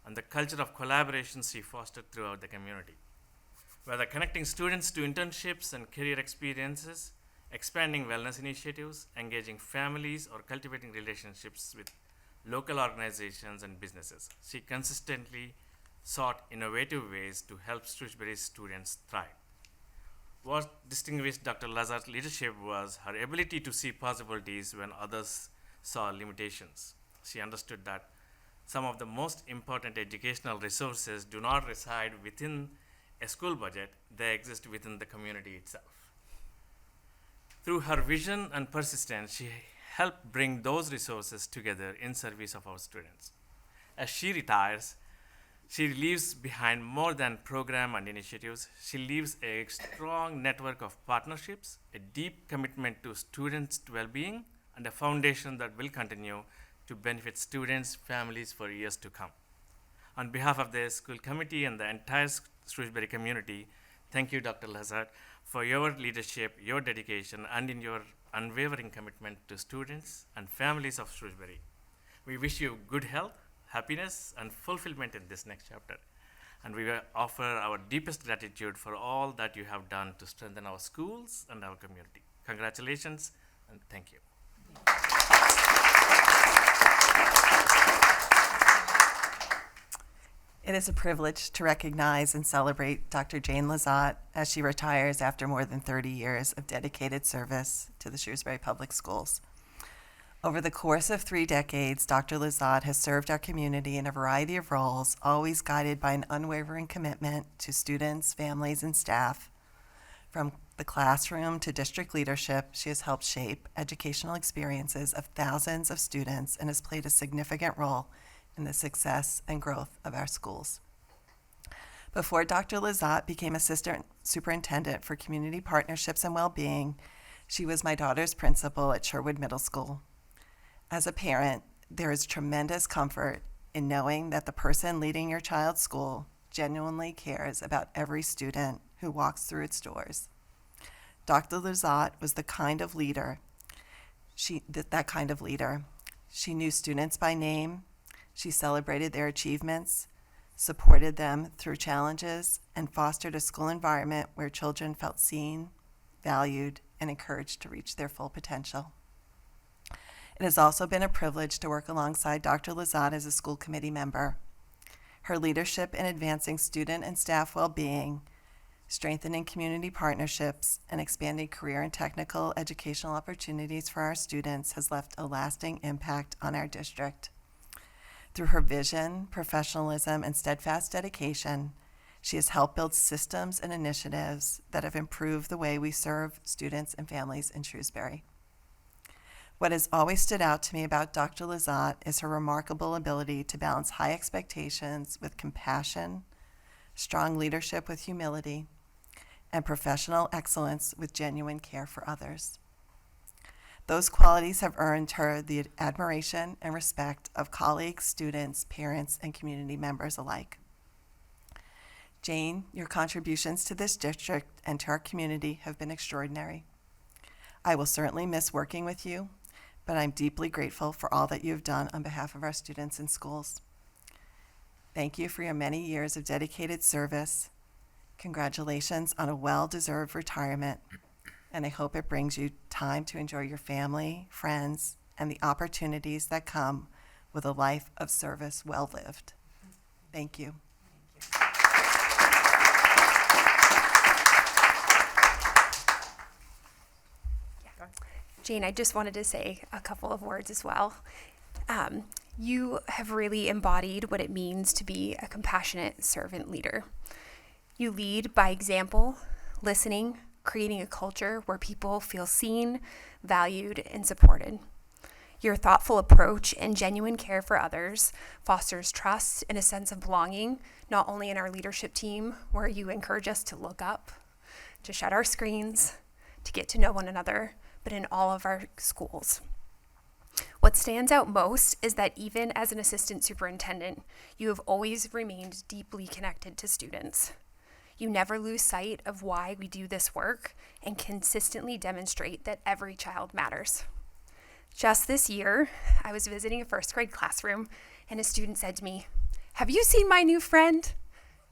and the culture of collaboration she fostered throughout the community. Whether connecting students to internships and career experiences, expanding wellness initiatives, engaging families, or cultivating relationships with local organizations and businesses, she consistently sought innovative ways to help Shrewsbury students thrive. What distinguished Dr. Lizotte's leadership was her ability to see possibilities when others saw limitations. She understood that some of the most important educational resources do not reside within a school budget, they exist within the community itself. Through her vision and persistence, she helped bring those resources together in service of our students. As she retires, she leaves behind more than program and initiatives. She leaves a strong network of partnerships, a deep commitment to students' well-being, and a foundation that will continue to benefit students, families for years to come. On behalf of the school committee and the entire Shrewsbury community, thank you, Dr. Lizotte, for your leadership, your dedication, and in your unwavering commitment to students and families of Shrewsbury. We wish you good health, happiness, and fulfillment in this next chapter. And we will offer our deepest gratitude for all that you have done to strengthen our schools and our community. Congratulations, and thank you. It is a privilege to recognize and celebrate Dr. Jane Lizotte as she retires after more than 30 years of dedicated service to the Shrewsbury Public Schools. Over the course of 3 decades, Dr. Lizotte has served our community in a variety of roles, always guided by an unwavering commitment to students, families, and staff. From the classroom to district leadership, she has helped shape educational experiences of thousands of students and has played a significant role in the success and growth of our schools. Before Dr. Lizotte became Assistant Superintendent for Community Partnerships and Wellbeing, she was my daughter's principal at Sherwood Middle School. As a parent, there is tremendous comfort in knowing that the person leading your child's school genuinely cares about every student who walks through its doors. Dr. Lizotte was that kind of leader. She knew students by name. She celebrated their achievements, supported them through challenges, and fostered a school environment where children felt seen, valued, and encouraged to reach their full potential. It has also been a privilege to work alongside Dr. Lizotte as a school committee member. Her leadership in advancing student and staff well-being, strengthening community partnerships, and expanding career and technical educational opportunities for our students has left a lasting impact on our district. Through her vision, professionalism, and steadfast dedication, she has helped build systems and initiatives that have improved the way we serve students and families in Shrewsbury. What has always stood out to me about Dr. Lizotte is her remarkable ability to balance high expectations with compassion, strong leadership with humility, and professional excellence with genuine care for others. Those qualities have earned her the admiration and respect of colleagues, students, parents, and community members alike. Jane, your contributions to this district and to our community have been extraordinary. I will certainly miss working with you, but I'm deeply grateful for all that you have done on behalf of our students and schools. Thank you for your many years of dedicated service. Congratulations on a well-deserved retirement, and I hope it brings you time to enjoy your family, friends, and the opportunities that come with a life of service well lived. Thank you. Jane, I just wanted to say a couple of words as well. You have really embodied what it means to be a compassionate servant leader. You lead by example, listening, creating a culture where people feel seen, valued, and supported. Your thoughtful approach and genuine care for others fosters trust and a sense of belonging, not only in our leadership team, where you encourage us to look up, to shut our screens, to get to know one another, but in all of our schools. What stands out most is that even as an assistant superintendent, you have always remained deeply connected to students. You never lose sight of why we do this work and consistently demonstrate that every child matters. Just this year, I was visiting a first grade classroom and a student said to me, "Have you seen my new friend?"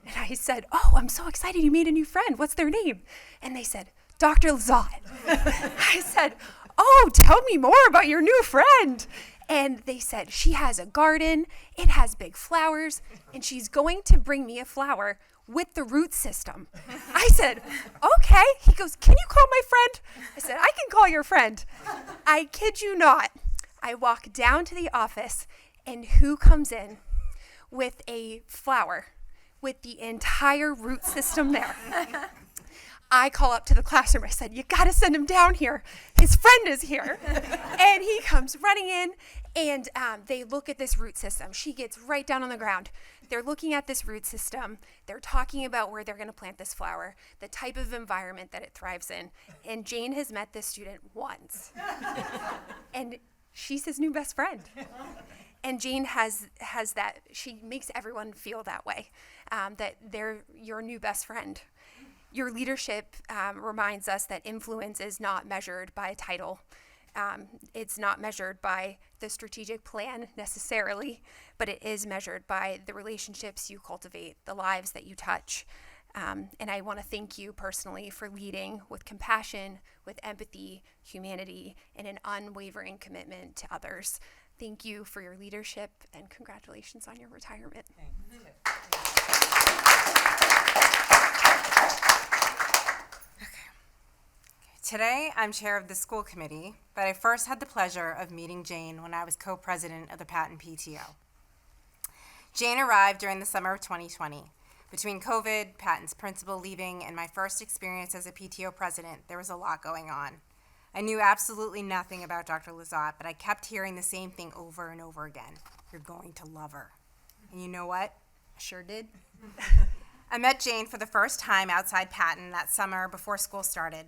And I said, "Oh, I'm so excited you made a new friend. What's their name?" And they said, "Dr. Lizotte." I said, "Oh, tell me more about your new friend." And they said, "She has a garden, it has big flowers, and she's going to bring me a flower with the root system." I said, "Okay." He goes, "Can you call my friend?" I said, "I can call your friend." I kid you not. I walk down to the office, and who comes in with a flower with the entire root system there? I call up to the classroom. I said, "You got to send him down here. His friend is here." And he comes running in, and they look at this root system. She gets right down on the ground. They're looking at this root system. They're talking about where they're going to plant this flower, the type of environment that it thrives in. And Jane has met this student once. And she's his new best friend. And Jane has that. She makes everyone feel that way, that they're your new best friend. Your leadership reminds us that influence is not measured by a title. It's not measured by the strategic plan necessarily, but it is measured by the relationships you cultivate, the lives that you touch. And I want to thank you personally for leading with compassion, with empathy, humanity, and an unwavering commitment to others. Thank you for your leadership, and congratulations on your retirement. Today, I'm chair of the school committee, but I first had the pleasure of meeting Jane when I was co-president of the Patton PTO. Jane arrived during the summer of 2020. Between COVID, Patton's principal leaving, and my first experience as a PTO president, there was a lot going on. I knew absolutely nothing about Dr. Lizotte, but I kept hearing the same thing over and over again. You're going to love her. And you know what? I sure did. I met Jane for the first time outside Patton that summer before school started.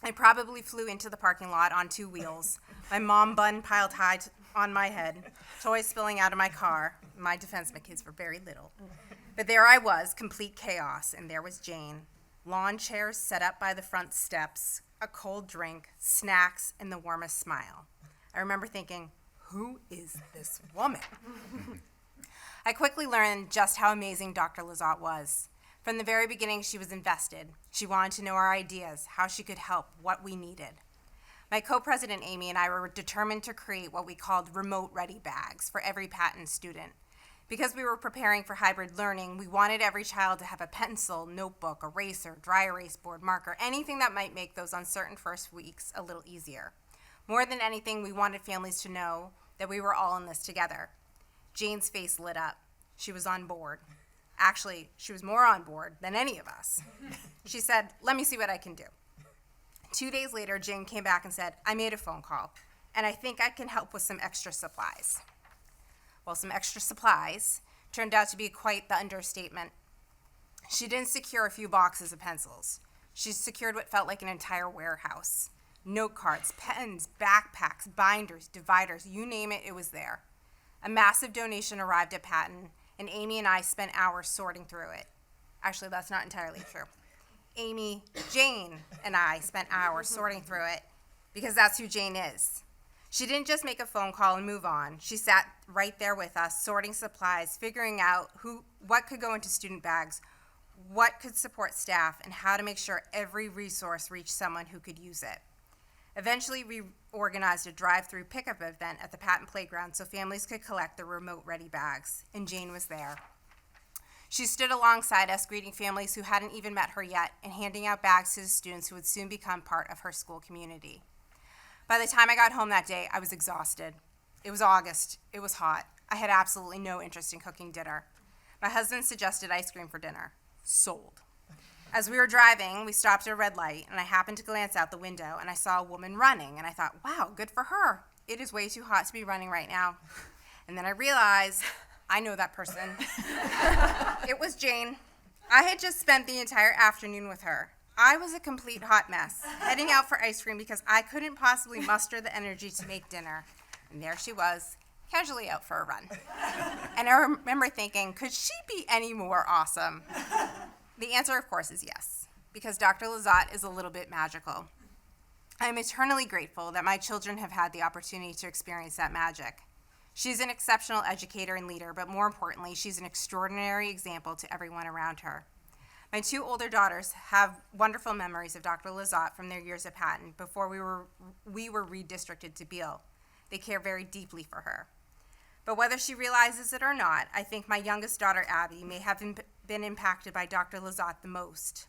I probably flew into the parking lot on 2 wheels, my mom bun piled high on my head, toys spilling out of my car. In my defense, my kids were very little. But there I was, complete chaos, and there was Jane. Lawn chairs set up by the front steps, a cold drink, snacks, and the warmest smile. I remember thinking, who is this woman? I quickly learned just how amazing Dr. Lizotte was. From the very beginning, she was invested. She wanted to know our ideas, how she could help, what we needed. My co-president, Amy, and I were determined to create what we called remote-ready bags for every Patton student. Because we were preparing for hybrid learning, we wanted every child to have a pencil, notebook, eraser, dry erase board, marker, anything that might make those uncertain first weeks a little easier. More than anything, we wanted families to know that we were all in this together. Jane's face lit up. She was on board. Actually, she was more on board than any of us. She said, "Let me see what I can do." 2 days later, Jane came back and said, "I made a phone call, and I think I can help with some extra supplies." Well, some extra supplies turned out to be quite the understatement. She didn't secure a few boxes of pencils. She secured what felt like an entire warehouse. Note cards, pens, backpacks, binders, dividers, you name it, it was there. A massive donation arrived at Patton, and Amy and I spent hours sorting through it. Actually, that's not entirely true. Amy, Jane, and I spent hours sorting through it because that's who Jane is. She didn't just make a phone call and move on. She sat right there with us, sorting supplies, figuring out what could go into student bags, what could support staff, and how to make sure every resource reached someone who could use it. Eventually, we organized a drive-through pickup event at the Patton Playground so families could collect the remote-ready bags, and Jane was there. She stood alongside us, greeting families who hadn't even met her yet and handing out bags to the students who would soon become part of her school community. By the time I got home that day, I was exhausted. It was August. It was hot. I had absolutely no interest in cooking dinner. My husband suggested ice cream for dinner. Sold. As we were driving, we stopped at a red light, and I happened to glance out the window, and I saw a woman running, and I thought, wow, good for her. It is way too hot to be running right now. And then I realized, I know that person. It was Jane. I had just spent the entire afternoon with her. I was a complete hot mess, heading out for ice cream because I couldn't possibly muster the energy to make dinner. And there she was, casually out for a run. And I remember thinking, could she be any more awesome? The answer, of course, is yes, because Dr. Lizotte is a little bit magical. I'm eternally grateful that my children have had the opportunity to experience that magic. She's an exceptional educator and leader, but more importantly, she's an extraordinary example to everyone around her. My 2 older daughters have wonderful memories of Dr. Lizotte from their years at Patton before we were redistricted to Beale. They care very deeply for her. But whether she realizes it or not, I think my youngest daughter, Abby, may have been impacted by Dr. Lizotte the most.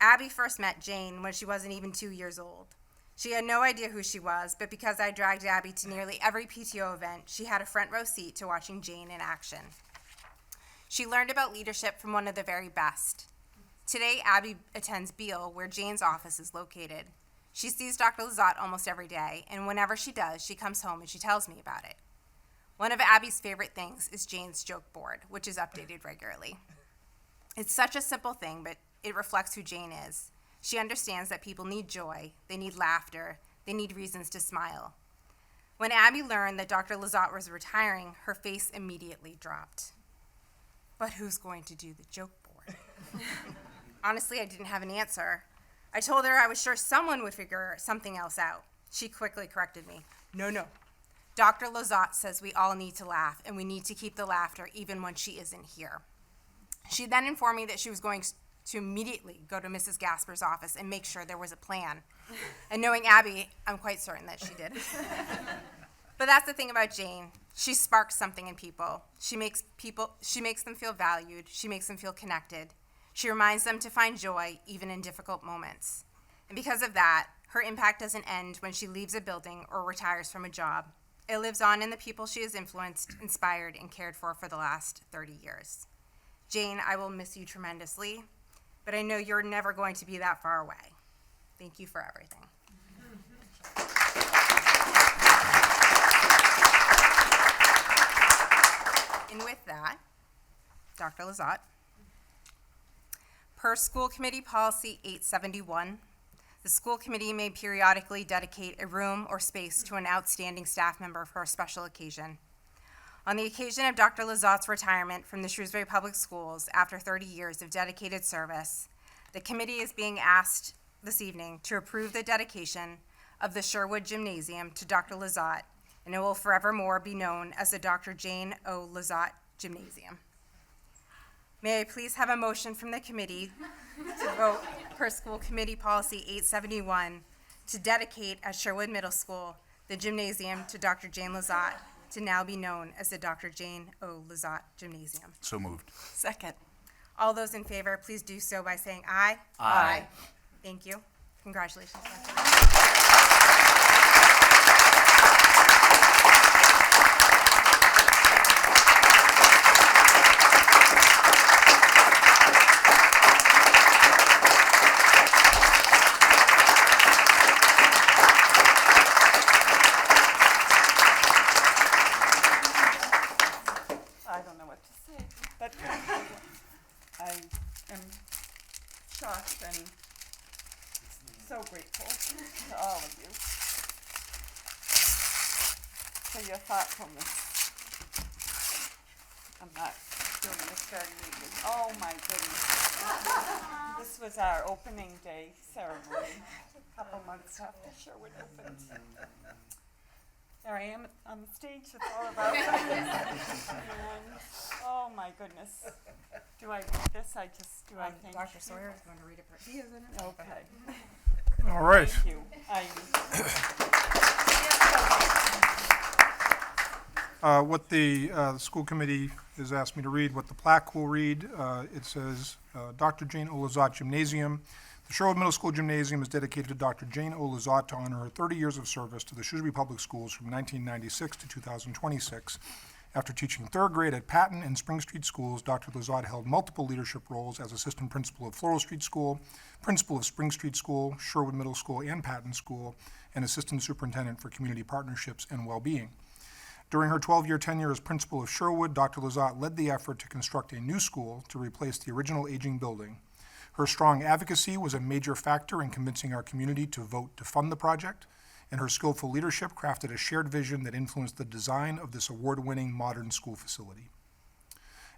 Abby first met Jane when she wasn't even 2 years old. She had no idea who she was, but because I dragged Abby to nearly every PTO event, she had a front row seat to watching Jane in action. She learned about leadership from one of the very best. Today, Abby attends Beale, where Jane's office is located. She sees Dr. Lizotte almost every day, and whenever she does, she comes home and she tells me about it. One of Abby's favorite things is Jane's joke board, which is updated regularly. It's such a simple thing, but it reflects who Jane is. She understands that people need joy, they need laughter, they need reasons to smile. When Abby learned that Dr. Lizotte was retiring, her face immediately dropped. But who's going to do the joke board? Honestly, I didn't have an answer. I told her I was sure someone would figure something else out. She quickly corrected me. No. Dr. Lizotte says we all need to laugh, and we need to keep the laughter even when she isn't here. She then informed me that she was going to immediately go to Mrs. Gasper's office and make sure there was a plan. And knowing Abby, I'm quite certain that she did. But that's the thing about Jane. She sparks something in people. She makes them feel valued. She makes them feel connected. She reminds them to find joy even in difficult moments. And because of that, her impact doesn't end when she leaves a building or retires from a job. It lives on in the people she has influenced, inspired, and cared for the last 30 years. Jane, I will miss you tremendously, but I know you're never going to be that far away. Thank you for everything. And with that, Dr. Lizotte. Per School Committee Policy 871, the school committee may periodically dedicate a room or space to an outstanding staff member for a special occasion. On the occasion of Dr. Lizotte's retirement from the Shrewsbury Public Schools after 30 years of dedicated service, the committee is being asked this evening to approve the dedication of the Sherwood Gymnasium to Dr. Lizotte, and it will forevermore be known as the Dr. Jane O. Lizotte Gymnasium. May I please have a motion from the committee to vote per school committee policy 871 to dedicate at Sherwood Middle School the gymnasium to Dr. Jane Lazat, to now be known as the Dr. Jane O. Lazat Gymnasium. So moved. Second. All those in favor, please do so by saying aye. Aye. Thank you. Congratulations, Dr. I don't know what to say, but I am shocked and so grateful to all of you for your thoughtfulness. I'm not doing this very neatly. Oh my goodness. This was our opening day ceremony, a couple months after Sherwood opened. There I am on the stage with all of our friends. And, oh my goodness. Do I read this? I think. Dr. Sawyer is going to read it. He is in it. Okay. All right. Thank you. What the school committee has asked me to read, what the plaque will read, it says, Dr. Jane O. Lazat Gymnasium. The Sherwood Middle School Gymnasium is dedicated to Dr. Jane O. Lazat to honor her 30 years of service to the Shrewsbury Public Schools from 1996 to 2026. After teaching third grade at Patton and Spring Street Schools, Dr. Lazat held multiple leadership roles as assistant principal of Floral Street School, principal of Spring Street School, Sherwood Middle School, and Patton School, and assistant superintendent for community partnerships and well-being. During her 12-year tenure as principal of Sherwood, Dr. Lazat led the effort to construct a new school to replace the original aging building. Her strong advocacy was a major factor in convincing our community to vote to fund the project, and her skillful leadership crafted a shared vision that influenced the design of this award-winning modern school facility.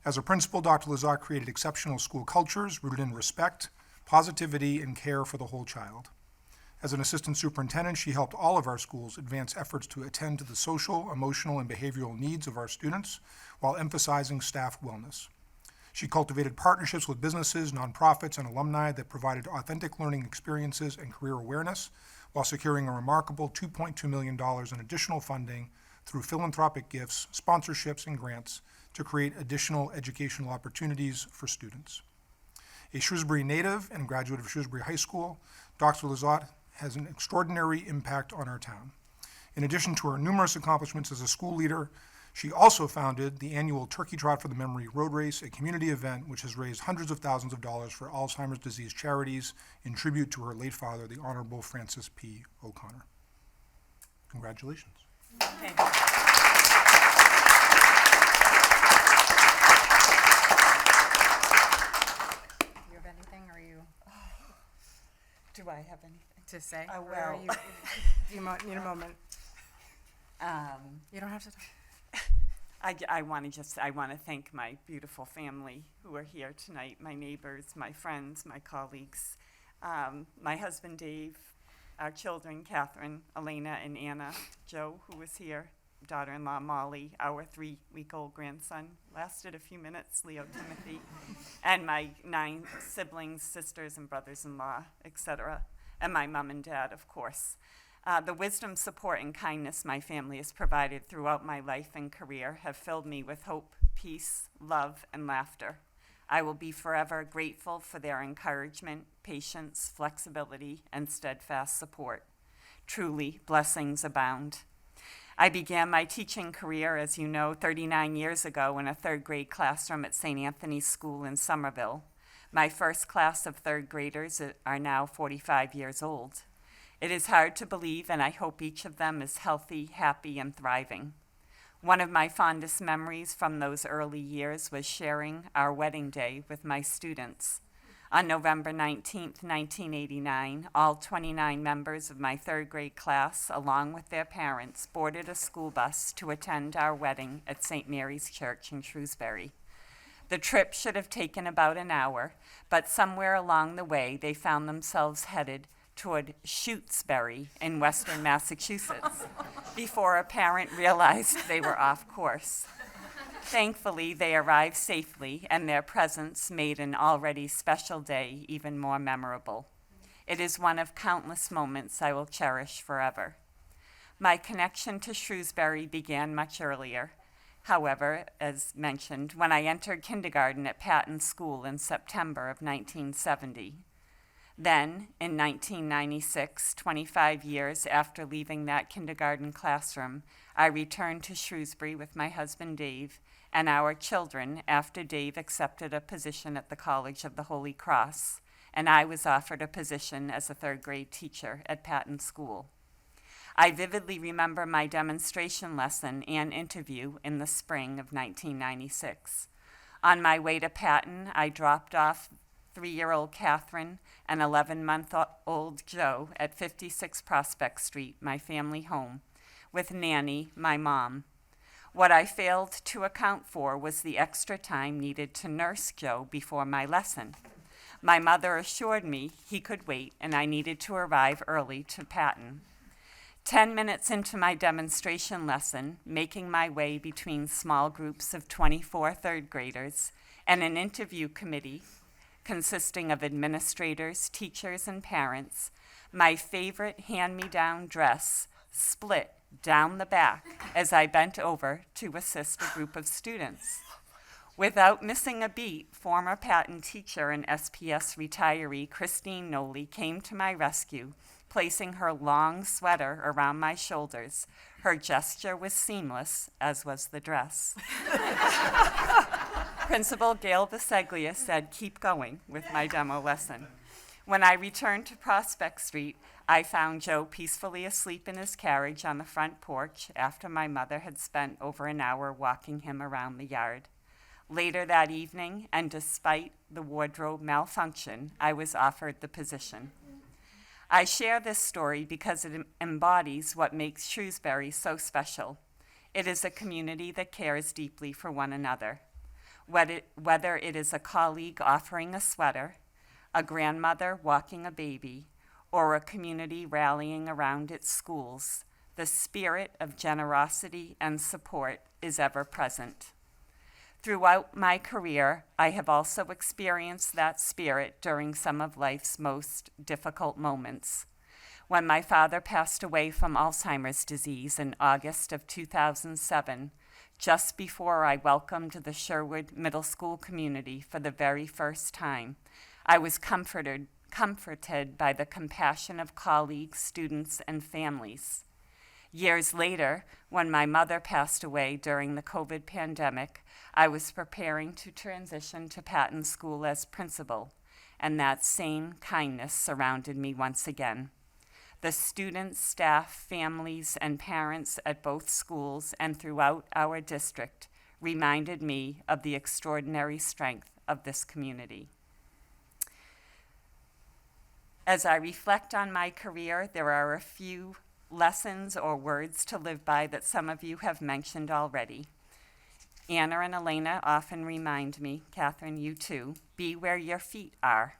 As a principal, Dr. Lazat created exceptional school cultures rooted in respect, positivity, and care for the whole child. As an assistant superintendent, she helped all of our schools advance efforts to attend to the social, emotional, and behavioral needs of our students while emphasizing staff wellness. She cultivated partnerships with businesses, nonprofits, and alumni that provided authentic learning experiences and career awareness, while securing a remarkable $2.2 million in additional funding through philanthropic gifts, sponsorships, and grants to create additional educational opportunities for students. A Shrewsbury native and graduate of Shrewsbury High School, Dr. Lazat has an extraordinary impact on our town. In addition to her numerous accomplishments as a school leader, she also founded the annual Turkey Trot for the Memory Road Race, a community event which has raised hundreds of thousands of dollars for Alzheimer's disease charities in tribute to her late father, the Honorable Francis P. O'Connor. Congratulations. Thank you. Do you have anything, or are you? Do I have anything to say? Well, Or are you, you need a moment. You don't have to talk. I want to thank my beautiful family who are here tonight, my neighbors, my friends, my colleagues, my husband Dave, our children Catherine, Elena, and Anna, Joe, who was here, daughter-in-law Molly, our 3-week-old grandson, lasted a few minutes, Leo Timothy, and my 9 siblings, sisters, and brothers-in-law, etc., and my mom and dad, of course. The wisdom, support, and kindness my family has provided throughout my life and career have filled me with hope, peace, love, and laughter. I will be forever grateful for their encouragement, patience, flexibility, and steadfast support. Truly, blessings abound. I began my teaching career, as you know, 39 years ago in a 3rd grade classroom at St. Anthony's School in Somerville. My first class of 3rd graders are now 45 years old. It is hard to believe, and I hope each of them is healthy, happy, and thriving. One of my fondest memories from those early years was sharing our wedding day with my students. On November 19th, 1989, all 29 members of my 3rd grade class, along with their parents, boarded a school bus to attend our wedding at St. Mary's Church in Shrewsbury. The trip should have taken about an hour, but somewhere along the way, they found themselves headed toward Shrewsbury in western Massachusetts before a parent realized they were off course. Thankfully, they arrived safely, and their presence made an already special day even more memorable. It is one of countless moments I will cherish forever. My connection to Shrewsbury began much earlier. However, as mentioned, when I entered kindergarten at Patton School in September of 1970. Then, in 1996, 25 years after leaving that kindergarten classroom, I returned to Shrewsbury with my husband Dave and our children after Dave accepted a position at the College of the Holy Cross, and I was offered a position as a third grade teacher at Patton School. I vividly remember my demonstration lesson and interview in the spring of 1996. On my way to Patton, I dropped off 3-year-old Catherine and 11-month-old Joe at 56 Prospect Street, my family home, with Nanny, my mom. What I failed to account for was the extra time needed to nurse Joe before my lesson. My mother assured me he could wait and I needed to arrive early to Patton. 10 minutes into my demonstration lesson, making my way between small groups of 24 third graders and an interview committee consisting of administrators, teachers, and parents, my favorite hand-me-down dress split down the back as I bent over to assist a group of students. Without missing a beat, former Patton teacher and SPS retiree Christine Noley came to my rescue, placing her long sweater around my shoulders. Her gesture was seamless, as was the dress. Principal Gail Biseglia said, "Keep going," with my demo lesson. When I returned to Prospect Street, I found Joe peacefully asleep in his carriage on the front porch after my mother had spent over an hour walking him around the yard. Later that evening, and despite the wardrobe malfunction, I was offered the position. I share this story because it embodies what makes Shrewsbury so special. It is a community that cares deeply for one another. Whether it is a colleague offering a sweater, a grandmother walking a baby, or a community rallying around its schools, the spirit of generosity and support is ever present. Throughout my career, I have also experienced that spirit during some of life's most difficult moments. When my father passed away from Alzheimer's disease in August of 2007, just before I welcomed the Sherwood Middle School community for the very first time, I was comforted by the compassion of colleagues, students, and families. Years later, when my mother passed away during the COVID pandemic, I was preparing to transition to Patton School as principal, and that same kindness surrounded me once again. The students, staff, families, and parents at both schools and throughout our district reminded me of the extraordinary strength of this community. As I reflect on my career, there are a few lessons or words to live by that some of you have mentioned already. Anna and Elena often remind me, Catherine, you too, be where your feet are.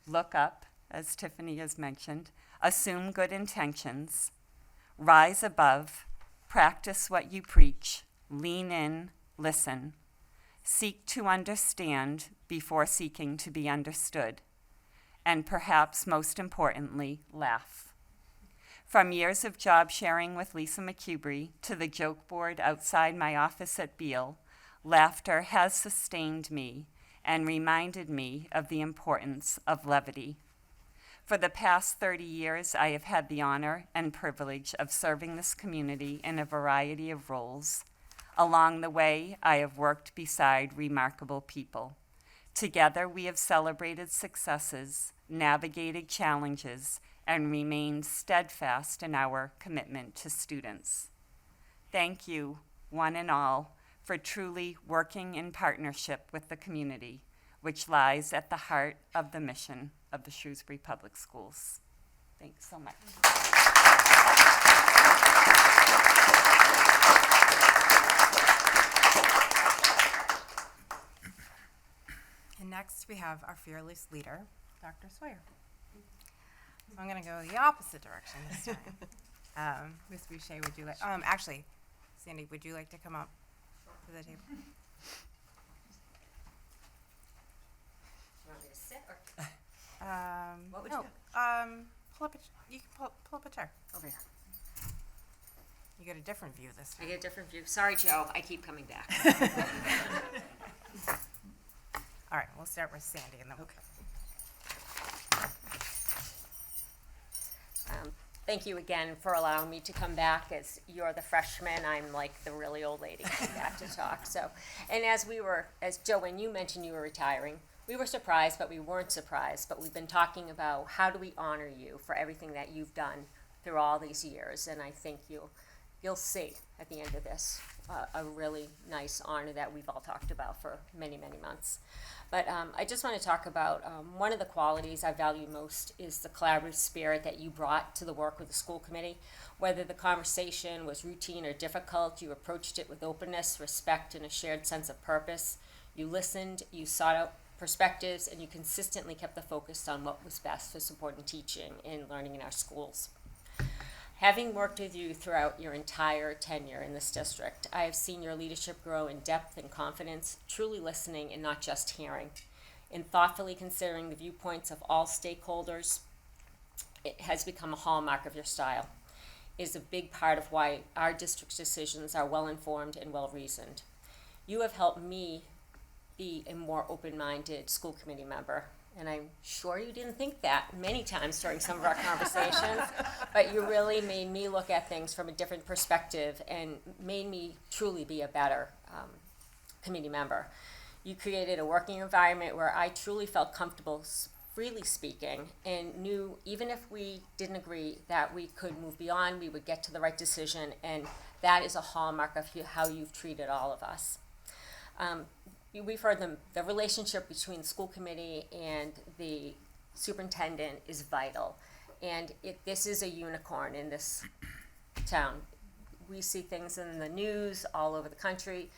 Look up, as Tiffany has mentioned, assume good intentions, rise above, practice what you preach, lean in, listen, seek to understand before seeking to be understood, and perhaps most importantly, laugh. From years of job sharing with Lisa McCubry to the joke board outside my office at Beale, laughter has sustained me and reminded me of the importance of levity. For the past 30 years, I have had the honor and privilege of serving this community in a variety of roles. Along the way, I have worked beside remarkable people. Together, we have celebrated successes, navigated challenges, and remained steadfast in our commitment to students. Thank you, one and all, for truly working in partnership with the community, which lies at the heart of the mission of the Shrewsbury Public Schools. Thanks so much. And next we have our fearless leader, Dr. Sawyer. So I'm going to go the opposite direction this time. Ms. Boucher, would you like, actually, Sandy, would you like to come up? to the table. You want me to sit or What would no, you pull up you can pull up a chair. over here? You get a different view this I time. get a different view. Sorry, Joe. I keep coming back. All right, we'll start with Sandy and then we'll Thank you again for allowing me to come back. As you're the freshman, I'm like the really old lady back to talk. So, and as Joe, when you mentioned you were retiring, we were surprised, but we weren't surprised. But we've been talking about how do we honor you for everything that you've done through all these years, and I think you'll see at the end of this a really nice honor that we've all talked about for many, many months. But I just want to talk about one of the qualities I value most is the collaborative spirit that you brought to the work with the school committee. Whether the conversation was routine or difficult, you approached it with openness, respect, and a shared sense of purpose. You listened, you sought out perspectives, and you consistently kept the focus on what was best for supporting teaching and learning in our schools. Having worked with you throughout your entire tenure in this district, I have seen your leadership grow in depth and confidence, truly listening and not just hearing. In thoughtfully considering the viewpoints of all stakeholders, it has become a hallmark of your style. It is a big part of why our district's decisions are well-informed and well-reasoned. You have helped me be a more open-minded school committee member. And I'm sure you didn't think that many times during some of our conversations, but you really made me look at things from a different perspective and made me truly be a better committee member. You created a working environment where I truly felt comfortable freely speaking and knew even if we didn't agree that we could move beyond, we would get to the right decision, and that is a hallmark of how you've treated all of us. We've heard the relationship between the school committee and the superintendent is vital. And this is a unicorn in this town. We see things in the news all over the country.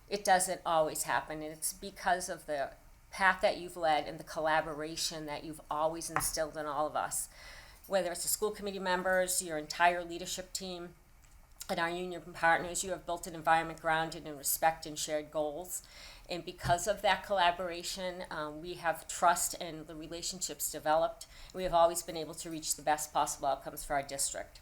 It doesn't always happen, and it's because of the path that you've led and the collaboration that you've always instilled in all of us. Whether it's the school committee members, your entire leadership team, and our union partners, you have built an environment grounded in respect and shared goals. And because of that collaboration, we have trust and the relationships developed. We have always been able to reach the best possible outcomes for our district.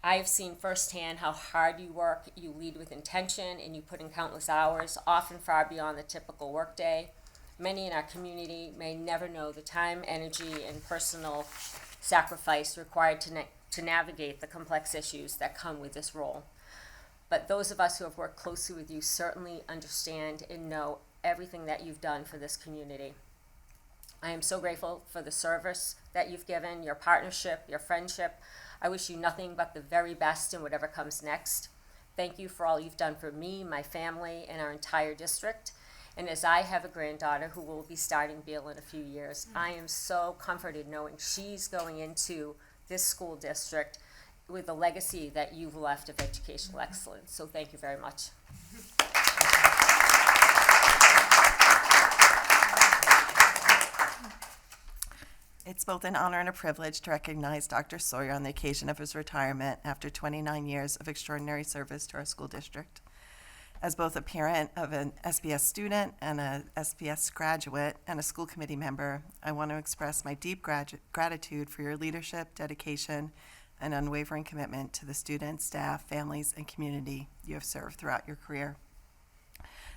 I have seen firsthand how hard you work, you lead with intention, and you put in countless hours, often far beyond the typical workday. Many in our community may never know the time, energy, and personal sacrifice required to navigate the complex issues that come with this role. But those of us who have worked closely with you certainly understand and know everything that you've done for this community. I am so grateful for the service that you've given, your partnership, your friendship. I wish you nothing but the very best in whatever comes next. Thank you for all you've done for me, my family, and our entire district. And as I have a granddaughter who will be starting Beale in a few years, I am so comforted knowing she's going into this school district with the legacy that you've left of educational excellence. So thank you very much. It's both an honor and a privilege to recognize Dr. Sawyer on the occasion of his retirement after 29 years of extraordinary service to our school district. As both a parent of an SPS student and a SPS graduate and a school committee member, I want to express my deep gratitude for your leadership, dedication, and unwavering commitment to the students, staff, families, and community you have served throughout your career.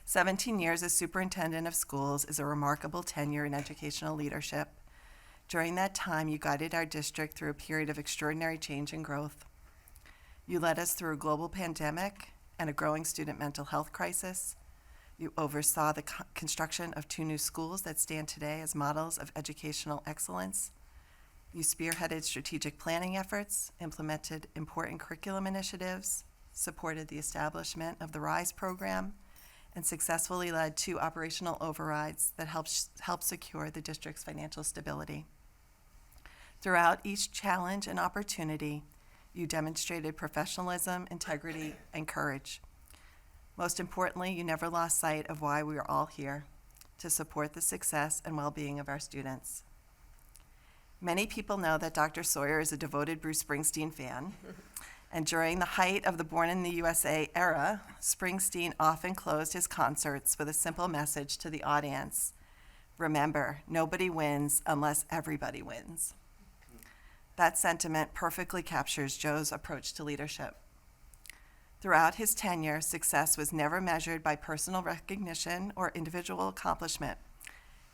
17 years as superintendent of schools is a remarkable tenure in educational leadership. During that time, you guided our district through a period of extraordinary change and growth. You led us through a global pandemic and a growing student mental health crisis. You oversaw the construction of 2 new schools that stand today as models of educational excellence. You spearheaded strategic planning efforts, implemented important curriculum initiatives, supported the establishment of the RISE program, and successfully led 2 operational overrides that helped secure the district's financial stability. Throughout each challenge and opportunity, you demonstrated professionalism, integrity, and courage. Most importantly, you never lost sight of why we are all here, to support the success and well-being of our students. Many people know that Dr. Sawyer is a devoted Bruce Springsteen fan, And during the height of the Born in the USA era, Springsteen often closed his concerts with a simple message to the audience: remember, nobody wins unless everybody wins. That sentiment perfectly captures Joe's approach to leadership. Throughout his tenure, success was never measured by personal recognition or individual accomplishment.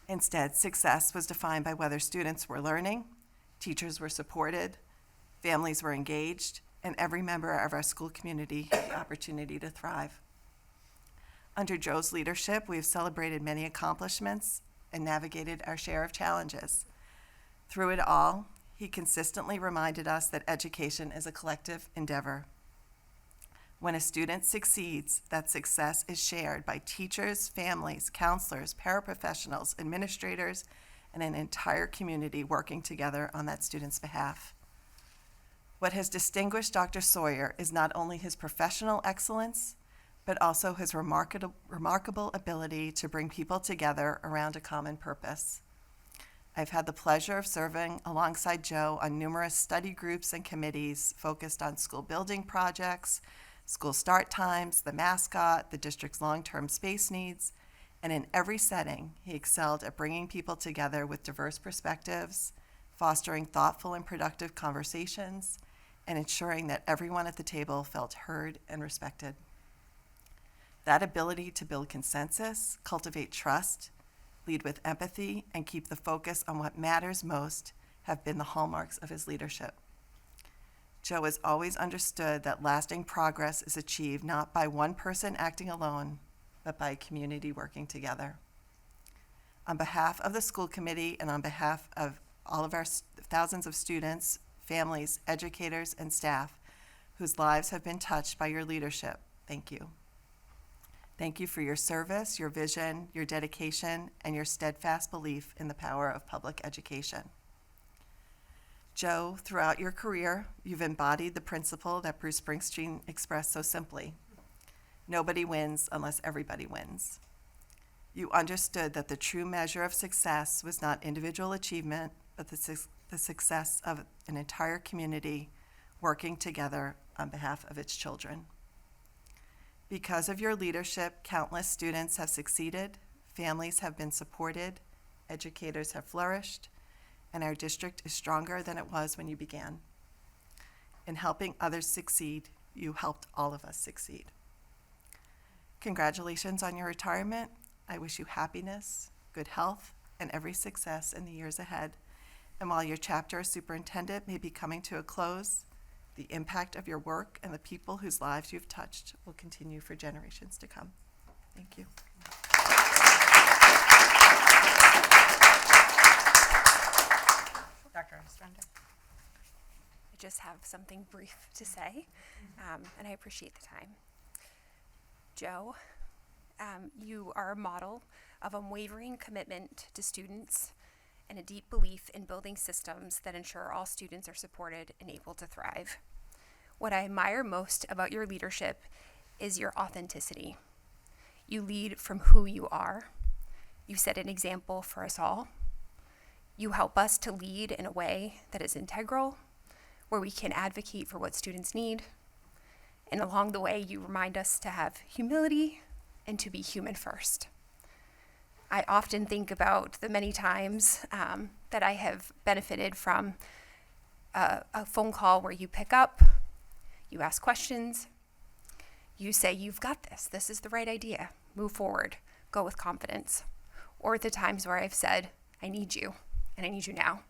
Instead, success was defined by whether students were learning, teachers were supported, families were engaged, and every member of our school community had the opportunity to thrive. Under Joe's leadership, we have celebrated many accomplishments and navigated our share of challenges. Through it all, he consistently reminded us that education is a collective endeavor. When a student succeeds, that success is shared by teachers, families, counselors, paraprofessionals, administrators, and an entire community working together on that student's behalf. What has distinguished Dr. Sawyer is not only his professional excellence, but also his remarkable ability to bring people together around a common purpose. I've had the pleasure of serving alongside Joe on numerous study groups and committees focused on school building projects, school start times, the mascot, the district's long-term space needs, and in every setting, he excelled at bringing people together with diverse perspectives, fostering thoughtful and productive conversations, and ensuring that everyone at the table felt heard and respected. That ability to build consensus, cultivate trust, lead with empathy, and keep the focus on what matters most have been the hallmarks of his leadership. Joe has always understood that lasting progress is achieved not by one person acting alone, but by a community working together. On behalf of the school committee and on behalf of all of our thousands of students, families, educators, and staff whose lives have been touched by your leadership, thank you. Thank you for your service, your vision, your dedication, and your steadfast belief in the power of public education. Joe, throughout your career, you've embodied the principle that Bruce Springsteen expressed so simply: nobody wins unless everybody wins. You understood that the true measure of success was not individual achievement, but the success of an entire community working together on behalf of its children. Because of your leadership, countless students have succeeded, families have been supported, educators have flourished, and our district is stronger than it was when you began. In helping others succeed, you helped all of us succeed. Congratulations on your retirement. I wish you happiness, good health, and every success in the years ahead. And while your chapter as superintendent may be coming to a close, the impact of your work and the people whose lives you've touched will continue for generations to come. Thank you. Dr. Ostrander. I just have something brief to say, and I appreciate the time. Joe, you are a model of unwavering commitment to students and a deep belief in building systems that ensure all students are supported and able to thrive. What I admire most about your leadership is your authenticity. You lead from who you are. You set an example for us all. You help us to lead in a way that is integral, where we can advocate for what students need. And along the way, you remind us to have humility and to be human first. I often think about the many times that I have benefited from a phone call where you pick up, you ask questions, you say, you've got this, this is the right idea, move forward, go with confidence. Or the times where I've said, I need you, and I need you now.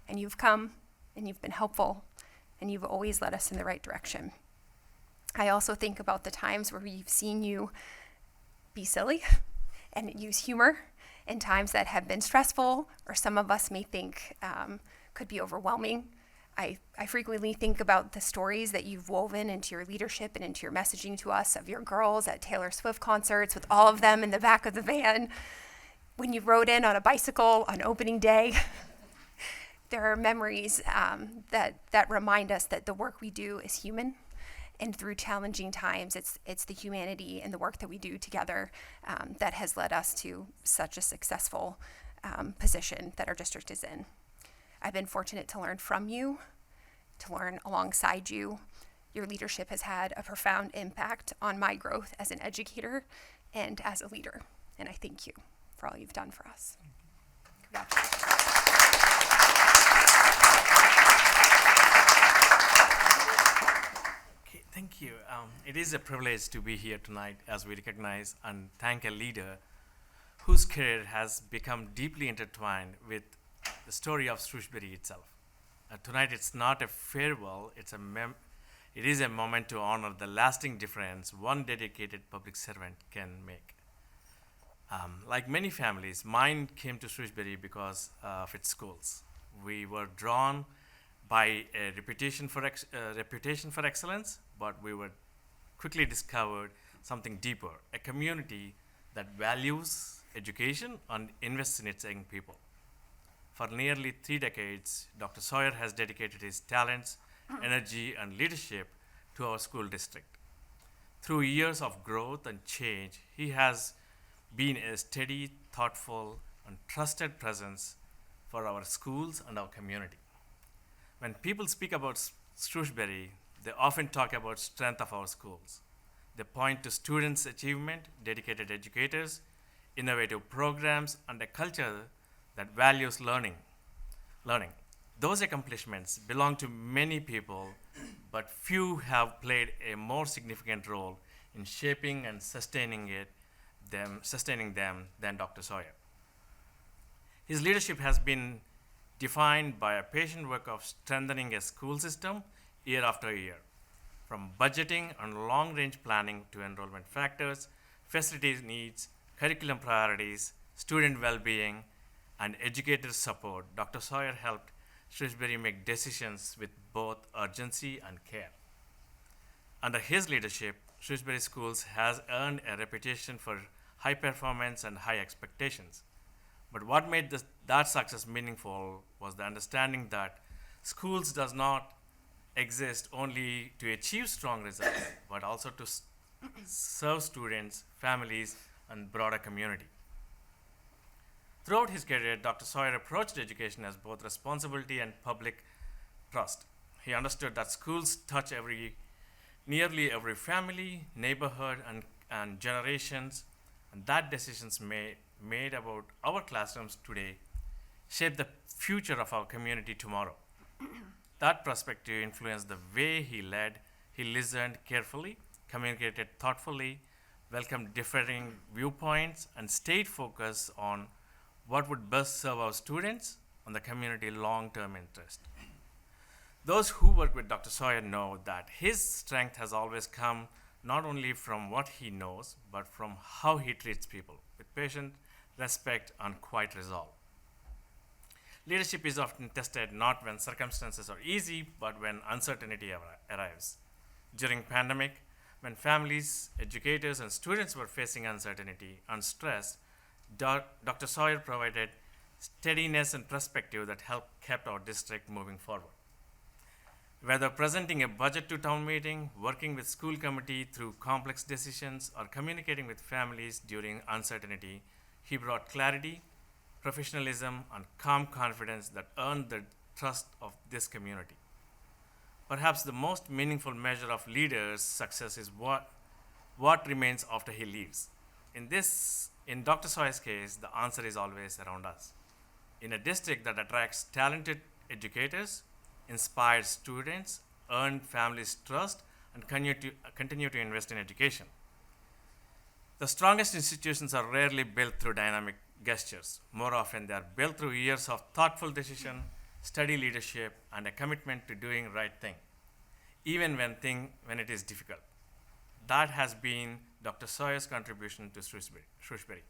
And you've come, and you've been helpful, and you've always led us in the right direction. I also think about the times where we've seen you be silly and use humor in times that have been stressful, or some of us may think could be overwhelming. I frequently think about the stories that you've woven into your leadership and into your messaging to us of your girls at Taylor Swift concerts with all of them in the back of the van, when you rode in on a bicycle on opening day. There are memories that remind us that the work we do is human. And through challenging times, it's the humanity and the work that we do together that has led us to such a successful position that our district is in. I've been fortunate to learn from you, to learn alongside you, Your leadership has had a profound impact on my growth as an educator and as a leader. And I thank you for all you've done for us. Congratulations. Okay, thank you. It is a privilege to be here tonight as we recognize and thank a leader whose career has become deeply intertwined with the story of Shrewsbury itself. Tonight it's not a farewell, it is a moment to honor the lasting difference one dedicated public servant can make. Like many families, mine came to Shrewsbury because of its schools. We were drawn by a reputation for excellence, but we were quickly discovered something deeper, a community that values education and invests in its young people. For nearly 3 decades, Dr. Sawyer has dedicated his talents, energy, and leadership to our school district. Through years of growth and change, he has been a steady, thoughtful, and trusted presence for our schools and our community. When people speak about Shrewsbury, they often talk about strength of our schools. They point to students' achievement, dedicated educators, innovative programs, and a culture that values learning. Those accomplishments belong to many people, but few have played a more significant role in shaping and sustaining them than Dr. Sawyer. His leadership has been defined by a patient work of strengthening a school system year after year, from budgeting and long-range planning to enrollment factors, facilities needs, curriculum priorities, student well-being, and educator support. Dr. Sawyer helped Shrewsbury make decisions with both urgency and care. Under his leadership, Shrewsbury Schools has earned a reputation for high performance and high expectations. But what made that success meaningful was the understanding that schools does not exist only to achieve strong results, but also to serve students, families, and broader community. Throughout his career, Dr. Sawyer approached education as both responsibility and public trust. He understood that schools touch nearly every family, neighborhood, and generations, and that decisions made about our classrooms today shape the future of our community tomorrow. That perspective influenced the way he led. He listened carefully, communicated thoughtfully, welcomed differing viewpoints, and stayed focused on what would best serve our students and the community long-term interest. Those who work with Dr. Sawyer know that his strength has always come not only from what he knows, but from how he treats people with patience, respect, and quiet resolve. Leadership is often tested not when circumstances are easy, but when uncertainty arrives. During pandemic, when families, educators, and students were facing uncertainty and stress, Dr. Sawyer provided steadiness and perspective that kept our district moving forward. Whether presenting a budget to town meeting, working with school committee through complex decisions, or communicating with families during uncertainty, he brought clarity, professionalism, and calm confidence that earned the trust of this community. Perhaps the most meaningful measure of leaders' success is what remains after he leaves. In Dr. Sawyer's case, the answer is always around us. In a district that attracts talented educators, inspires students, earn families' trust, and continue to invest in education. The strongest institutions are rarely built through dynamic gestures. More often, they are built through years of thoughtful decision, steady leadership, and a commitment to doing the right thing, even when it is difficult. That has been Dr. Sawyer's contribution to Shrewsbury.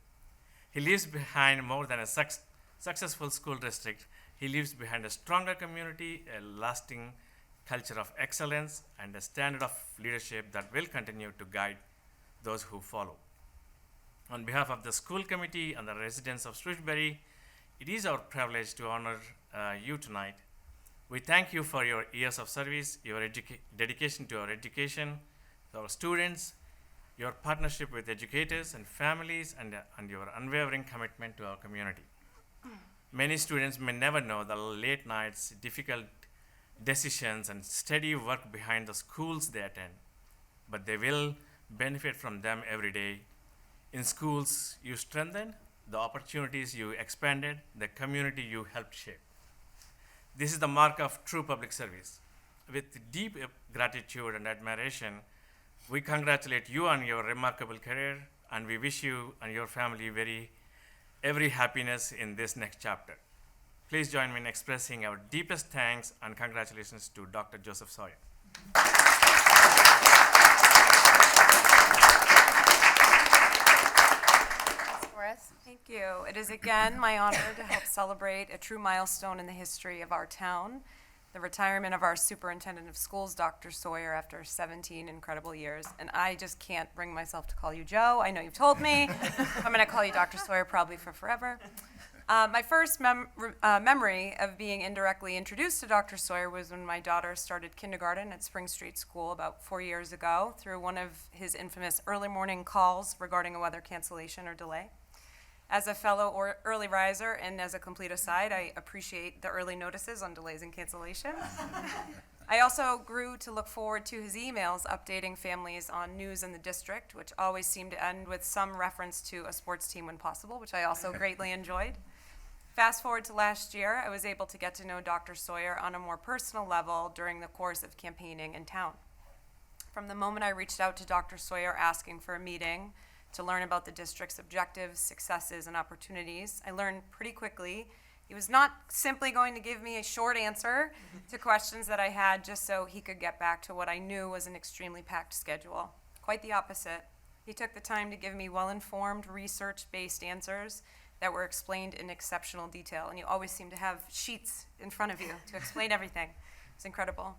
He leaves behind more than a successful school district. He leaves behind a stronger community, a lasting culture of excellence, and a standard of leadership that will continue to guide those who follow. On behalf of the school committee and the residents of Shrewsbury, it is our privilege to honor you tonight. We thank you for your years of service, your dedication to our education, to our students, your partnership with educators and families, and your unwavering commitment to our community. Many students may never know the late nights, difficult decisions and steady work behind the schools they attend, but they will benefit from them every day. In schools you strengthened, the opportunities you expanded, the community you helped shape. This is the mark of true public service. With deep gratitude and admiration, we congratulate you on your remarkable career, and we wish you and your family every happiness in this next chapter. Please join me in expressing our deepest thanks and congratulations to Dr. Joseph Sawyer. Thank you. It is again my honor to help celebrate a true milestone in the history of our town, the retirement of our superintendent of schools, Dr. Sawyer, after 17 incredible years. And I just can't bring myself to call you Joe. I know you've told me. I'm going to call you Dr. Sawyer probably for forever. My first memory of being indirectly introduced to Dr. Sawyer was when my daughter started kindergarten at Spring Street School about 4 years ago through one of his infamous early morning calls regarding a weather cancellation or delay. As a fellow early riser, and as a complete aside, I appreciate the early notices on delays and cancellations. I also grew to look forward to his emails updating families on news in the district, which always seemed to end with some reference to a sports team when possible, which I also greatly enjoyed. Fast forward to last year, I was able to get to know Dr. Sawyer on a more personal level during the course of campaigning in town. From the moment I reached out to Dr. Sawyer asking for a meeting to learn about the district's objectives, successes, and opportunities, I learned pretty quickly he was not simply going to give me a short answer to questions that I had just so he could get back to what I knew was an extremely packed schedule. Quite the opposite. He took the time to give me well-informed, research-based answers that were explained in exceptional detail, and you always seem to have sheets in front of you to explain everything. It's incredible.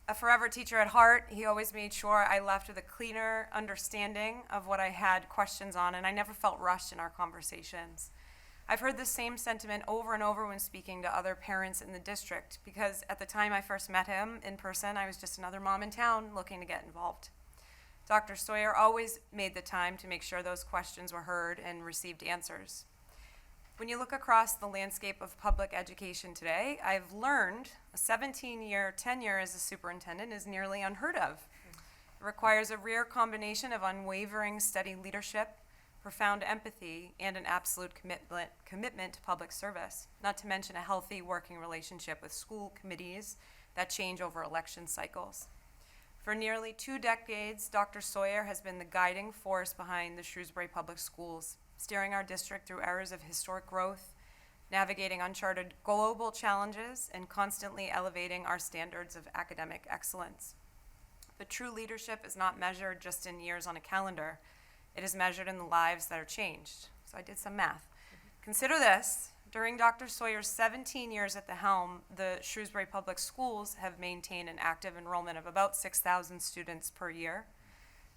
A forever teacher at heart, he always made sure I left with a cleaner understanding of what I had questions on, and I never felt rushed in our conversations. I've heard the same sentiment over and over when speaking to other parents in the district, because at the time I first met him in person, I was just another mom in town looking to get involved. Dr. Sawyer always made the time to make sure those questions were heard and received answers. When you look across the landscape of public education today, I've learned a 17-year tenure as a superintendent is nearly unheard of. It requires a rare combination of unwavering, steady leadership, profound empathy, and an absolute commitment to public service, not to mention a healthy working relationship with school committees that change over election cycles. For nearly 2 decades, Dr. Sawyer has been the guiding force behind the Shrewsbury Public Schools, steering our district through eras of historic growth, navigating uncharted global challenges, and constantly elevating our standards of academic excellence. But true leadership is not measured just in years on a calendar. It is measured in the lives that are changed. So I did some math. Consider this. During Dr. Sawyer's 17 years at the helm, the Shrewsbury Public Schools have maintained an active enrollment of about 6,000 students per year.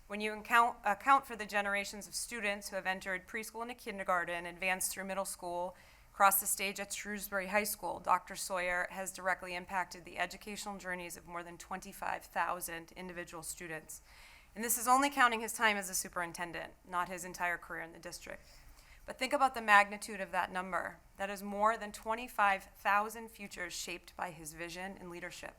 When you account for the generations of students who have entered preschool into kindergarten, advanced through middle school, crossed the stage at Shrewsbury High School, Dr. Sawyer has directly impacted the educational journeys of more than 25,000 individual students. And this is only counting his time as a superintendent, not his entire career in the district. But think about the magnitude of that number. That is more than 25,000 futures shaped by his vision and leadership.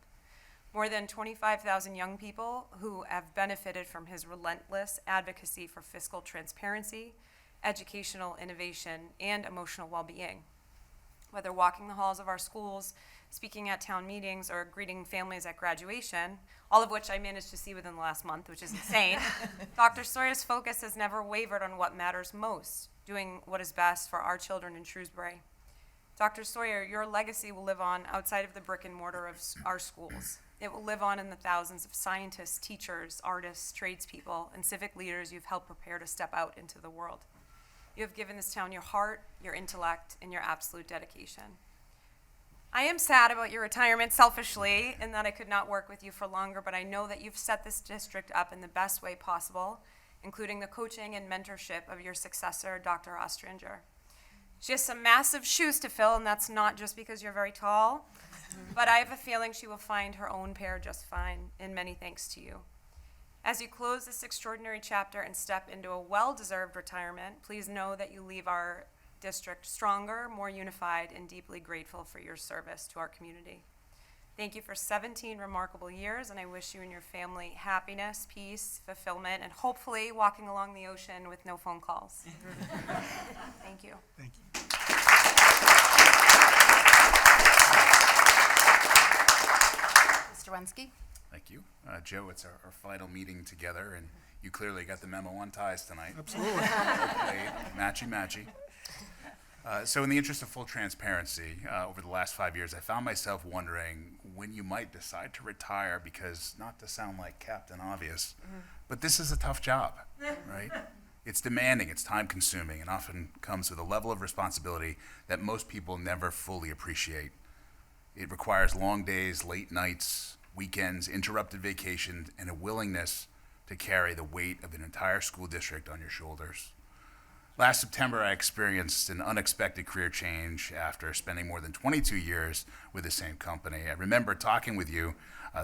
More than 25,000 young people who have benefited from his relentless advocacy for fiscal transparency, educational innovation, and emotional well-being. Whether walking the halls of our schools, speaking at town meetings, or greeting families at graduation, all of which I managed to see within the last month, which is insane, Dr. Sawyer's focus has never wavered on what matters most, doing what is best for our children in Shrewsbury. Dr. Sawyer, your legacy will live on outside of the brick and mortar of our schools. It will live on in the thousands of scientists, teachers, artists, tradespeople, and civic leaders you've helped prepare to step out into the world. You have given this town your heart, your intellect, and your absolute dedication. I am sad about your retirement selfishly, in that I could not work with you for longer, but I know that you've set this district up in the best way possible, including the coaching and mentorship of your successor, Dr. Ostranger. She has some massive shoes to fill, and that's not just because you're very tall, but I have a feeling she will find her own pair just fine, and many thanks to you. As you close this extraordinary chapter and step into a well-deserved retirement, please know that you leave our district stronger, more unified, and deeply grateful for your service to our community. Thank you for 17 remarkable years, and I wish you and your family happiness, peace, fulfillment, and hopefully walking along the ocean with no phone calls. Thank you. Thank you. Mr. Wensky? Thank you. Joe, it's our final meeting together, and you clearly got the memo on ties tonight. Absolutely. Okay, matchy. So in the interest of full transparency, over the last 5 years, I found myself wondering when you might decide to retire because, not to sound like Captain Obvious, but this is a tough job, right? It's demanding, it's time consuming, and often comes with a level of responsibility that most people never fully appreciate. It requires long days, late nights, weekends, interrupted vacations, and a willingness to carry the weight of an entire school district on your shoulders. Last September, I experienced an unexpected career change after spending more than 22 years with the same company. I remember talking with you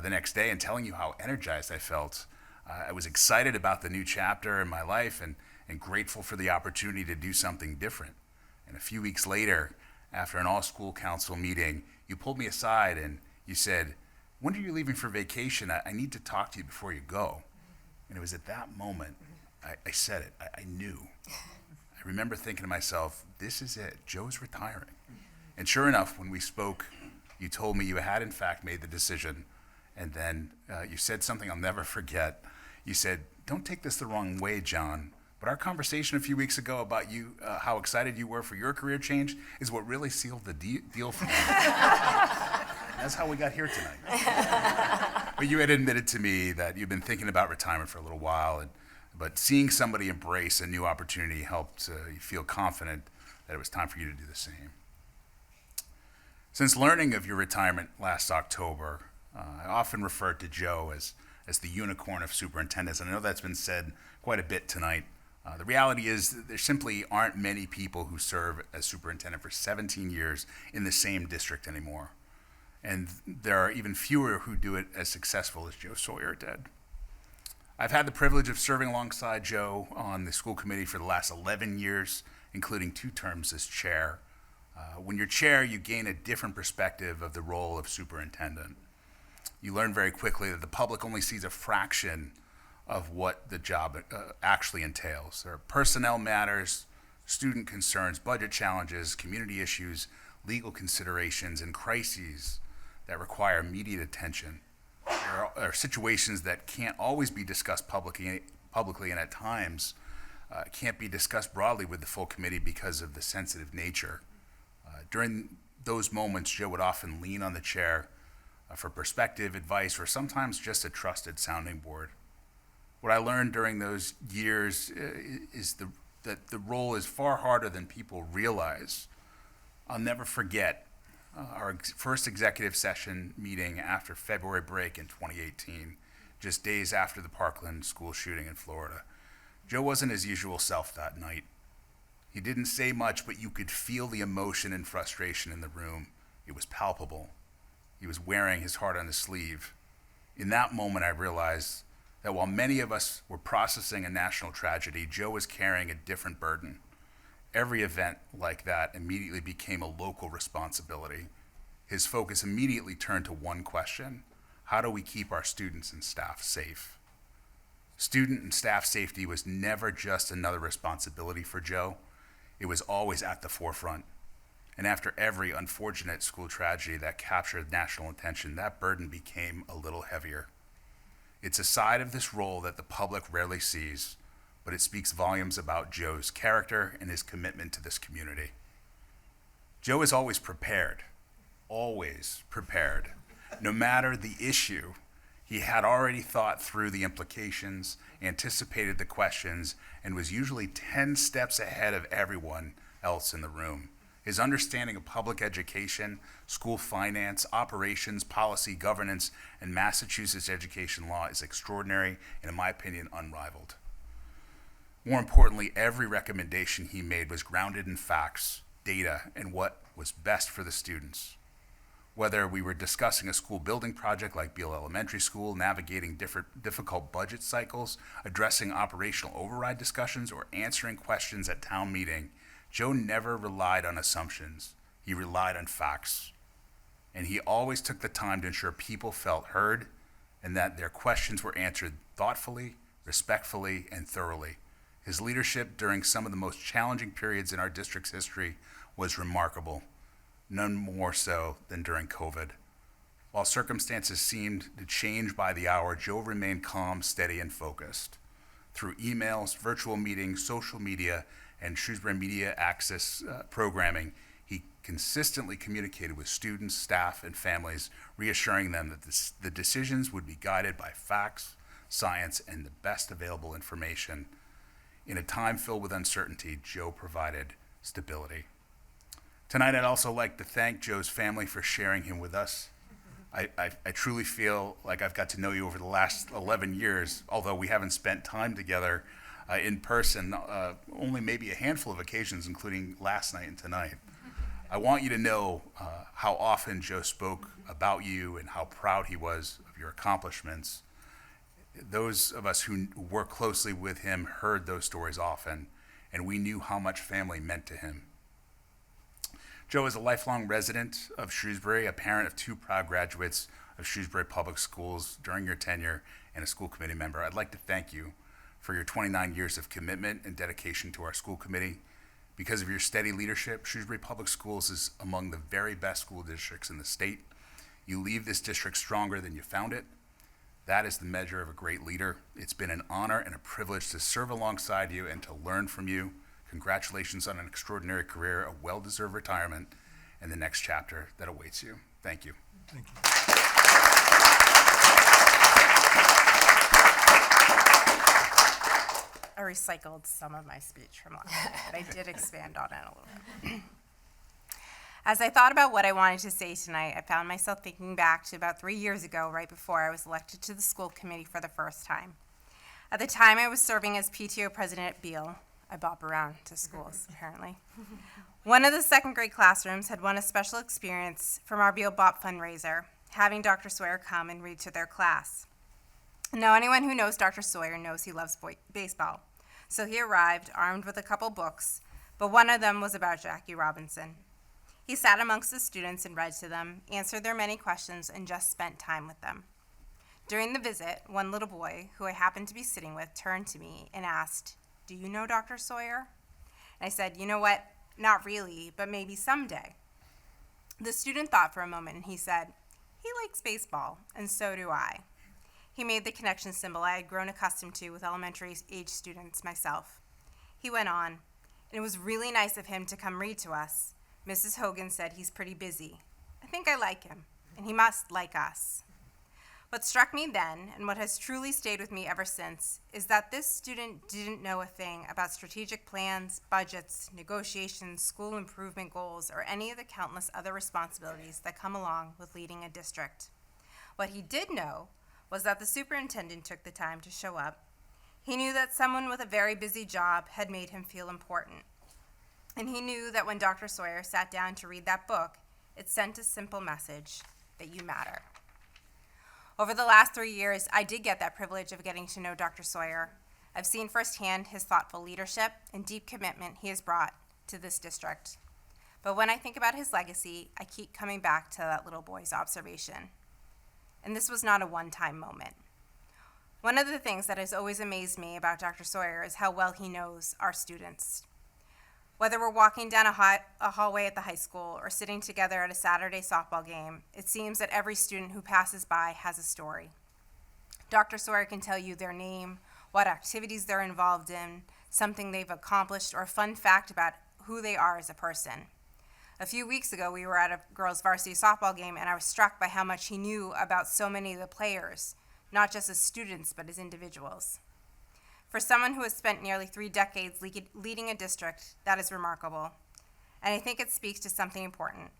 the next day and telling you how energized I felt. I was excited about the new chapter in my life and grateful for the opportunity to do something different. And a few weeks later, after an all-school council meeting, you pulled me aside and you said, "When are you leaving for vacation? I need to talk to you before you go." And it was at that moment I said it. I knew. I remember thinking to myself, this is it. Joe's retiring. And sure enough, when we spoke, you told me you had in fact made the decision. And then you said something I'll never forget. You said, "Don't take this the wrong way, John, but our conversation a few weeks ago about you, how excited you were for your career change is what really sealed the deal for me." That's how we got here tonight. But you had admitted to me that you've been thinking about retirement for a little while, but seeing somebody embrace a new opportunity helped you feel confident that it was time for you to do the same. Since learning of your retirement last October, I often referred to Joe as the unicorn of superintendents, and I know that's been said quite a bit tonight. The reality is there simply aren't many people who serve as superintendent for 17 years in the same district anymore. And there are even fewer who do it as successful as Joe Sawyer did. I've had the privilege of serving alongside Joe on the school committee for the last 11 years, including 2 terms as chair. When you're chair, you gain a different perspective of the role of superintendent. You learn very quickly that the public only sees a fraction of what the job actually entails. There are personnel matters, student concerns, budget challenges, community issues, legal considerations, and crises that require immediate attention. There are situations that can't always be discussed publicly and at times can't be discussed broadly with the full committee because of the sensitive nature. During those moments, Joe would often lean on the chair for perspective, advice, or sometimes just a trusted sounding board. What I learned during those years is that the role is far harder than people realize. I'll never forget our first executive session meeting after February break in 2018, just days after the Parkland school shooting in Florida. Joe wasn't his usual self that night. He didn't say much, but you could feel the emotion and frustration in the room. It was palpable. He was wearing his heart on his sleeve. In that moment, I realized that while many of us were processing a national tragedy, Joe was carrying a different burden. Every event like that immediately became a local responsibility. His focus immediately turned to one question: how do we keep our students and staff safe? Student and staff safety was never just another responsibility for Joe. It was always at the forefront. And after every unfortunate school tragedy that captured national attention, that burden became a little heavier. It's a side of this role that the public rarely sees, but it speaks volumes about Joe's character and his commitment to this community. Joe is always prepared. No matter the issue, he had already thought through the implications, anticipated the questions, and was usually 10 steps ahead of everyone else in the room. His understanding of public education, school finance, operations, policy, governance, and Massachusetts education law is extraordinary and, in my opinion, unrivaled. More importantly, every recommendation he made was grounded in facts, data, and what was best for the students. Whether we were discussing a school building project like Beale Elementary School, navigating difficult budget cycles, addressing operational override discussions, or answering questions at town meeting, Joe never relied on assumptions. He relied on facts. and he always took the time to ensure people felt heard and that their questions were answered thoughtfully, respectfully, and thoroughly. His leadership during some of the most challenging periods in our district's history was remarkable, none more so than during COVID. While circumstances seemed to change by the hour, Joe remained calm, steady, and focused. Through emails, virtual meetings, social media, and Shrewsbury Media Access programming, he consistently communicated with students, staff, and families, reassuring them that the decisions would be guided by facts, science, and the best available information. In a time filled with uncertainty, Joe provided stability. Tonight, I'd also like to thank Joe's family for sharing him with us. I truly feel like I've got to know you over the last 11 years, although we haven't spent time together in person, only maybe a handful of occasions, including last night and tonight. I want you to know how often Joe spoke about you and how proud he was of your accomplishments. Those of us who work closely with him heard those stories often, and we knew how much family meant to him. Joe is a lifelong resident of Shrewsbury, a parent of 2 proud graduates of Shrewsbury Public Schools during your tenure, and a school committee member. I'd like to thank you for your 29 years of commitment and dedication to our school committee. Because of your steady leadership, Shrewsbury Public Schools is among the very best school districts in the state. You leave this district stronger than you found it. That is the measure of a great leader. It's been an honor and a privilege to serve alongside you and to learn from you. Congratulations on an extraordinary career, a well-deserved retirement, and the next chapter that awaits you. Thank you. Thank you. I recycled some of my speech from last night, but I did expand on it a little bit. As I thought about what I wanted to say tonight, I found myself thinking back to about 3 years ago, right before I was elected to the school committee for the first time. At the time, I was serving as PTO president at Beale. I bop around to schools, apparently. One of the second grade classrooms had won a special experience from our Beale Bop fundraiser, having Dr. Sawyer come and read to their class. Now, anyone who knows Dr. Sawyer knows he loves baseball. So he arrived armed with a couple books, but one of them was about Jackie Robinson. He sat amongst the students and read to them, answered their many questions, and just spent time with them. During the visit, one little boy, who I happened to be sitting with, turned to me and asked, "Do you know Dr. Sawyer?" And I said, "You know what? Not really, but maybe someday." The student thought for a moment, and he said, "He likes baseball, and so do I." He made the connection symbol I had grown accustomed to with elementary age students myself. He went on, and it was really nice of him to come read to us. Mrs. Hogan said he's pretty busy. I think I like him, and he must like us. What struck me then, and what has truly stayed with me ever since, is that this student didn't know a thing about strategic plans, budgets, negotiations, school improvement goals, or any of the countless other responsibilities that come along with leading a district. What he did know was that the superintendent took the time to show up. He knew that someone with a very busy job had made him feel important. And he knew that when Dr. Sawyer sat down to read that book, it sent a simple message that you matter. Over the last 3 years, I did get that privilege of getting to know Dr. Sawyer. I've seen firsthand his thoughtful leadership and deep commitment he has brought to this district. But when I think about his legacy, I keep coming back to that little boy's observation. And this was not a one-time moment. One of the things that has always amazed me about Dr. Sawyer is how well he knows our students. Whether we're walking down a hallway at the high school or sitting together at a Saturday softball game, it seems that every student who passes by has a story. Dr. Sawyer can tell you their name, what activities they're involved in, something they've accomplished, or a fun fact about who they are as a person. A few weeks ago, we were at a girls' varsity softball game, and I was struck by how much he knew about so many of the players, not just as students, but as individuals. For someone who has spent nearly 3 decades leading a district, that is remarkable. And I think it speaks to something important.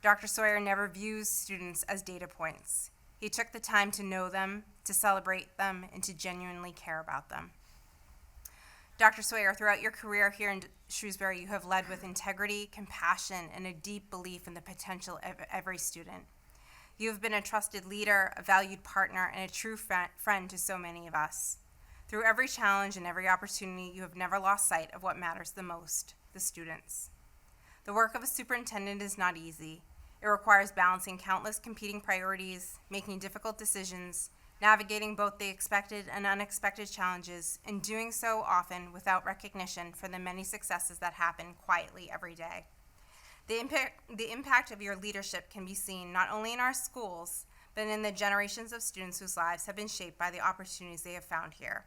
Dr. Sawyer never views students as data points. He took the time to know them, to celebrate them, and to genuinely care about them. Dr. Sawyer, throughout your career here in Shrewsbury, you have led with integrity, compassion, and a deep belief in the potential of every student. You have been a trusted leader, a valued partner, and a true friend to so many of us. Through every challenge and every opportunity, you have never lost sight of what matters the most, the students. The work of a superintendent is not easy. It requires balancing countless competing priorities, making difficult decisions, navigating both the expected and unexpected challenges, and doing so often without recognition for the many successes that happen quietly every day. The impact of your leadership can be seen not only in our schools, but in the generations of students whose lives have been shaped by the opportunities they have found here.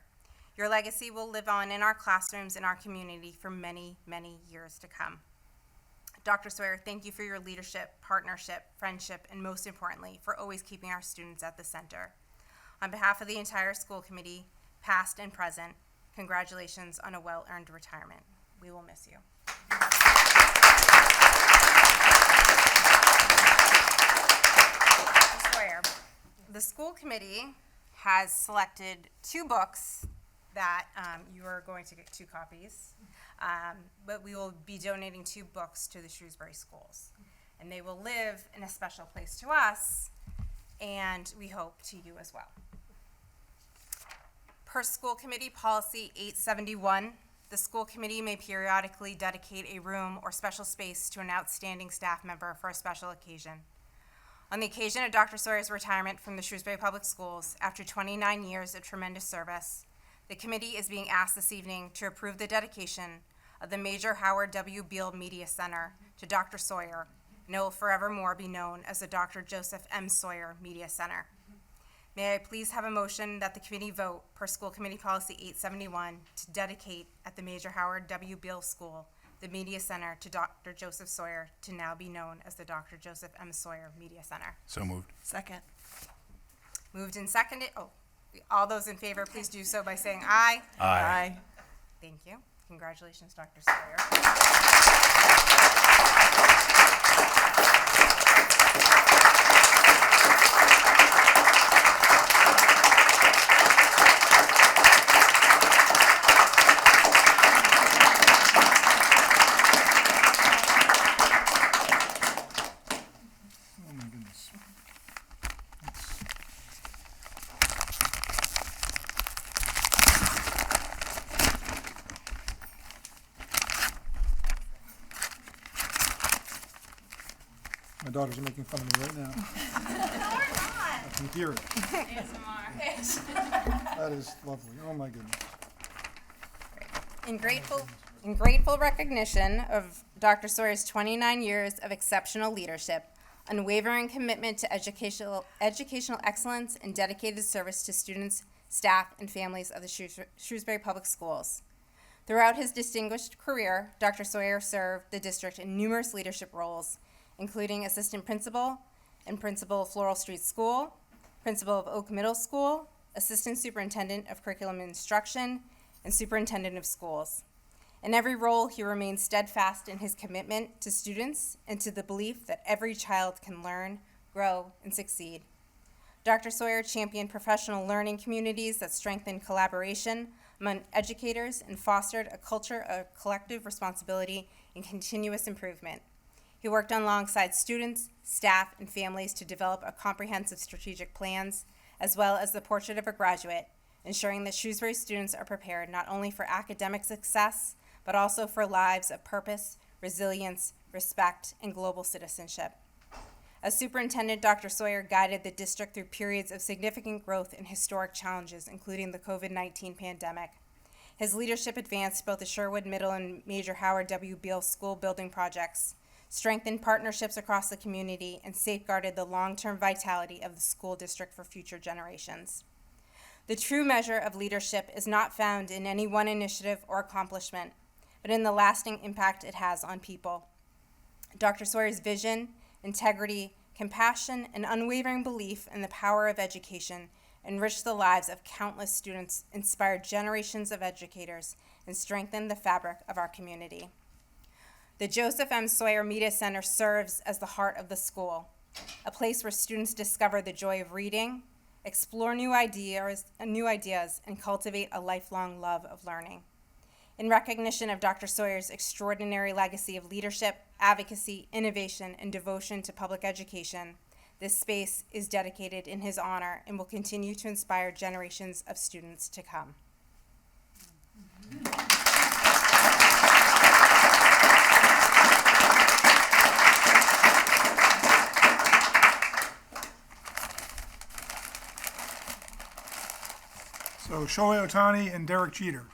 Your legacy will live on in our classrooms and our community for many, many years to come. Dr. Sawyer, thank you for your leadership, partnership, friendship, and most importantly, for always keeping our students at the center. On behalf of the entire school committee, past and present, congratulations on a well-earned retirement. We will miss you. Dr. Sawyer, the school committee has selected 2 books that you are going to get 2 copies, but we will be donating 2 books to the Shrewsbury schools. And they will live in a special place to us, and we hope to you as well. Per School Committee Policy 871, the school committee may periodically dedicate a room or special space to an outstanding staff member for a special occasion. On the occasion of Dr. Sawyer's retirement from the Shrewsbury Public Schools after 29 years of tremendous service, the committee is being asked this evening to approve the dedication of the Major Howard W. Beale Media Center to Dr. Sawyer, and it will forevermore be known as the Dr. Joseph M. Sawyer Media Center. May I please have a motion that the committee vote per School Committee Policy 871 to dedicate at the Major Howard W. Beale School the Media Center to Dr. Joseph Sawyer, to now be known as the Dr. Joseph M. Sawyer Media Center. So moved. Second. Moved and seconded. All those in favor, please do so by saying aye. Aye. Thank you. Congratulations, Dr. Sawyer. Oh my goodness. My daughters are making fun of me right now. I can hear it. That is lovely. Oh my goodness. In grateful recognition of Dr. Sawyer's 29 years of exceptional leadership, unwavering commitment to educational excellence, and dedicated service to students, staff, and families of the Shrewsbury Public Schools. Throughout his distinguished career, Dr. Sawyer served the district in numerous leadership roles, including assistant principal and principal of Floral Street School, principal of Oak Middle School, assistant superintendent of curriculum and instruction, and superintendent of schools. In every role, he remained steadfast in his commitment to students and to the belief that every child can learn, grow, and succeed. Dr. Sawyer championed professional learning communities that strengthened collaboration among educators and fostered a culture of collective responsibility and continuous improvement. He worked alongside students, staff, and families to develop a comprehensive strategic plans, as well as the portrait of a graduate, ensuring that Shrewsbury students are prepared not only for academic success, but also for lives of purpose, resilience, respect, and global citizenship. As superintendent, Dr. Sawyer guided the district through periods of significant growth and historic challenges, including the COVID-19 pandemic. His leadership advanced both the Sherwood Middle and Major Howard W. Beale school building projects, strengthened partnerships across the community, and safeguarded the long-term vitality of the school district for future generations. The true measure of leadership is not found in any one initiative or accomplishment, but in the lasting impact it has on people. Dr. Sawyer's vision, integrity, compassion, and unwavering belief in the power of education enriched the lives of countless students, inspired generations of educators, and strengthened the fabric of our community. The Joseph M. Sawyer Media Center serves as the heart of the school, a place where students discover the joy of reading, explore new ideas, and cultivate a lifelong love of learning. In recognition of Dr. Sawyer's extraordinary legacy of leadership, advocacy, innovation, and devotion to public education, this space is dedicated in his honor and will continue to inspire generations of students to come. Shohei Ohtani and Derek Jeter.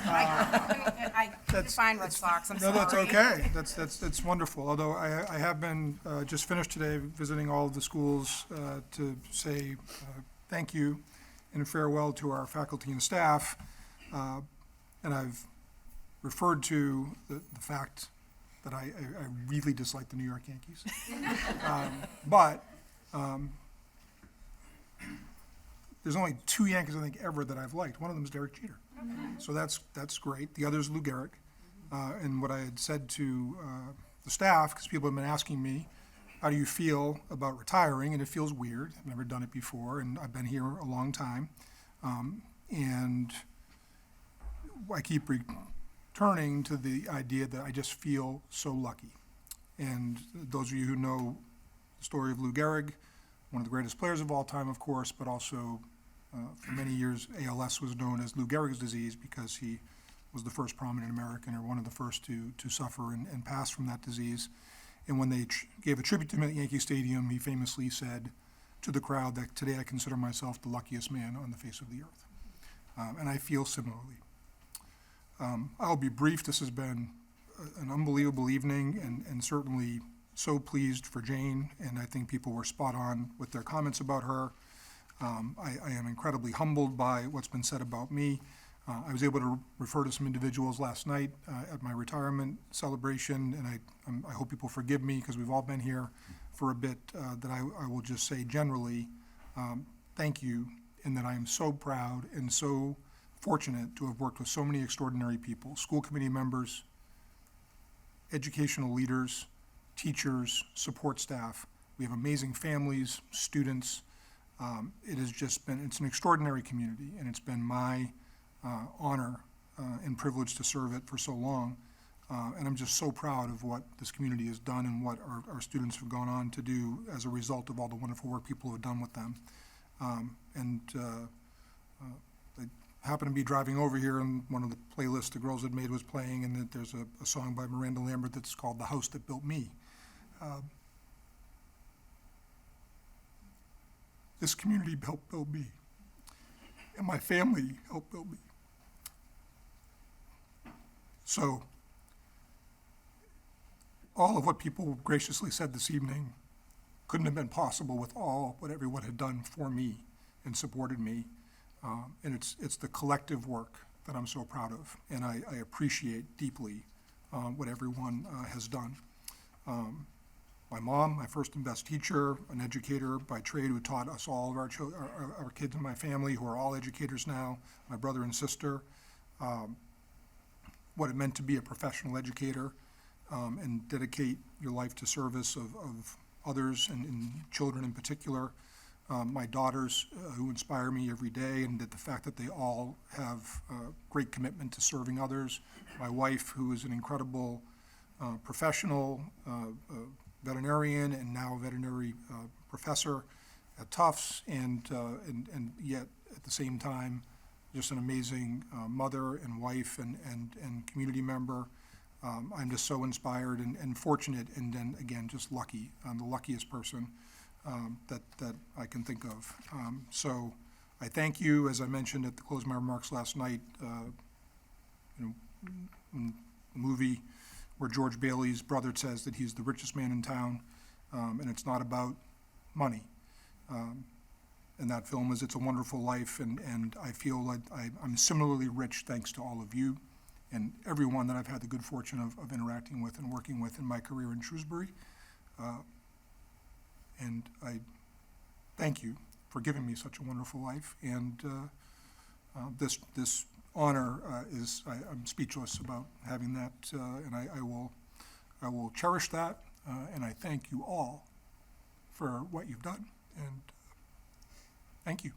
I couldn't find Red Sox, I'm No, that's sorry. okay. That's wonderful. Although I have been, just finished today visiting all of the schools to say thank you and farewell to our faculty and staff. And I've referred to the fact that I really dislike the New York Yankees. But there's only 2 Yankees, I think, ever that I've liked. One of them is Derek Jeter. So that's great. The other is Lou Gehrig. And what I had said to the staff, because people have been asking me, how do you feel about retiring? And it feels weird. I've never done it before, and I've been here a long time. And I keep returning to the idea that I just feel so lucky. And those of you who know the story of Lou Gehrig, one of the greatest players of all time, of course, but also for many years, ALS was known as Lou Gehrig's disease because he was the first prominent American, or one of the first to suffer and pass from that disease. And when they gave a tribute to him at Yankee Stadium, he famously said to the crowd that today I consider myself the luckiest man on the face of the earth. And I feel similarly. I'll be brief. This has been an unbelievable evening, and certainly so pleased for Jane, and I think people were spot on with their comments about her. I am incredibly humbled by what's been said about me. I was able to refer to some individuals last night at my retirement celebration, and I hope people forgive me because we've all been here for a bit, that I will just say generally, thank you, and that I am so proud and so fortunate to have worked with so many extraordinary people, school committee members, educational leaders, teachers, support staff. We have amazing families, students. It has just been, it's an extraordinary community, and it's been my honor and privilege to serve it for so long. And I'm just so proud of what this community has done and what our students have gone on to do as a result of all the wonderful work people have done with them. I happened to be driving over here, and one of the playlists the girls had made was playing, and that there's a song by Miranda Lambert that's called "The House That Built Me." This community helped build me, and my family helped build me. So, all of what people graciously said this evening couldn't have been possible with all what everyone had done for me and supported me. And it's the collective work that I'm so proud of, and I appreciate deeply what everyone has done. My mom, my first and best teacher, an educator by trade who taught us all of our kids in my family, who are all educators now, my brother and sister, what it meant to be a professional educator, and dedicate your life to service of others and children in particular. My daughters who inspire me every day, and the fact that they all have great commitment to serving others. My wife, who is an incredible professional, veterinarian, and now veterinary professor at Tufts, and yet at the same time, just an amazing mother and wife and community member. I'm just so inspired and fortunate, and then again, just lucky. I'm the luckiest person that I can think of. So I thank you, as I mentioned at the close of my remarks last night, in the movie where George Bailey's brother says that he's the richest man in town, and it's not about money. And that film is It's a Wonderful Life, and I feel like I'm similarly rich thanks to all of you and everyone that I've had the good fortune of interacting with and working with in my career in Shrewsbury. And I thank you for giving me such a wonderful life. And this honor I'm speechless about having that, and I will cherish that. And I thank you all for what you've done. And thank you.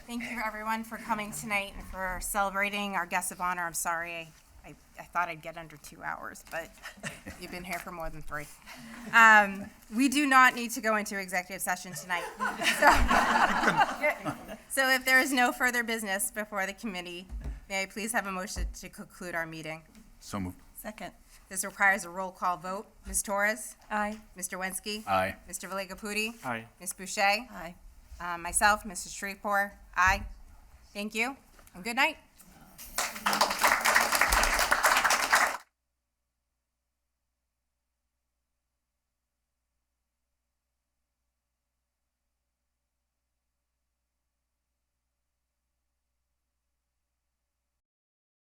Thank you, everyone, for coming tonight and for celebrating our guest of honor. I'm sorry I I thought I'd get under 2 hours, but you've been here for more than 3. We do not need to go into executive session tonight. So if there is no further business before the committee, may I please have a motion to conclude our meeting? So moved. Second. This requires a roll call vote. Ms. Torres? Aye. Mr. Wensky? Aye. Mr. Valigapudi? Aye. Ms. Boucher? Aye. Myself, Mrs. Shreveport? Aye. Thank you, and good night.